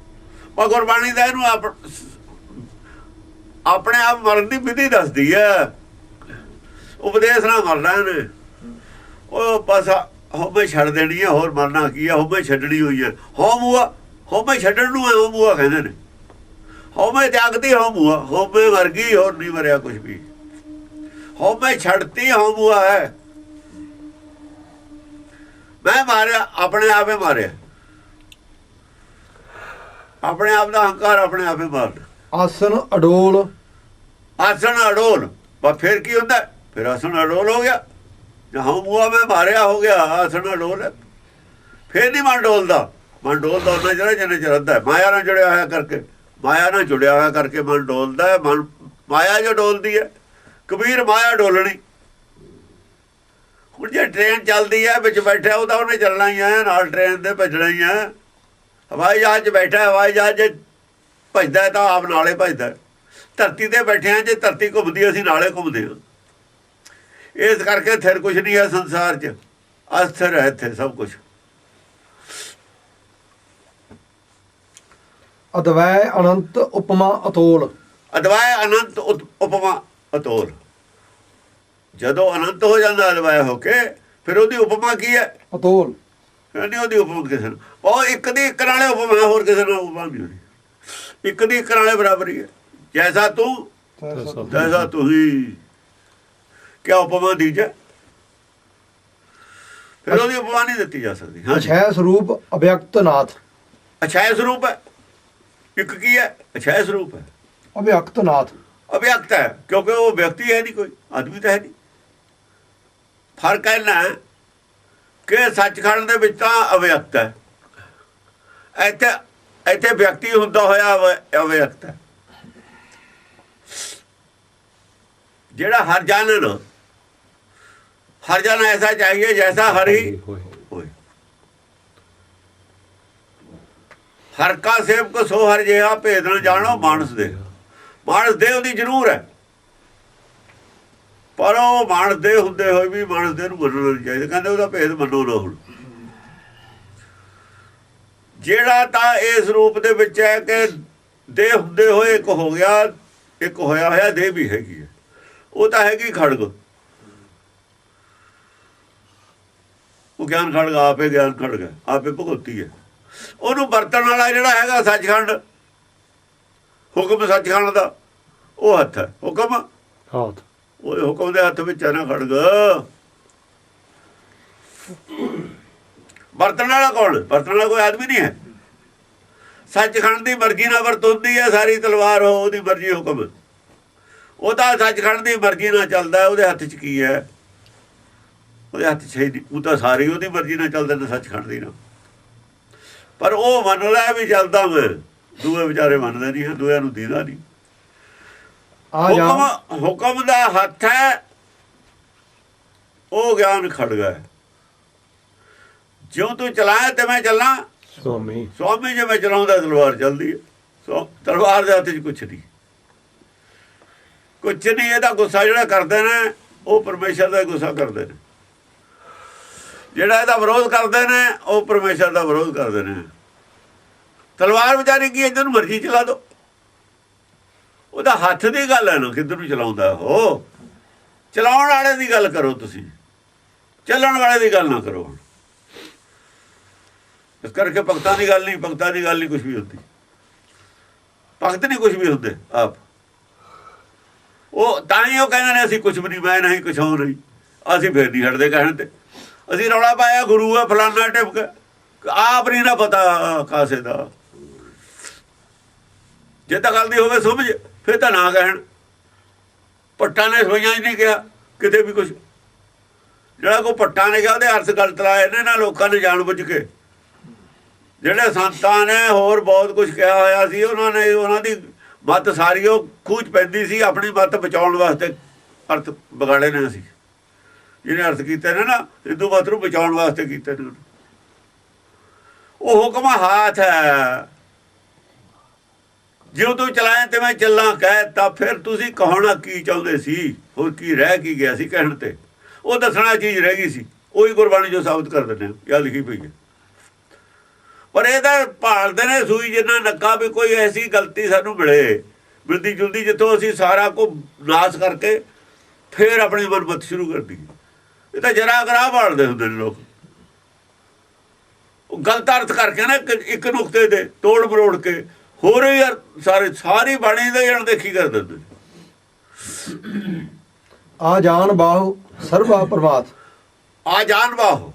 ਪਰ ਗੁਰਬਾਣੀ ਦਾ ਇਹਨੂੰ ਆਪਣੇ ਆਪ ਮਰਨ ਦੀ ਵਿਧੀ ਦੱਸਦੀ ਹੈ। ਉਪਦੇਸ਼ ਨਾਲ ਮਰਨਾ ਇਹਨੇ। ਉਹ ਬਸ ਹੋਮੇ ਛੱਡ ਦੇਣੀ ਹੈ, ਹੋਰ ਮਰਨਾ ਕੀ ਹੈ। ਹੋਮੇ ਛੱਡਣੀ ਹੋਈ ਹੈ। ਹੋਮੇ ਛੱਡਣ ਨੂੰ ਹੋਮੂਆ ਕਹਿੰਦੇ ਨੇ। ਹੋਮੇ ਤਿਆਗਤੀ ਹੋਮੂਆ। ਹੋਮੇ ਮਰ ਗਈ, ਹੋਰ ਨਹੀਂ ਮਰਿਆ ਕੁਛ ਵੀ। ਹੋਮੇ ਛੱਡਤੀ ਹੋਮੂਆ ਹੈ। ਮੈਂ ਮਾਰਿਆ, ਆਪਣੇ ਆਪੇ ਮਾਰਿਆ। ਆਪਣੇ ਆਪ ਦਾ ਹੰਕਾਰ ਆਪਣੇ ਆਪੇ ਮਾਰਨਾ।
ਆਸਨ ਅਡੋਲ
ਆਸਣ ਅਡੋਲ। ਪਰ ਫਿਰ ਕੀ ਹੁੰਦਾ? ਫਿਰ ਆਸਣ ਅਡੋਲ ਹੋ ਗਿਆ। ਹਾਂ ਮੂਆ ਮੈਂ ਮਾਰਿਆ ਹੋ ਗਿਆ, ਆਸਣ ਅਡੋਲ ਹੈ। ਫਿਰ ਨਹੀਂ ਮਨ ਡੋਲਦਾ। ਮਨ ਡੋਲਦਾ ਉਹਨਾਂ ਜਿਹੜਾ ਜਿੰਨੇ ਚਿਰ ਅੱਧਾ ਮਾਇਆ ਨਾਲ ਜੁੜਿਆ ਹੋਇਆ ਕਰਕੇ। ਮਾਇਆ ਨਾਲ ਜੁੜਿਆ ਹੋਇਆ ਕਰਕੇ ਮਨ ਡੋਲਦਾ ਹੈ। ਮਨ ਮਾਇਆ ਜੋ ਡੋਲਦੀ ਹੈ। ਕਬੀਰ ਮਾਇਆ ਡੋਲਣੀ। ਹੁਣ ਜੇ ਟ੍ਰੇਨ ਚੱਲਦੀ ਹੈ, ਵਿੱਚ ਬੈਠਾ ਉਹਦਾ ਉਹਨੇ ਚੱਲਣਾ ਹੀ ਹੈ, ਨਾਲ ਟ੍ਰੇਨ ਦੇ ਭੱਜਣਾ ਹੀ ਹੈ। ਹਵਾਈ ਜਹਾਜ਼ 'ਚ ਬੈਠਾ, ਹਵਾਈ ਜਹਾਜ਼ 'ਚ ਭੱਜਦਾ ਤਾਂ ਆਪ ਨਾਲੇ ਭੱਜਦਾ। ਧਰਤੀ ਤੇ ਬੈਠੇ ਹਾਂ, ਜੇ ਧਰਤੀ ਘੁੰਮਦੀ ਅਸੀਂ ਨਾਲੇ ਘੁੰਮਦੇ ਹਾਂ। ਇਸ ਕਰਕੇ ਥਿਰ ਕੁਛ ਨਹੀਂ ਹੈ ਸੰਸਾਰ 'ਚ। ਅਸਥਿਰ ਹੈ ਇੱਥੇ ਸਭ ਕੁਛ।
ਅਦਵੈ ਅਨੰਤ ਉਪਮਾ ਅਤੋਲ।
ਅਦਵਾਇ ਅਨੰਤ ਉਪਮਾ ਅਤੋਲ। ਜਦੋਂ ਅਨੰਤ ਹੋ ਜਾਂਦਾ ਅਦਵਾਇ ਹੋ ਕੇ, ਫਿਰ ਉਹਦੀ ਉਪਮਾ ਕੀ ਹੈ?
ਅਤੋਲ।
ਨਹੀਂ ਉਹਦੀ ਉਪਮਾ ਕਿਸੇ ਨੂੰ। ਉਹ ਇੱਕ ਦੀ ਇੱਕ ਨਾਲੇ ਉਪਮਾ, ਹੋਰ ਕਿਸੇ ਨਾਲ ਉਪਮਾ ਨਹੀਂ ਹੋਣੀ। ਇੱਕ ਦੀ ਇੱਕ ਨਾਲੇ ਬਰਾਬਰੀ ਹੈ। ਜੈਸਾ ਤੂੰ ਤੈਸਾ ਤੂੰ ਹੀ। ਕਿਆ ਉਪਮਾ ਦੀਜੇ? ਫਿਰ ਉਹਦੀ ਉਪਮਾ ਨਹੀਂ ਦਿੱਤੀ ਜਾ ਸਕਦੀ। ਹਾਂ
ਅਛੈ ਸਰੂਪ ਅਭਿਅਕਤ ਨਾਥ।
ਅਛਾਇ ਸਰੂਪ ਹੈ। ਇੱਕ ਕੀ ਹੈ? ਅਛਾਇ ਸਰੂਪ ਹੈ।
ਅਭਿਅਕਤ ਨਾਥ
ਅਭਿਅਕਤ ਹੈ ਕਿਉਂਕਿ ਉਹ ਵਿਅਕਤੀ ਹੈ ਨਹੀਂ, ਕੋਈ ਆਦਮੀ ਤਾਂ ਹੈ ਨਹੀਂ। ਫਰਕ ਇਹਨਾਂ ਹੈ ਕਿ ਸੱਚਖੰਡ ਦੇ ਵਿੱਚ ਤਾਂ ਅਵਿਅਕਤ ਹੈ। ਇੱਥੇ ਵਿਅਕਤੀ ਹੁੰਦਾ ਹੋਇਆ ਅਵਿਅਕਤ ਹੈ। ਜਿਹੜਾ ਹਰ ਜਨ ਐਸਾ ਚਾਹੀਏ ਜੈਸਾ ਹਰ ਹੀ ਹੋਏ। ਹਰ ਕਾ ਸੇਵਕ ਸੋ ਹਰ ਜਿਹਾ, ਭੇਦ ਨਾ ਜਾਣੋ ਮਾਨਸ ਦੇ। ਮਾਨਸ ਦੇ ਉਹਦੀ ਜ਼ਰੂਰ ਹੈ, ਪਰ ਉਹ ਮਾਨਸ ਦੇ ਹੁੰਦੇ ਹੋਏ ਵੀ ਮਾਨਸ ਦੇ ਨੂੰ ਮੰਨਣਾ ਨਹੀਂ ਚਾਹੀਦਾ। ਕਹਿੰਦੇ ਉਹਦਾ ਭੇਦ ਮੰਨੋ ਨਾ। ਹੁਣ ਜਿਹੜਾ ਤਾਂ ਇਸ ਰੂਪ ਦੇ ਵਿੱਚ ਹੈ ਕਿ ਦੇਹ ਹੁੰਦੇ ਹੋਏ ਇੱਕ ਹੋ ਗਿਆ, ਇੱਕ ਹੋਇਆ ਹੋਇਆ ਦੇਹ ਵੀ ਹੈਗੀ ਹੈ। ਉਹ ਤਾਂ ਹੈਗੀ ਖੜਗ। ਉਹ ਗਿਆਨ ਖੜਗ ਆਪੇ, ਗਿਆਨ ਖੜਗ ਹੈ ਆਪੇ ਭੁਗਤੀ ਹੈ। ਉਹਨੂੰ ਵਰਤਣ ਵਾਲਾ ਜਿਹੜਾ ਹੈਗਾ ਸੱਚਖੰਡ, ਹੁਕਮ ਸੱਚਖੰਡ ਦਾ ਉਹ ਹੱਥ ਹੈ। ਹੁਕਮ
ਹੱਥ,
ਉਹ ਹੁਕਮ ਦੇ ਹੱਥ ਵਿੱਚ ਹੈ ਨਾ ਖੜਗ। ਵਰਤਣ ਵਾਲਾ ਕੌਣ? ਵਰਤਣ ਵਾਲਾ ਕੋਈ ਆਦਮੀ ਨਹੀਂ ਹੈ। ਸੱਚਖੰਡ ਦੀ ਮਰਜ਼ੀ ਨਾਲ ਵਰਤ ਹੁੰਦੀ ਹੈ ਸਾਰੀ ਤਲਵਾਰ। ਉਹਦੀ ਮਰਜ਼ੀ ਹੁਕਮ। ਉਹ ਤਾਂ ਸੱਚਖੰਡ ਦੀ ਮਰਜ਼ੀ ਨਾਲ ਚੱਲਦਾ। ਉਹਦੇ ਹੱਥ 'ਚ ਕੀ ਹੈ? ਉਹਦੇ ਹੱਥ 'ਚ ਹੀ ਉਹ ਤਾਂ ਸਾਰੇ ਉਹਦੀ ਮਰਜ਼ੀ ਨਾਲ ਚੱਲਦੇ ਨੇ ਸੱਚਖੰਡ ਦੀ ਨਾਲ। ਪਰ ਉਹ ਮੰਨ ਲੈ ਵੀ ਚੱਲਦਾ ਮੈਂ। ਦੂਏ ਵਿਚਾਰੇ ਮੰਨਦੇ ਨਹੀਂ, ਦੂਆਂ ਨੂੰ ਦੀਦਾ ਨਹੀਂ।
ਆ ਜਾਣ
ਹੁਕਮ ਦਾ ਹੱਥ ਹੈ, ਉਹ ਗਿਆਨ ਖੜਗਾ ਹੈ। ਜਿਉਂ ਤੂੰ ਚਲਾਇਆ ਤੇ ਮੈਂ ਚੱਲਾਂ। ਸਵਾਮੀ ਜੇ ਮੈਂ ਚਲਾਉਂਦਾ ਤਲਵਾਰ ਚੱਲਦੀ ਹੈ। ਤਲਵਾਰ ਦੇ ਹੱਥ 'ਚ ਕੁਛ ਨਹੀਂ, ਕੁਛ ਨਹੀਂ। ਇਹਦਾ ਗੁੱਸਾ ਜਿਹੜਾ ਕਰਦੇ ਨੇ ਉਹ ਪਰਮੇਸ਼ਰ ਦਾ ਗੁੱਸਾ ਕਰਦੇ ਨੇ, ਜਿਹੜਾ ਇਹਦਾ ਵਿਰੋਧ ਕਰਦੇ ਨੇ ਉਹ ਪਰਮੇਸ਼ਰ ਦਾ ਵਿਰੋਧ ਕਰਦੇ ਨੇ। ਤਲਵਾਰ ਵਿਚਾਰੀ ਕੀ ਇੱਧਰ ਨੂੰ ਮਰਜ਼ੀ ਚਲਾ ਦੋ, ਉਹਦਾ ਹੱਥ ਦੀ ਗੱਲ ਹੈ ਨਾ, ਕਿੱਧਰ ਨੂੰ ਚਲਾਉਂਦਾ ਉਹ। ਚਲਾਉਣ ਵਾਲੇ ਦੀ ਗੱਲ ਕਰੋ ਤੁਸੀਂ, ਚੱਲਣ ਵਾਲੇ ਦੀ ਗੱਲ ਨਾ ਕਰੋ। ਇਸ ਕਰਕੇ ਭਗਤਾਂ ਦੀ ਗੱਲ ਨਹੀਂ, ਭਗਤਾਂ ਦੀ ਗੱਲ ਨਹੀਂ ਕੁਛ ਵੀ ਹੁੰਦੀ। ਭਗਤ ਨਹੀਂ ਕੁਛ ਵੀ ਹੁੰਦੇ ਆਪ। ਉਹ ਤਾਂ ਹੀ ਉਹ ਕਹਿੰਦੇ ਨੇ ਅਸੀਂ ਕੁਛ ਵੀ ਨਹੀਂ, ਮੈਂ ਨਹੀਂ ਕੁਛ ਹੋ ਨਹੀਂ। ਅਸੀਂ ਫੇਰ ਨਹੀਂ ਹਟਦੇ ਕਹਿਣ ਤੇ। ਅਸੀਂ ਰੌਲਾ ਪਾਇਆ ਗੁਰੂ ਆ ਫਲਾਨਾ ਟਿਪਕ, ਆਪ ਨਹੀਂ ਨਾ ਪਤਾ ਕਾਸੇ ਦਾ। ਜੇ ਤਾਂ ਗੱਲ ਦੀ ਹੋਵੇ ਸਮਝ ਫਿਰ ਤਾਂ ਨਾ ਕਹਿਣ। ਭੱਟਾਂ ਨੇ ਸੋਈਆਂ ਹੀ ਨਹੀਂ ਕਿਹਾ ਕਿਤੇ ਵੀ ਕੁਛ। ਜਿਹੜਾ ਕੋਈ ਭੱਟਾਂ ਨੇ ਕਿਹਾ ਉਹਦੇ ਅਰਥ ਗਲਤ ਲਾਏ ਨੇ ਨਾ ਲੋਕਾਂ ਨੇ ਜਾਣ ਬੁੱਝ ਕੇ। ਜਿਹੜੇ ਸੰਤਾਂ ਨੇ ਹੋਰ ਬਹੁਤ ਕੁਝ ਕਿਹਾ ਹੋਇਆ ਸੀ, ਉਹਨਾਂ ਨੇ ਉਹਨਾਂ ਦੀ ਮੱਤ ਸਾਰੀ ਉਹ ਖੂਹ 'ਚ ਪੈਂਦੀ ਸੀ। ਆਪਣੀ ਮੱਤ ਬਚਾਉਣ ਵਾਸਤੇ ਅਰਥ ਵਿਗਾੜੇ ਨੇ ਅਸੀਂ, ਜਿਹਨੇ ਅਰਥ ਕੀਤੇ ਨੇ ਨਾ ਹਿੰਦੂ ਮੱਤ ਨੂੰ ਬਚਾਉਣ ਵਾਸਤੇ ਕੀਤੇ ਨੇ। ਉਹ ਹੁਕਮ ਹਾਥ ਹੈ, ਜਿਉਂ ਤੂੰ ਚਲਾਇਆ ਤੇ ਮੈਂ ਚੱਲਾਂ ਕਹਿ ਤਾਂ ਫਿਰ ਤੁਸੀਂ ਕਹਣਾ ਕੀ ਚਾਹੁੰਦੇ ਸੀ, ਹੋਰ ਕੀ ਰਹਿ ਕੀ ਗਿਆ ਸੀ ਕਹਿਣ ਤੇ। ਉਹ ਦੱਸਣਾ ਚੀਜ਼ ਰਹਿ ਗਈ ਸੀ, ਉਹੀ ਗੁਰਬਾਣੀ ਜੋ ਸਾਬਤ ਕਰ ਦਿੰਦੇ ਆ ਲਿਖੀ ਪਈ ਹੈ। ਪਰ ਇਹ ਤਾਂ ਭਾਲਦੇ ਨੇ ਸੂਈ ਜਿੰਨਾ ਨੱਕਾ ਵੀ ਕੋਈ ਐਸੀ ਗਲਤੀ ਸਾਨੂੰ ਮਿਲੇ ਮਿਲਦੀ ਜੁਲਦੀ, ਜਿੱਥੋਂ ਅਸੀਂ ਸਾਰਾ ਕੁਝ ਨਾਸ ਕਰਕੇ ਫਿਰ ਆਪਣੀ ਮਨਮਤ ਸ਼ੁਰੂ ਕਰ ਦਈਏ। ਇਹ ਤਾਂ ਜਰਾ ਗਰਾਹ ਭਾਲਦੇ ਹੁੰਦੇ ਨੇ ਲੋਕ, ਉਹ ਗਲਤ ਅਰਥ ਕਰਕੇ ਨਾ ਇੱਕ ਨੁਕਤੇ ਦੇ ਤੋੜ ਮਰੋੜ ਕੇ ਹੋਰ ਯਾਰ ਸਾਰੀ ਬਾਣੀ ਦੇ ਜਣ ਦੇਖੀ ਕਰ ਦਿੰਦੇ।
ਆ ਜਾਣ ਬਾਹੂ ਸਰਬਾ ਪ੍ਰਮਾਤ।
ਆ ਜਾਣ ਬਾਹੂ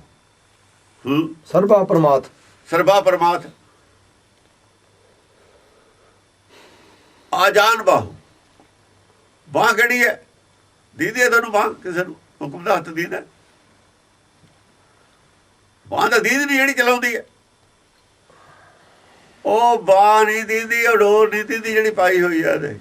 ਸਰਬਾ ਪ੍ਰਮਾਤ।
ਸਰਬਾ ਪ੍ਰਮਾਤ। ਆ ਜਾਣ ਬਾਹੂ, ਬਾਂਹ ਕਿਹੜੀ ਹੈ? ਦੀਦੀ ਹੈ ਤੁਹਾਨੂੰ ਬਾਂਹ? ਕਿਸੇ ਨੂੰ ਹੁਕਮ ਦਾ ਹੱਥ ਦੀਦਾ? ਬਾਂਹ ਤਾਂ ਦੀਦ ਨਹੀਂ ਜਿਹੜੀ ਚਲਾਉਂਦੀ ਹੈ। ਉਹ ਬਾਂਹ ਨਹੀਂ ਦੀਦੀ, ਉਹ ਡੋਰ ਨਹੀਂ ਦੀਦੀ ਜਿਹੜੀ ਪਾਈ ਹੋਈ ਹੈ ਇਹਦੇ।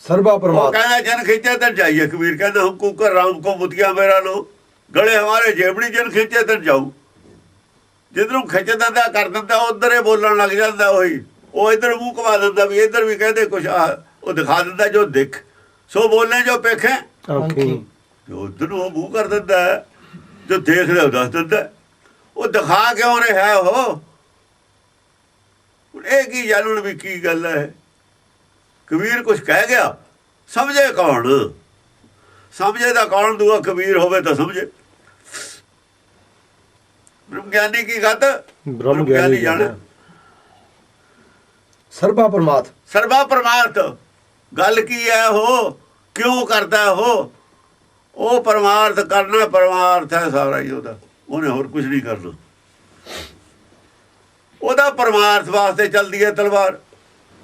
ਸਰਬਾ ਪ੍ਰਮਾਤ
ਕਹਿੰਦਾ ਜਨ ਖਿੱਚੇ ਤਨ ਜਾਈਏ। ਕਬੀਰ ਕਹਿੰਦਾ ਹਮ ਕੁਕਰ ਰਾਮ ਕੋ ਮੁਤੀਆ ਮੇਰਾ ਲੋ, ਗਲੇ ਹਮਾਰੇ ਜੇਬੜੀ ਜਨ ਖਿੱਚੇ ਤਨ ਜਾਊ। ਜਿੱਧਰੋਂ ਖਿੱਚ ਦਿੰਦਾ ਕਰ ਦਿੰਦਾ ਉਧਰ ਹੀ ਬੋਲਣ ਲੱਗ ਜਾਂਦਾ। ਉਹੀ ਉਹ ਇੱਧਰ ਮੂੰਹ ਘੁਮਾ ਦਿੰਦਾ ਵੀ ਇੱਧਰ ਵੀ ਕਹਿੰਦੇ ਕੁਛ ਆ, ਉਹ ਦਿਖਾ ਦਿੰਦਾ ਜੋ ਦਿਖ ਸੋ ਬੋਲੇ ਜੋ ਪੇਖੇ। ਉਧਰ ਨੂੰ ਉਹ ਮੂੰਹ ਕਰ ਦਿੰਦਾ, ਜੋ ਦੇਖ ਲਿਆ ਦੱਸ ਦਿੰਦਾ। ਉਹ ਦਿਖਾ ਕਿਉਂ ਰਿਹਾ ਉਹ? ਇਹ ਕੀ ਜਾਣਨ ਵੀ ਕੀ ਗੱਲ ਹੈ? ਕਬੀਰ ਕੁਛ ਕਹਿ ਗਿਆ, ਸਮਝੇ ਕੌਣ? ਸਮਝੇ ਦਾ ਕੌਣ? ਦੂਆ ਕਬੀਰ ਹੋਵੇ ਤਾਂ ਸਮਝੇ। ਬ੍ਰਹਮ ਗਿਆਨੀ ਕੀ ਗੱਲ? ਬ੍ਰਹਮ ਗਿਆਨੀ ਜਾਣੇ।
ਸਰਬਾ ਪ੍ਰਮਾਤ।
ਸਰਬਾ ਪ੍ਰਮਾਤ ਗੱਲ ਕੀ ਹੈ? ਉਹ ਕਿਉਂ ਕਰਦਾ? ਉਹ ਪਰਮਾਰਥ ਕਰਨਾ, ਪਰਮਾਰਥ ਹੈ ਸਾਰਾ ਹੀ ਉਹਦਾ। ਉਹਨੇ ਹੋਰ ਕੁਝ ਨਹੀਂ ਕਰਨਾ। ਉਹਦਾ ਪਰਮਾਰਥ ਵਾਸਤੇ ਚੱਲਦੀ ਹੈ ਤਲਵਾਰ।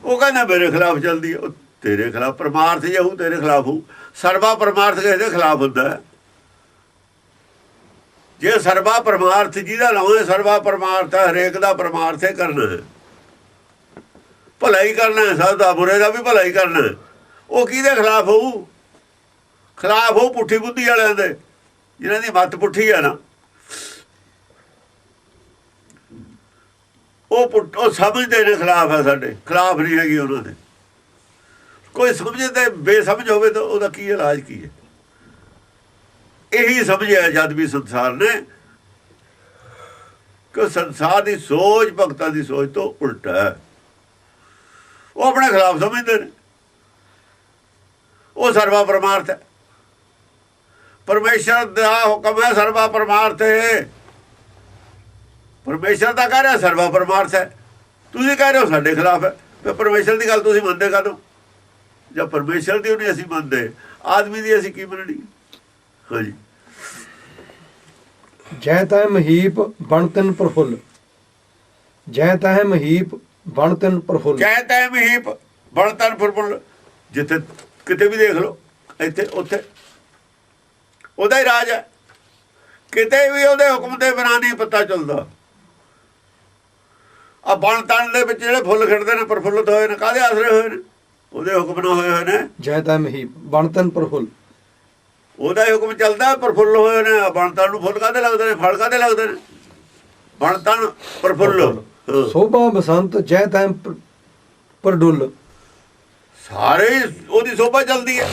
ਉਹ ਕਹਿੰਦਾ ਮੇਰੇ ਖਿਲਾਫ ਚੱਲਦੀ ਹੈ। ਉਹ ਤੇਰੇ ਖਿਲਾਫ ਪਰਮਾਰਥ ਜੇ ਹੋਊ ਤੇਰੇ ਖਿਲਾਫ ਹੋਊ। ਸਰਬਾ ਪਰਮਾਰਥ ਕਿਸੇ ਦੇ ਖਿਲਾਫ ਹੁੰਦਾ ਹੈ। ਜੇ ਸਰਬਾ ਪਰਮਾਰਥ ਜਿਹਦਾ ਲਾਉਣੇ ਸਰਬਾ ਪਰਮਾਰਥ ਹੈ, ਹਰੇਕ ਦਾ ਪਰਮਾਰਥ ਹੈ ਕਰਨਾ ਹੈ, ਭਲਾ ਹੀ ਕਰਨਾ ਹੈ, ਸਭ ਦਾ ਬੁਰੇ ਦਾ ਵੀ ਭਲਾ ਹੀ ਕਰਨਾ ਹੈ। ਉਹ ਕਿਹਦੇ ਖਿਲਾਫ ਹੋਊ? ਖਿਲਾਫ ਹੋਊ ਪੁੱਠੀ ਬੁੱਧੀ ਵਾਲਿਆਂ ਦੇ, ਜਿਹਨਾਂ ਦੀ ਮੱਤ ਪੁੱਠੀ ਹੈ ਨਾ। ਉਹ ਸਮਝਦੇ ਨੇ ਖਿਲਾਫ ਹੈ, ਸਾਡੇ ਖਿਲਾਫ ਨਹੀਂ ਹੈਗੀ ਉਹਨਾਂ ਦੇ। ਕੋਈ ਸਮਝਦੇ ਬੇਸਮਝ ਹੋਵੇ ਤਾਂ ਉਹਦਾ ਕੀ ਇਲਾਜ ਕੀ ਹੈ? ਇਹੀ ਸਮਝਿਆ ਜਦ ਵੀ ਸੰਸਾਰ ਨੇ ਕਿ ਸੰਸਾਰ ਦੀ ਸੋਚ ਭਗਤਾਂ ਦੀ ਸੋਚ ਤੋਂ ਉਲਟਾ ਹੈ। ਉਹ ਆਪਣੇ ਖਿਲਾਫ ਸਮਝਦੇ ਨੇ। ਉਹ ਸਰਬਾ ਪਰਮਾਰਥ ਹੈ, ਪਰਮੇਸ਼ਰ ਦਾ ਹੁਕਮ ਹੈ, ਸਰਬਾ ਪਰਮਾਰਥ ਹੈ। ਪਰਮੇਸ਼ਰ ਦਾ ਕਹਿ ਰਿਹਾ ਸਰਬਾ ਪਰਮਾਰਥ ਹੈ, ਤੁਸੀਂ ਕਹਿ ਰਹੇ ਹੋ ਸਾਡੇ ਖਿਲਾਫ ਹੈ। ਫਿਰ ਪਰਮੇਸ਼ਰ ਦੀ ਗੱਲ ਤੁਸੀਂ ਮੰਨਦੇ ਕਾਹਦੋਂ? ਜਦ ਪਰਮੇਸ਼ਰ ਦੀ ਉਹਨੇ ਅਸੀਂ ਮੰਨਦੇ, ਆਦਮੀ ਦੀ ਅਸੀਂ ਕੀ ਮੰਨਣੀ? ਹਾਂਜੀ।
ਜੈ ਤੈ ਮਹੀਪ ਬਣ ਤਿਨ ਪ੍ਰਫੁੱਲ। ਜੈ ਤੈ ਮਹੀਪ ਬਣ ਤਿਨ ਪ੍ਰਫੁੱਲ।
ਜੈ ਤੈ ਮਹੀਪ ਬਣ ਤਿਨ ਪ੍ਰਫੁੱਲ। ਜਿੱਥੇ ਕਿਤੇ ਵੀ ਦੇਖ ਲਓ, ਇੱਥੇ ਉੱਥੇ ਉਹਦਾ ਹੀ ਰਾਜ ਹੈ। ਕਿਤੇ ਵੀ ਉਹਦੇ ਹੁਕਮ ਦੇ ਬਿਨਾਂ ਨਹੀਂ ਪਤਾ ਚੱਲਦਾ। ਆ ਬਣ ਤਣ ਦੇ ਵਿੱਚ ਜਿਹੜੇ ਫੁੱਲ ਖਿੜਦੇ ਨੇ ਪ੍ਰਫੁੱਲਤ ਹੋਏ ਨੇ, ਕਾਹਦੇ ਆਸਰੇ ਹੋਏ ਨੇ? ਉਹਦੇ ਹੁਕਮ ਨਾਲ ਹੋਏ ਹੋਏ ਨੇ।
ਜੈ ਤੈ ਮਹੀਪ ਬਣ ਤਨ ਪ੍ਰਫੁੱਲ,
ਉਹਦਾ ਹੀ ਹੁਕਮ ਚੱਲਦਾ, ਪ੍ਰਫੁੱਲ ਹੋਏ ਨੇ। ਬਣ ਤਣ ਨੂੰ ਫੁੱਲ ਕਾਹਦੇ ਲੱਗਦੇ ਨੇ, ਫਲ ਕਾਹਦੇ ਲੱਗਦੇ ਨੇ? ਬਣ ਤਣ ਪ੍ਰਫੁੱਲ,
ਸੋਭਾ ਬਸੰਤ ਜੈ ਤੈ ਪਰਡੁੱਲ,
ਸਾਰੇ ਉਹਦੀ ਸੋਭਾ ਚੱਲਦੀ ਹੈ,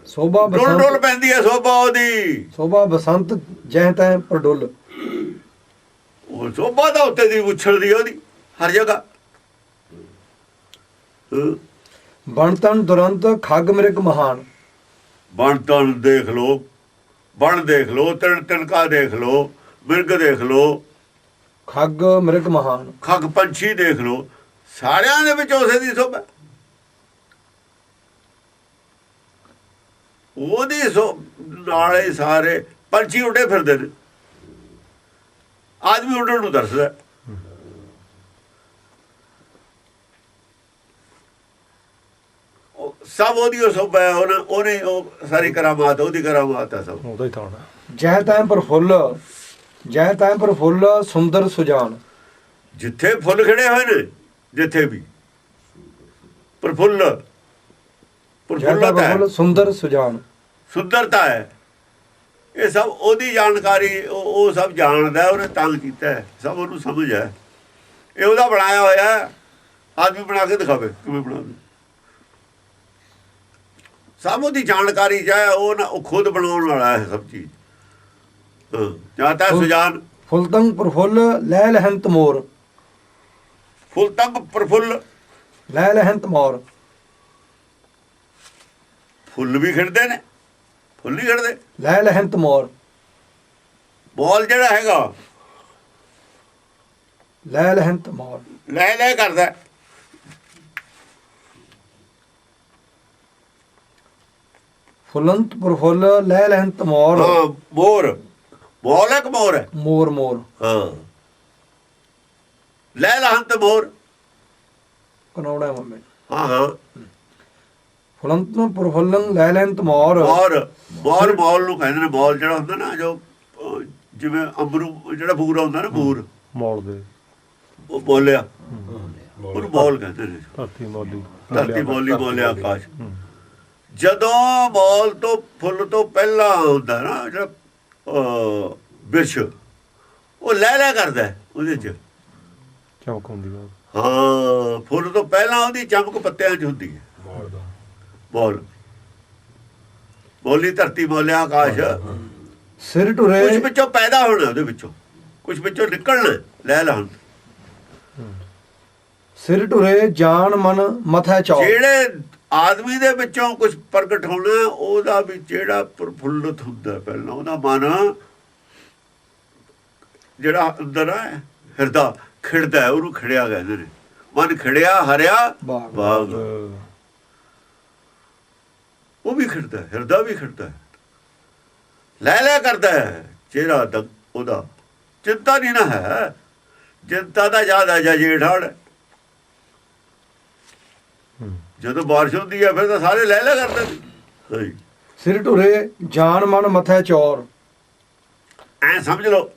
ਸੋਭਾ
ਡੁੱਲ
ਬਸੰਤ
ਪੈਂਦੀ ਹੈ ਸੋਭਾ ਉਹਦੀ।
ਸੋਭਾ ਬਸੰਤ ਜੈ ਤੈ ਪਰਡੁੱਲ,
ਉਹ ਸੋਭਾ ਦਾ ਉੱਤੇ ਦੀ ਉਛਲਦੀ ਹੈ ਉਹਦੀ ਹਰ ਜਗ੍ਹਾ।
ਬਣ ਤਨ ਦੁਰੰਤ ਖੱਗ ਮਿਰਗ ਮਹਾਨ,
ਬਣ ਤਣ ਦੇਖ ਲੋ, ਬਣ ਦੇਖ ਲੋ, ਤਿਣਕਾ ਦੇਖ ਲੋ, ਮਿਰਗ ਦੇਖ ਲੋ,
ਖੱਗ ਮਿਰਗ ਮਹਾਨ,
ਖੱਗ ਪੰਛੀ ਦੇਖ ਲੋ, ਸਾਰਿਆਂ ਦੇ ਵਿੱਚ ਉਸੇ ਦੀ ਸੋਭਾ। ਉਹਦੀ ਨਾਲੇ ਸਾਰੇ ਪੰਛੀ ਉੱਡੇ ਫਿਰਦੇ ਨੇ, ਆਦਮੀ ਉੱਡਣ ਨੂੰ ਦੱਸਦਾ। ਸਭ ਉਹਦੀ ਸੋਭਾ ਹੈ, ਉਹਨੇ ਉਹ ਸਾਰੀ ਕਰਾਮਾਤ ਉਹਦੀ ਕਰਾਮਾਤ ਹੈ, ਸਭ
ਉਹਦਾ ਹੀ ਥਾਣਾ।
ਜੈ ਤੈ ਪ੍ਰਫੁੱਲ ਜੈ ਤੈ ਪ੍ਰਫੁੱਲ ਸੁੰਦਰ ਸੁਜਾਨ,
ਜਿੱਥੇ ਫੁੱਲ ਖਿੜੇ ਹੋਏ ਨੇ, ਜਿੱਥੇ ਵੀ ਪ੍ਰਫੁੱਲ
ਜੈ ਤੈ
ਪ੍ਰਫੁੱਲਤ ਹੈ,
ਪ੍ਰਫੁੱਲ ਸੁੰਦਰ ਸੁਜਾਨ,
ਸੁੰਦਰਤਾ ਹੈ। ਇਹ ਸਭ ਉਹਦੀ ਜਾਣਕਾਰੀ, ਉਹ ਸਭ ਜਾਣਦਾ, ਉਹਨੇ ਤੰਗ ਕੀਤਾ ਹੈ, ਸਭ ਉਹਨੂੰ ਸਮਝ ਹੈ। ਇਹ ਉਹਦਾ ਬਣਾਇਆ ਹੋਇਆ ਹੈ, ਆਦਮੀ ਬਣਾ ਕੇ ਦਿਖਾਵੇ ਕਿਵੇਂ ਬਣਾਉਂਦੇ। ਸਭ ਉਹਦੀ ਜਾਣਕਾਰੀ ਚਾਹੇ ਉਹ ਖੁਦ ਬਣਾਉਣ ਵਾਲਾ ਹੈ ਸਭ ਚੀਜ਼। ਜਾਤਾ ਸੁਜਾਨ
ਫੁੱਲਤੰਗ ਪ੍ਰਫੁੱਲ ਲੈ ਲਹੰਤ ਮੋਰ,
ਫੁੱਲ ਤੰਗ ਪ੍ਰਫੁੱਲ,
ਲੈ ਲਹੰਤ ਮੋਰ,
ਫੁੱਲ ਵੀ ਖਿੜਦੇ ਨੇ, ਫੁੱਲ ਨਹੀਂ ਖਿੜਦੇ।
ਲੈ ਲਹੰਤ ਮੋਰ,
ਬੋਲ ਜਿਹੜਾ ਹੈਗਾ
ਲੈ ਲਹੰਤ ਮੋਰ,
ਲੈ ਲੈ ਕਰਦਾ।
ਫੁੱਲੰਤ ਪ੍ਰਫੁੱਲ ਲੈ ਲਹੰਤ ਮੋਰ,
ਹਾਂ ਮੋਰ, ਬੋਲ ਇੱਕ ਮੋਰ ਹੈ।
ਮੋਰ ਮੋਰ
ਹਾਂ ਲੈ ਲਹੰਤ ਮੋਰ,
ਕਨੌੜਾ ਮੰਮੇ।
ਹਾਂ ਹਾਂ
ਫੁੱਲੰਤ ਪ੍ਰਫੁੱਲੰ ਲੈ ਲਹੰਤ ਮੋਰ,
ਮੋਰ ਬੋਲ ਨੂੰ ਕਹਿੰਦੇ ਨੇ। ਬੋਲ ਜਿਹੜਾ ਹੁੰਦਾ ਨਾ, ਜੋ ਜਿਵੇਂ ਅੰਬਰੂ ਜਿਹੜਾ ਬੂਰ ਹੁੰਦਾ ਨਾ, ਬੂਰ
ਮੌਲ ਦੇ
ਉਹ ਬੋਲਿਆ, ਉਹਨੂੰ ਬੋਲ ਕਹਿੰਦੇ ਨੇ।
ਧਰਤੀ ਮੌਲੀ,
ਧਰਤੀ ਬੋਲੀ, ਬੋਲਿਆ ਆਕਾਸ਼। ਜਦੋਂ ਬੋਲ ਤੋਂ ਫੁੱਲ ਤੋਂ ਪਹਿਲਾਂ ਹੁੰਦਾ ਨਾ ਜਿਹੜਾ ਬਿਰਛ, ਉਹ ਲੈ ਲੈ ਕਰਦਾ ਉਹਦੇ ਚ।
ਚਮਕ ਹੁੰਦੀ ਆ।
ਹਾਂ ਫੁੱਲ ਤੋਂ ਪਹਿਲਾਂ ਉਹਦੀ ਚਮਕ ਪੱਤਿਆਂ 'ਚ ਹੁੰਦੀ ਹੈ। ਬੋਲ ਬੋਲੀ, ਧਰਤੀ ਬੋਲਿਆ ਆਕਾਸ਼।
ਸਿਰ ਟੁਰੇ
ਕੁਝ ਵਿੱਚੋਂ ਪੈਦਾ ਹੋਣਾ, ਉਹਦੇ ਵਿੱਚੋਂ ਕੁਝ ਵਿੱਚੋਂ ਨਿਕਲਣਾ। ਲੈ ਲਾ,
ਸਿਰ ਟੁਰੇ ਜਾਨ ਮਨ ਮਥੈ ਚੌ,
ਜਿਹੜੇ ਆਦਮੀ ਦੇ ਵਿੱਚੋਂ ਕੁਝ ਪ੍ਰਗਟ ਹੋਣਾ, ਉਹਦਾ ਵੀ ਜਿਹੜਾ ਪ੍ਰਫੁੱਲਤ ਹੁੰਦਾ ਪਹਿਲਾਂ, ਉਹਦਾ ਮਨ ਜਿਹੜਾ ਅੰਦਰ ਹੈ ਹਿਰਦਾ ਖਿੜਦਾ, ਉਹਨੂੰ ਖਿੜਿਆ ਕਹਿੰਦੇ ਨੇ। ਮਨ ਖਿੜਿਆ ਹਰਿਆ ਬਾਗ, ਉਹ ਵੀ ਖਿੜਦਾ, ਹਿਰਦਾ ਵੀ ਖਿੜਦਾ, ਲੈ ਲੈ ਕਰਦਾ ਹੈ ਚਿਹਰਾ ਤੱਕ ਉਹਦਾ। ਚਿੰਤਾ ਨਹੀਂ ਨਾ ਹੈ, ਚਿੰਤਾ ਦਾ ਯਾਦ ਆ ਜਾ ਜੇਠਾੜ। ਜਦੋਂ ਬਾਰਿਸ਼ ਹੁੰਦੀ ਹੈ ਫਿਰ ਤਾਂ ਸਾਰੇ ਲੈ ਲੈ ਕਰਦੇ ਨੇ।
ਸਿਰ ਟੁਰੇ ਜਾਨ ਮਨ ਮਥੈ ਚੌਰ,
ਐ ਸਮਝ ਲਓ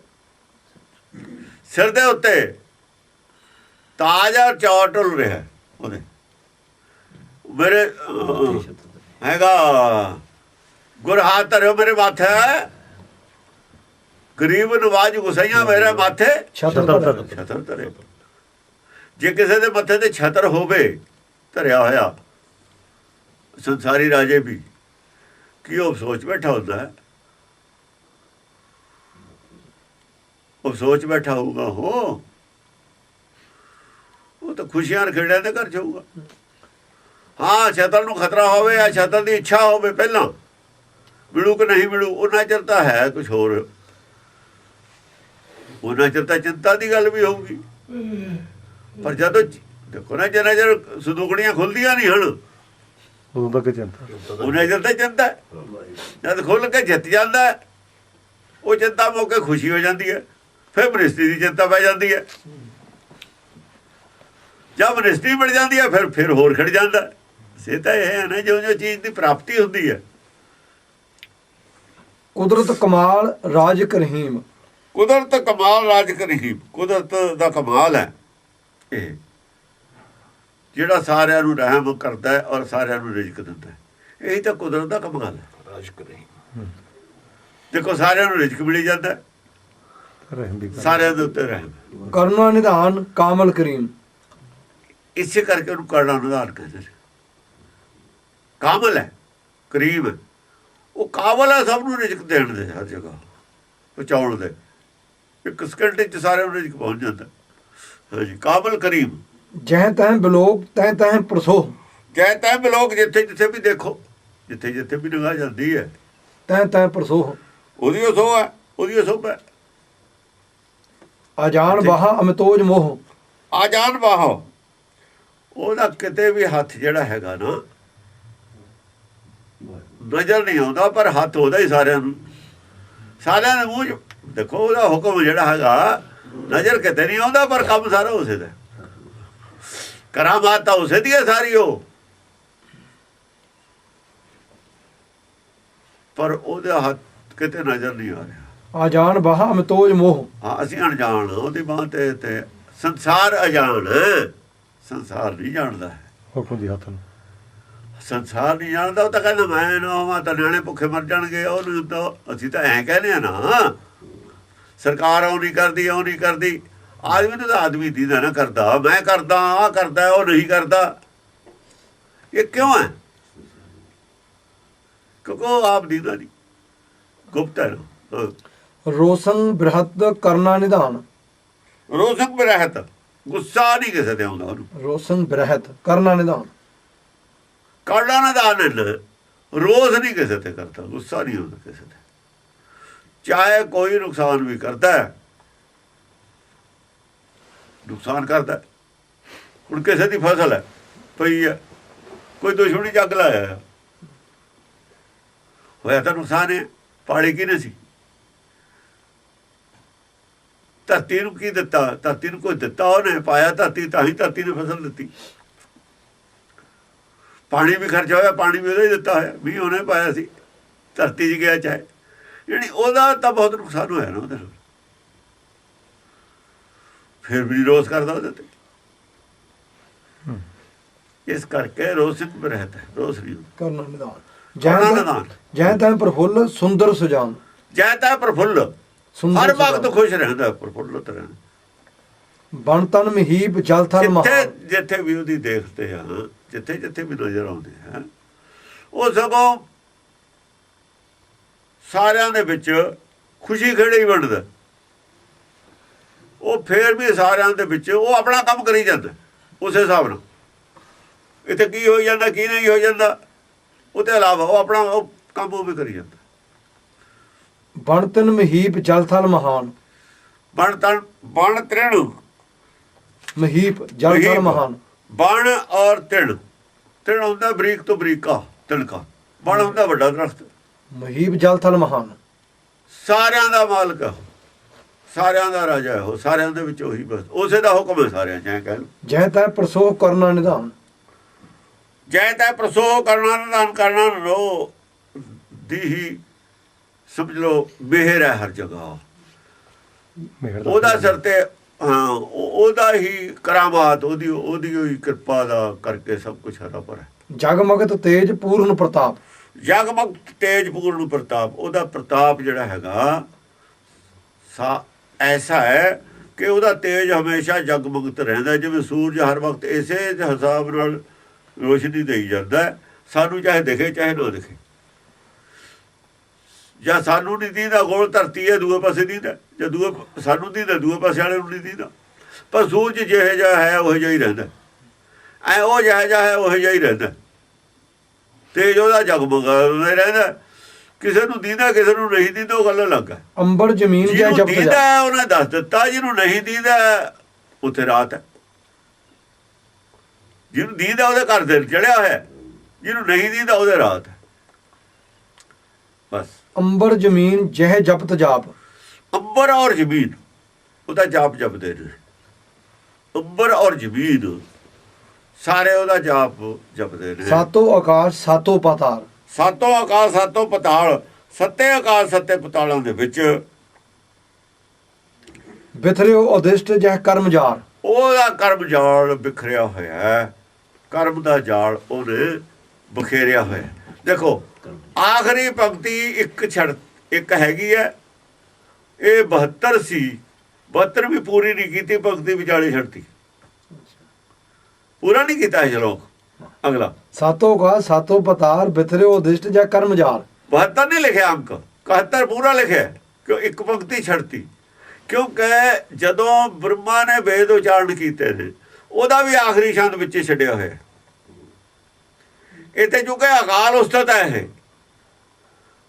ਸਿਰ ਦੇ ਉੱਤੇ ਤਾਜ ਔਰ ਚੌਰ ਢੁੱਲ ਰਿਹਾ ਉਹਦੇ। ਮੇਰੇ ਹੈਗਾ ਗੁਰ ਹਾਥ ਧਰਿਓ ਮੇਰੇ ਮਾਥੇ, ਗਰੀਬ ਨਵਾਜ ਗੁਸਈਆਂ ਮੇਰੇ ਮਾਥੇ ਛਤਰ ਧਰੇ। ਜੇ ਕਿਸੇ ਦੇ ਮੱਥੇ ਤੇ ਛਤਰ ਹੋਵੇ ਧਰਿਆ ਹੋਇਆ, ਸੰਸਾਰੀ ਰਾਜੇ ਵੀ ਕੀ ਉਹ ਸੋਚ ਬੈਠਾ ਹੁੰਦਾ ਹੈ, ਉਹ ਸੋਚ ਬੈਠਾ ਹੋਊਗਾ ਉਹ ਤਾਂ ਖੁਸ਼ੀਆਂ ਖੇੜਿਆਂ ਦੇ ਘਰ ਜਾਊਗਾ। ਹਾਂ ਛਤਰ ਨੂੰ ਖਤਰਾ ਹੋਵੇ ਜਾਂ ਛਤਰ ਦੀ ਇੱਛਾ ਹੋਵੇ ਪਹਿਲਾਂ, ਮਿਲੂ ਕਿ ਨਹੀਂ ਮਿਲੂ, ਉਹਨਾਂ ਚਿਰ ਤਾਂ ਹੈ ਕੁਛ ਹੋਰ, ਉਹਨਾਂ ਚਿਰ ਤਾਂ ਚਿੰਤਾ ਦੀ ਗੱਲ ਵੀ ਹੋਊਗੀ। ਪਰ ਜਦੋਂ ਦੇਖੋ ਨਾ, ਜਿੰਨਾ ਚਿਰ ਸੰਦੂਕੜੀਆਂ ਖੁੱਲਦੀਆਂ ਨਹੀਂ ਹਨ,
ਉਦੋਂ ਤੱਕ ਚਿੰਤਾ,
ਉਹਨਾਂ ਚਿਰ ਤਾਂ ਚਿੰਤਾ। ਜਦ ਖੁੱਲ ਕੇ ਜਿੱਤ ਜਾਂਦਾ, ਉਹ ਚਿੰਤਾ ਮੌਕੇ ਖੁਸ਼ੀ ਹੋ ਜਾਂਦੀ ਹੈ, ਫਿਰ ਮਨਿਸਟਰੀ ਦੀ ਚਿੰਤਾ ਪੈ ਜਾਂਦੀ ਹੈ। ਜਦ ਮਨਿਸਟਰੀ ਮਿਲ ਜਾਂਦੀ ਹੈ ਫਿਰ ਹੋਰ ਖੜ ਜਾਂਦਾ। ਸੇ ਤਾਂ ਇਹ ਹੈ ਨਾ, ਜੋ ਜੋ ਚੀਜ਼ ਦੀ ਪ੍ਰਾਪਤੀ ਹੁੰਦੀ ਹੈ।
ਕੁਦਰਤ ਕਮਾਲ ਰਾਜ ਕਰਹੀਮ,
ਕੁਦਰਤ ਕਮਾਲ ਰਾਜ ਕਰਹੀਮ, ਕੁਦਰਤ ਦਾ ਕਮਾਲ ਹੈ। ਇਹ ਜਿਹੜਾ ਸਾਰਿਆਂ ਨੂੰ ਰਹਿਮ ਕਰਦਾ ਹੈ ਔਰ ਸਾਰਿਆਂ ਨੂੰ ਰਿਜ਼ਕ ਦਿੰਦਾ ਹੈ। ਇਹੀ ਤਾਂ ਕੁਦਰਤ ਦਾ ਕਮਾਲ ਹੈ।
ਰਾਸ਼ਕ ਰਹੀ
ਦੇਖੋ ਸਾਰਿਆਂ ਨੂੰ ਰਿਜ਼ਕ ਮਿਲੀ ਜਾਂਦਾ ਹੈ,
ਰਹਿਮ ਵੀ ਕਰ।
ਸਾਰਿਆਂ ਦੇ ਉੱਤੇ ਰਹਿਮ।
ਕਰੁਣਾ ਨਿਧਾਨ ਕਾਮਲ ਕਰੀਮ।
ਇਸੇ ਕਰਕੇ ਉਹਨੂੰ ਕਰਨਾ ਨਿਧਾਨ ਕਹਿੰਦੇ ਨੇ। ਕਾਮਲ ਹੈ, ਕਰੀਮ ਹੈ, ਉਹ ਕਾਬਲ ਹੈ ਸਭ ਨੂੰ ਰਿਜ਼ਕ ਦੇਣ ਦੇ, ਹਰ ਜਗ੍ਹਾ ਪਹੁੰਚਾਉਣ ਦੇ। ਇੱਕ ਸਕਿੰਟ 'ਚ ਸਾਰਿਆਂ ਨੂੰ ਰਿਜ਼ਕ ਪਹੁੰਚ ਜਾਂਦਾ। ਹਾਂਜੀ, ਕਾਬਲ ਕਰੀਮ।
ਜਹ ਤਹ ਬਿਲੋਕ ਤਹ ਤਹ ਪ੍ਰਸੋਹ।
ਜੈ ਤੈ ਲੋਕ ਜਿੱਥੇ ਜਿੱਥੇ ਵੀ ਦੇਖੋ, ਜਿੱਥੇ ਜਿੱਥੇ ਵੀ ਨਿਗਾਹ ਜਾਂਦੀ ਹੈ,
ਤਹ ਤਹ ਪ੍ਰਸੋਹ।
ਉਹਦੀ ਉਹ ਸੋਹ ਹੈ, ਉਹਦੀ ਉਹ ਸੋਹ ਹੈ।
ਅਜਾਨ ਬਾਹਾ ਅਮਿਤੋਜ ਮੋਹ।
ਆ ਜਾਨ ਬਾਹੋ, ਉਹਦਾ ਕਿਤੇ ਵੀ ਹੱਥ ਜਿਹੜਾ ਹੈਗਾ ਨਾ ਨਜ਼ਰ ਨਹੀਂ ਆਉਂਦਾ, ਪਰ ਹੱਥ ਉਹਦਾ ਹੀ ਸਾਰਿਆਂ ਨੂੰ, ਸਾਰਿਆਂ ਦੇ ਮੂੰਹ 'ਚ ਦੇਖੋ ਉਹਦਾ ਹੁਕਮ ਜਿਹੜਾ ਹੈਗਾ ਨਜ਼ਰ ਕਿਤੇ ਨਹੀਂ ਆਉਂਦਾ, ਪਰ ਕੰਮ ਸਾਰਾ ਉਸੇ ਦਾ। ਕਰਾਮਾਤ ਤਾਂ ਉਸੇ ਦੀ ਹੈ ਸਾਰੀ ਉਹ, ਪਰ ਉਹਦਾ ਹੱਥ ਕਿਤੇ ਨਜ਼ਰ ਨਹੀਂ ਆ ਰਿਹਾ।
ਅਜਾਨ ਬਾਹਾ ਅਮਿਤੋਜ ਮੋਹ।
ਹਾਂ, ਅਸੀਂ ਅਣਜਾਣ, ਉਹਦੀ ਬਾਂਹ ਤੇ ਸੰਸਾਰ ਅਜਾਣ, ਸੰਸਾਰ ਨਹੀਂ ਜਾਣਦਾ ਹੈ।
ਹੁਕਮ ਦੀ ਹੱਥ ਨੂੰ
ਸੰਸਾਰ ਨਹੀਂ ਜਾਣਦਾ। ਉਹ ਤਾਂ ਕਹਿੰਦਾ ਮੈਂ ਨਾ ਹੋਵਾਂ ਤਾਂ ਨਿਆਣੇ ਭੁੱਖੇ ਮਰ ਜਾਣਗੇ। ਉਹਨੂੰ ਤਾਂ ਅਸੀਂ ਤਾਂ ਐਂ ਕਹਿੰਦੇ ਆ ਨਾ, ਸਰਕਾਰ ਉਹ ਨਹੀਂ ਕਰਦੀ, ਉਹ ਨਹੀਂ ਕਰਦੀ। ਆਦਮੀ ਨੂੰ ਤਾਂ ਆਦਮੀ ਦੀਦਾ ਨਾ ਕਰਦਾ, ਮੈਂ ਕਰਦਾ, ਆਹ ਕਰਦਾ, ਉਹ ਨਹੀਂ ਕਰਦਾ। ਇਹ ਕਿਉਂ ਹੈ? ਕਿਉਂਕਿ ਉਹ ਆਪ ਦੀਦਾ ਨਹੀਂ, ਗੁਪਤ ਹੈ ਨਾ।
ਰੋਸੰ ਬ੍ਰਹਤ ਕਰਨਾ ਨਿਧਾਨ।
ਰੋਸਕ ਬਰਹਿਤ, ਗੁੱਸਾ ਨਹੀਂ ਕਿਸੇ ਤੇ ਆਉਂਦਾ ਉਹਨੂੰ।
ਰੋਸੰ ਬ੍ਰਹਤ ਕਰਨਾ ਨਿਧਾਨ।
ਕਰਨਾ ਨਾ ਦਾਨ, ਰੋਸ ਨਹੀਂ ਕਿਸੇ ਤੇ ਕਰਦਾ, ਗੁੱਸਾ ਨਹੀਂ ਆਉਂਦਾ ਕਿਸੇ ਤੇ, ਚਾਹੇ ਕੋਈ ਨੁਕਸਾਨ ਵੀ ਕਰਦਾ ਹੈ। ਨੁਕਸਾਨ ਕਰਦਾ, ਹੁਣ ਕਿਸੇ ਦੀ ਫਸਲ ਹੈ ਪਈ ਹੈ, ਕੋਈ ਦੁਸ਼ਮਣੀ ਜੱਗ ਲਾਇਆ, ਹੋਇਆ ਤਾਂ ਨੁਕਸਾਨ ਹੈ। ਪਾਲੀ ਕਿਹਨੇ ਸੀ? ਧਰਤੀ ਨੂੰ ਕੀ ਦਿੱਤਾ? ਧਰਤੀ ਨੂੰ ਕੋਈ ਦਿੱਤਾ ਉਹਨੇ, ਪਾਇਆ ਧਰਤੀ, ਤਾਂ ਹੀ ਧਰਤੀ ਨੇ ਫਸਲ ਦਿੱਤੀ। ਪਾਣੀ ਵੀ ਖਰਚ ਹੋਇਆ, ਪਾਣੀ ਵੀ ਉਹਦਾ ਹੀ ਦਿੱਤਾ ਹੋਇਆ, ਵੀ ਉਹਨੇ ਪਾਇਆ ਸੀ, ਧਰਤੀ 'ਚ ਗਿਆ ਚਾਹੇ। ਜਿਹੜੀ ਉਹਦਾ ਤਾਂ ਬਹੁਤ ਨੁਕਸਾਨ ਹੋਇਆ ਨਾ ਉਹਦੇ ਨਾਲ, ਫਿਰ ਵੀ ਰੋਸ ਕਰਦਾ ਉਹਦੇ ਤੇ। ਇਸ ਕਰਕੇ ਰੋਸ ਇੱਕ ਰਹਿਤਾ ਹੈ, ਰੋਸ ਨਹੀਂ ਹੁੰਦਾ।
ਕਰਨਾ ਨਿਧਾਨ।
ਕਰਨਾ ਨਿਧਾਨ।
ਜੈ ਤਹ ਪ੍ਰਫੁੱਲ ਸੁੰਦਰ ਸੁਜਾਨ।
ਜੈ ਤਾਂ ਪ੍ਰਫੁੱਲ,
ਸੁੰਦਰ
ਹਰ ਵਕਤ
ਸੁਜਾਨ।
ਖੁਸ਼ ਰਹਿੰਦਾ, ਪ੍ਰਫੁੱਲਤ ਰਹਿੰਦਾ।
ਬਣ ਤਨ ਮਹੀਪ ਜਲ ਥਲ ਮਹਾ।
ਜਿੱਥੇ ਜਿੱਥੇ ਵੀ ਉਹਦੀ ਦੇਖਦੇ ਆ, ਜਿੱਥੇ ਜਿੱਥੇ ਵੀ ਨਜ਼ਰ ਆਉਂਦੇ ਆ, ਉਹ ਸਗੋਂ ਸਾਰਿਆਂ ਦੇ ਵਿੱਚ ਖੁਸ਼ੀ ਖੇੜੇ ਹੀ ਵੰਡਦਾ। ਉਹ ਫੇਰ ਵੀ ਸਾਰਿਆਂ ਦੇ ਵਿੱਚ ਉਹ ਆਪਣਾ ਕੰਮ ਕਰੀ ਜਾਂਦਾ ਉਸੇ ਹਿਸਾਬ ਨਾਲ। ਇੱਥੇ ਕੀ ਹੋ ਜਾਂਦਾ, ਕੀ ਨਹੀਂ ਹੋ ਜਾਂਦਾ, ਉਹਦੇ ਇਲਾਵਾ ਉਹ ਆਪਣਾ ਉਹ ਕੰਮ ਉਹ ਵੀ ਕਰੀ ਜਾਂਦਾ।
ਬਣ ਤਨ ਮਹੀਪ ਜਲ ਥਲ ਮਹਾਨ।
ਬਣ ਤ੍ਰਿਣ,
ਮਹੀਪ ਜਲ ਥਲ ਮਹਾਨ।
ਬਣ ਔਰ ਤਿਣ। ਤਿਣ ਹੁੰਦਾ ਬਰੀਕ ਤੋਂ ਬਰੀਕਾ, ਤਿਣਕਾ। ਬਣ ਹੁੰਦਾ ਵੱਡਾ ਦਰਖਤ।
ਮਹੀਪ ਜਲ ਥਲ ਮਹਾਨ।
ਸਾਰਿਆਂ ਦਾ ਮਾਲਕ ਹੈ, ਸਾਰਿਆਂ ਦਾ ਰਾਜਾ ਹੈ ਉਹ, ਸਾਰਿਆਂ ਦੇ ਵਿੱਚ ਉਹੀ ਬਸ ਉਸੇ ਦਾ ਹੁਕਮ ਹੈ ਸਾਰਿਆਂ 'ਚ, ਐਂ ਕਹਿ ਲਓ।
ਜੈ ਤੈ ਪ੍ਰਸੋਹ ਕਰਨਾ ਨਿਧਾਨ।
ਜੈ ਤੈ ਪ੍ਰਸੋਹ ਕਰਨਾ ਨਿਧਾਨ। ਕਰਨਾ ਰੋ ਦੀ ਹੀ ਸਮਝ ਲਓ ਮਿਹਰ ਹੈ ਹਰ ਜਗ੍ਹਾ
ਮਿਹਰ ਦਾ
ਉਹਦਾ ਸਿਰ ਤੇ। ਹਾਂ, ਉਹਦਾ ਹੀ ਕਰਾਮਾਤ, ਉਹਦੀ ਹੀ ਕਿਰਪਾ ਦਾ ਕਰਕੇ ਸਭ ਕੁਝ ਹਰਾ ਭਰਾ।
ਜਗਮਗਤ ਤੇਜ ਪੂਰਨ ਪ੍ਰਤਾਪ।
ਜਗਮਗ ਤੇਜ ਪੂਰਨ ਪ੍ਰਤਾਪ। ਉਹਦਾ ਪ੍ਰਤਾਪ ਜਿਹੜਾ ਹੈਗਾ ਐਸਾ ਹੈ ਕਿ ਉਹਦਾ ਤੇਜ ਹਮੇਸ਼ਾ ਜਗਮਗਤ ਰਹਿੰਦਾ, ਜਿਵੇਂ ਸੂਰਜ ਹਰ ਵਕਤ ਇਸੇ ਹਿਸਾਬ ਨਾਲ ਰੋਸ਼ਨੀ ਦੇਈ ਜਾਂਦਾ, ਸਾਨੂੰ ਚਾਹੇ ਦਿਖੇ ਚਾਹੇ ਨਾ ਦਿਖੇ। ਜਾਂ ਸਾਨੂੰ ਨਹੀਂ ਦੀਦਾ, ਗੋਲ ਧਰਤੀ ਹੈ, ਦੂਏ ਪਾਸੇ ਦੀਦਾ, ਜਾਂ ਦੂਏ ਸਾਨੂੰ ਦੀਦਾ, ਦੂਏ ਪਾਸੇ ਵਾਲੇ ਨੂੰ ਨਹੀਂ ਦੀਦਾ। ਪਰ ਸੂਰਜ ਜਿਹੋ ਜਿਹਾ ਹੈ ਉਹ ਜਿਹਾ ਹੀ ਰਹਿੰਦਾ, ਐ ਉਹ ਜਿਹੋ ਜਿਹਾ ਹੈ ਉਹ ਜਿਹਾ ਹੀ ਰਹਿੰਦਾ। ਤੇਜ ਉਹਦਾ ਜਗਮਗਾਉਂਦਾ ਰਹਿੰਦਾ, ਕਿਸੇ ਨੂੰ ਦੀਦਾ ਕਿਸੇ ਨੂੰ ਨਹੀਂ ਦੀਦਾ, ਉਹ ਗੱਲ ਅਲੱਗ ਹੈ।
ਅੰਬਰ ਜ਼ਮੀਨ ਜੈ
ਜਿਹਨੂੰ
ਜਪਤ
ਦੀਦਾ
ਜਾ।
ਉਹਨੇ ਦੱਸ ਦਿੱਤਾ, ਜਿਹਨੂੰ ਨਹੀਂ ਦੀਦਾ ਉੱਥੇ ਰਾਤ ਹੈ। ਜਿਹਨੂੰ ਦੀਦਾ ਉਹਦੇ ਘਰ ਦਿਨ ਚੜਿਆ ਹੋਇਆ, ਜਿਹਨੂੰ ਨਹੀਂ ਦੀਦਾ ਉਹਦੇ ਰਾਤ ਹੈ ਬਸ।
ਅੰਬਰ ਜ਼ਮੀਨ ਜਹ ਜਪਤ ਜਾਪ।
ਅੰਬਰ ਔਰ ਜ਼ਮੀਨ ਉਹਦਾ ਜਾਪ ਜਪਦੇ ਨੇ। ਅੰਬਰ ਔਰ ਜ਼ਮੀਨ ਸਾਰੇ ਉਹਦਾ ਜਾਪ ਜਪਦੇ ਨੇ।
ਸਾਤੋਂ ਆਕਾਸ਼ ਸਾਤੋਂ ਪਾਤਾਲ।
ਸਾਤੋਂ ਆਕਾਸ਼ ਸਾਤੋਂ ਪਤਾਲ। ਸੱਤੇ ਆਕਾਸ਼ ਸੱਤੇ ਪਤਾਲਾਂ ਦੇ ਵਿੱਚ
ਬਿਥਰਿਓ ਉਦਿਸ਼ਟ ਜਹ ਕਰਮ ਜਾਰ।
ਉਹਦਾ ਕਰਮ ਜਾਲ ਬਿਖਰਿਆ ਹੋਇਆ ਹੈ, ਕਰਮ ਦਾ ਜਾਲ ਉਹਨੇ ਬਖੇਰਿਆ ਹੋਇਆ। ਦੇਖੋ ਆਖਰੀ ਪੰਕਤੀ ਇੱਕ ਹੈਗੀ ਹੈ, ਇਹ 72 ਸੀ, 72 ਵੀ ਪੂਰੀ ਨਹੀਂ ਕੀਤੀ, ਪੰਕਤੀ ਵਿਚਾਲੇ ਛੱਡਤੀ, ਪੂਰਾ ਨਹੀਂ ਕੀਤਾ ਇਹ ਸ਼ਲੋਕ। ਅਗਲਾ
ਸਾਤੋਂ ਕਾ ਸਾਤੋਂ ਪਤਾਰ ਬਿਤਰਿਓ ਉਦਿਸ਼ਟ ਜਾਂ ਕਰਮ ਜਾਲ।
72 ਨਹੀਂ ਲਿਖਿਆ ਅੰਕ, 71 ਪੂਰਾ ਲਿਖਿਆ, ਕਿਉਂ ਇੱਕ ਪੰਕਤੀ ਛੱਡਤੀ। ਕਿਉਂਕਿ ਜਦੋਂ ਬ੍ਰਹਮਾ ਨੇ ਵੇਦ ਉਚਾਰਨ ਕੀਤੇ ਨੇ, ਉਹਦਾ ਵੀ ਆਖਰੀ ਛੰਦ ਵਿੱਚ ਛੱਡਿਆ ਹੋਇਆ। ਇਹ ਤੇ ਚੁੱਕੇ ਅਕਾਲ ਉਸਤਤ ਹੈ, ਇਹ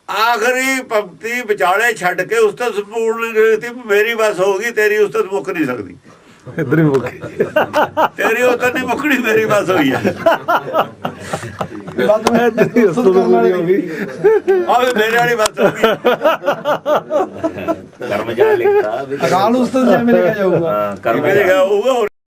ਆਖਰੀ ਪੰਕਤੀ ਵਿਚਾਲੇ ਛੱਡ ਕੇ ਉਸਤਤ ਸੰਪੂਰਨ ਕੀਤੀ। ਮੇਰੀ ਬਸ ਹੋ ਗਈ, ਤੇਰੀ ਉਸਤਤ ਮੁੱਕ ਨਹੀਂ ਸਕਦੀ।
ਇੱਧਰ ਹੀ ਮੁੱਕ
ਤੇਰੀ ਉਸਤਤ ਨਹੀਂ ਮੁੱਕਣੀ, ਮੇਰੀ ਬਸ ਹੋਈ ਹੈ।
ਬਾਤ ਮੈਂ
ਹੋ ਗਈ।
ਆਵੇ ਮੇਰੇ ਵਾਲੀ ਬਸ ਹੋ ਗਈ।
ਕਰਮ ਜਾਲ ਲਿਖਤਾ
ਅਕਾਲ ਉਸਤਤ ਜਿਵੇਂ ਲਿਖਿਆ ਜਾਊਗਾ।
ਕਰਮ
ਮੇਰੇ ਗਿਆ ਹੋਊਗਾ ਹੋਰ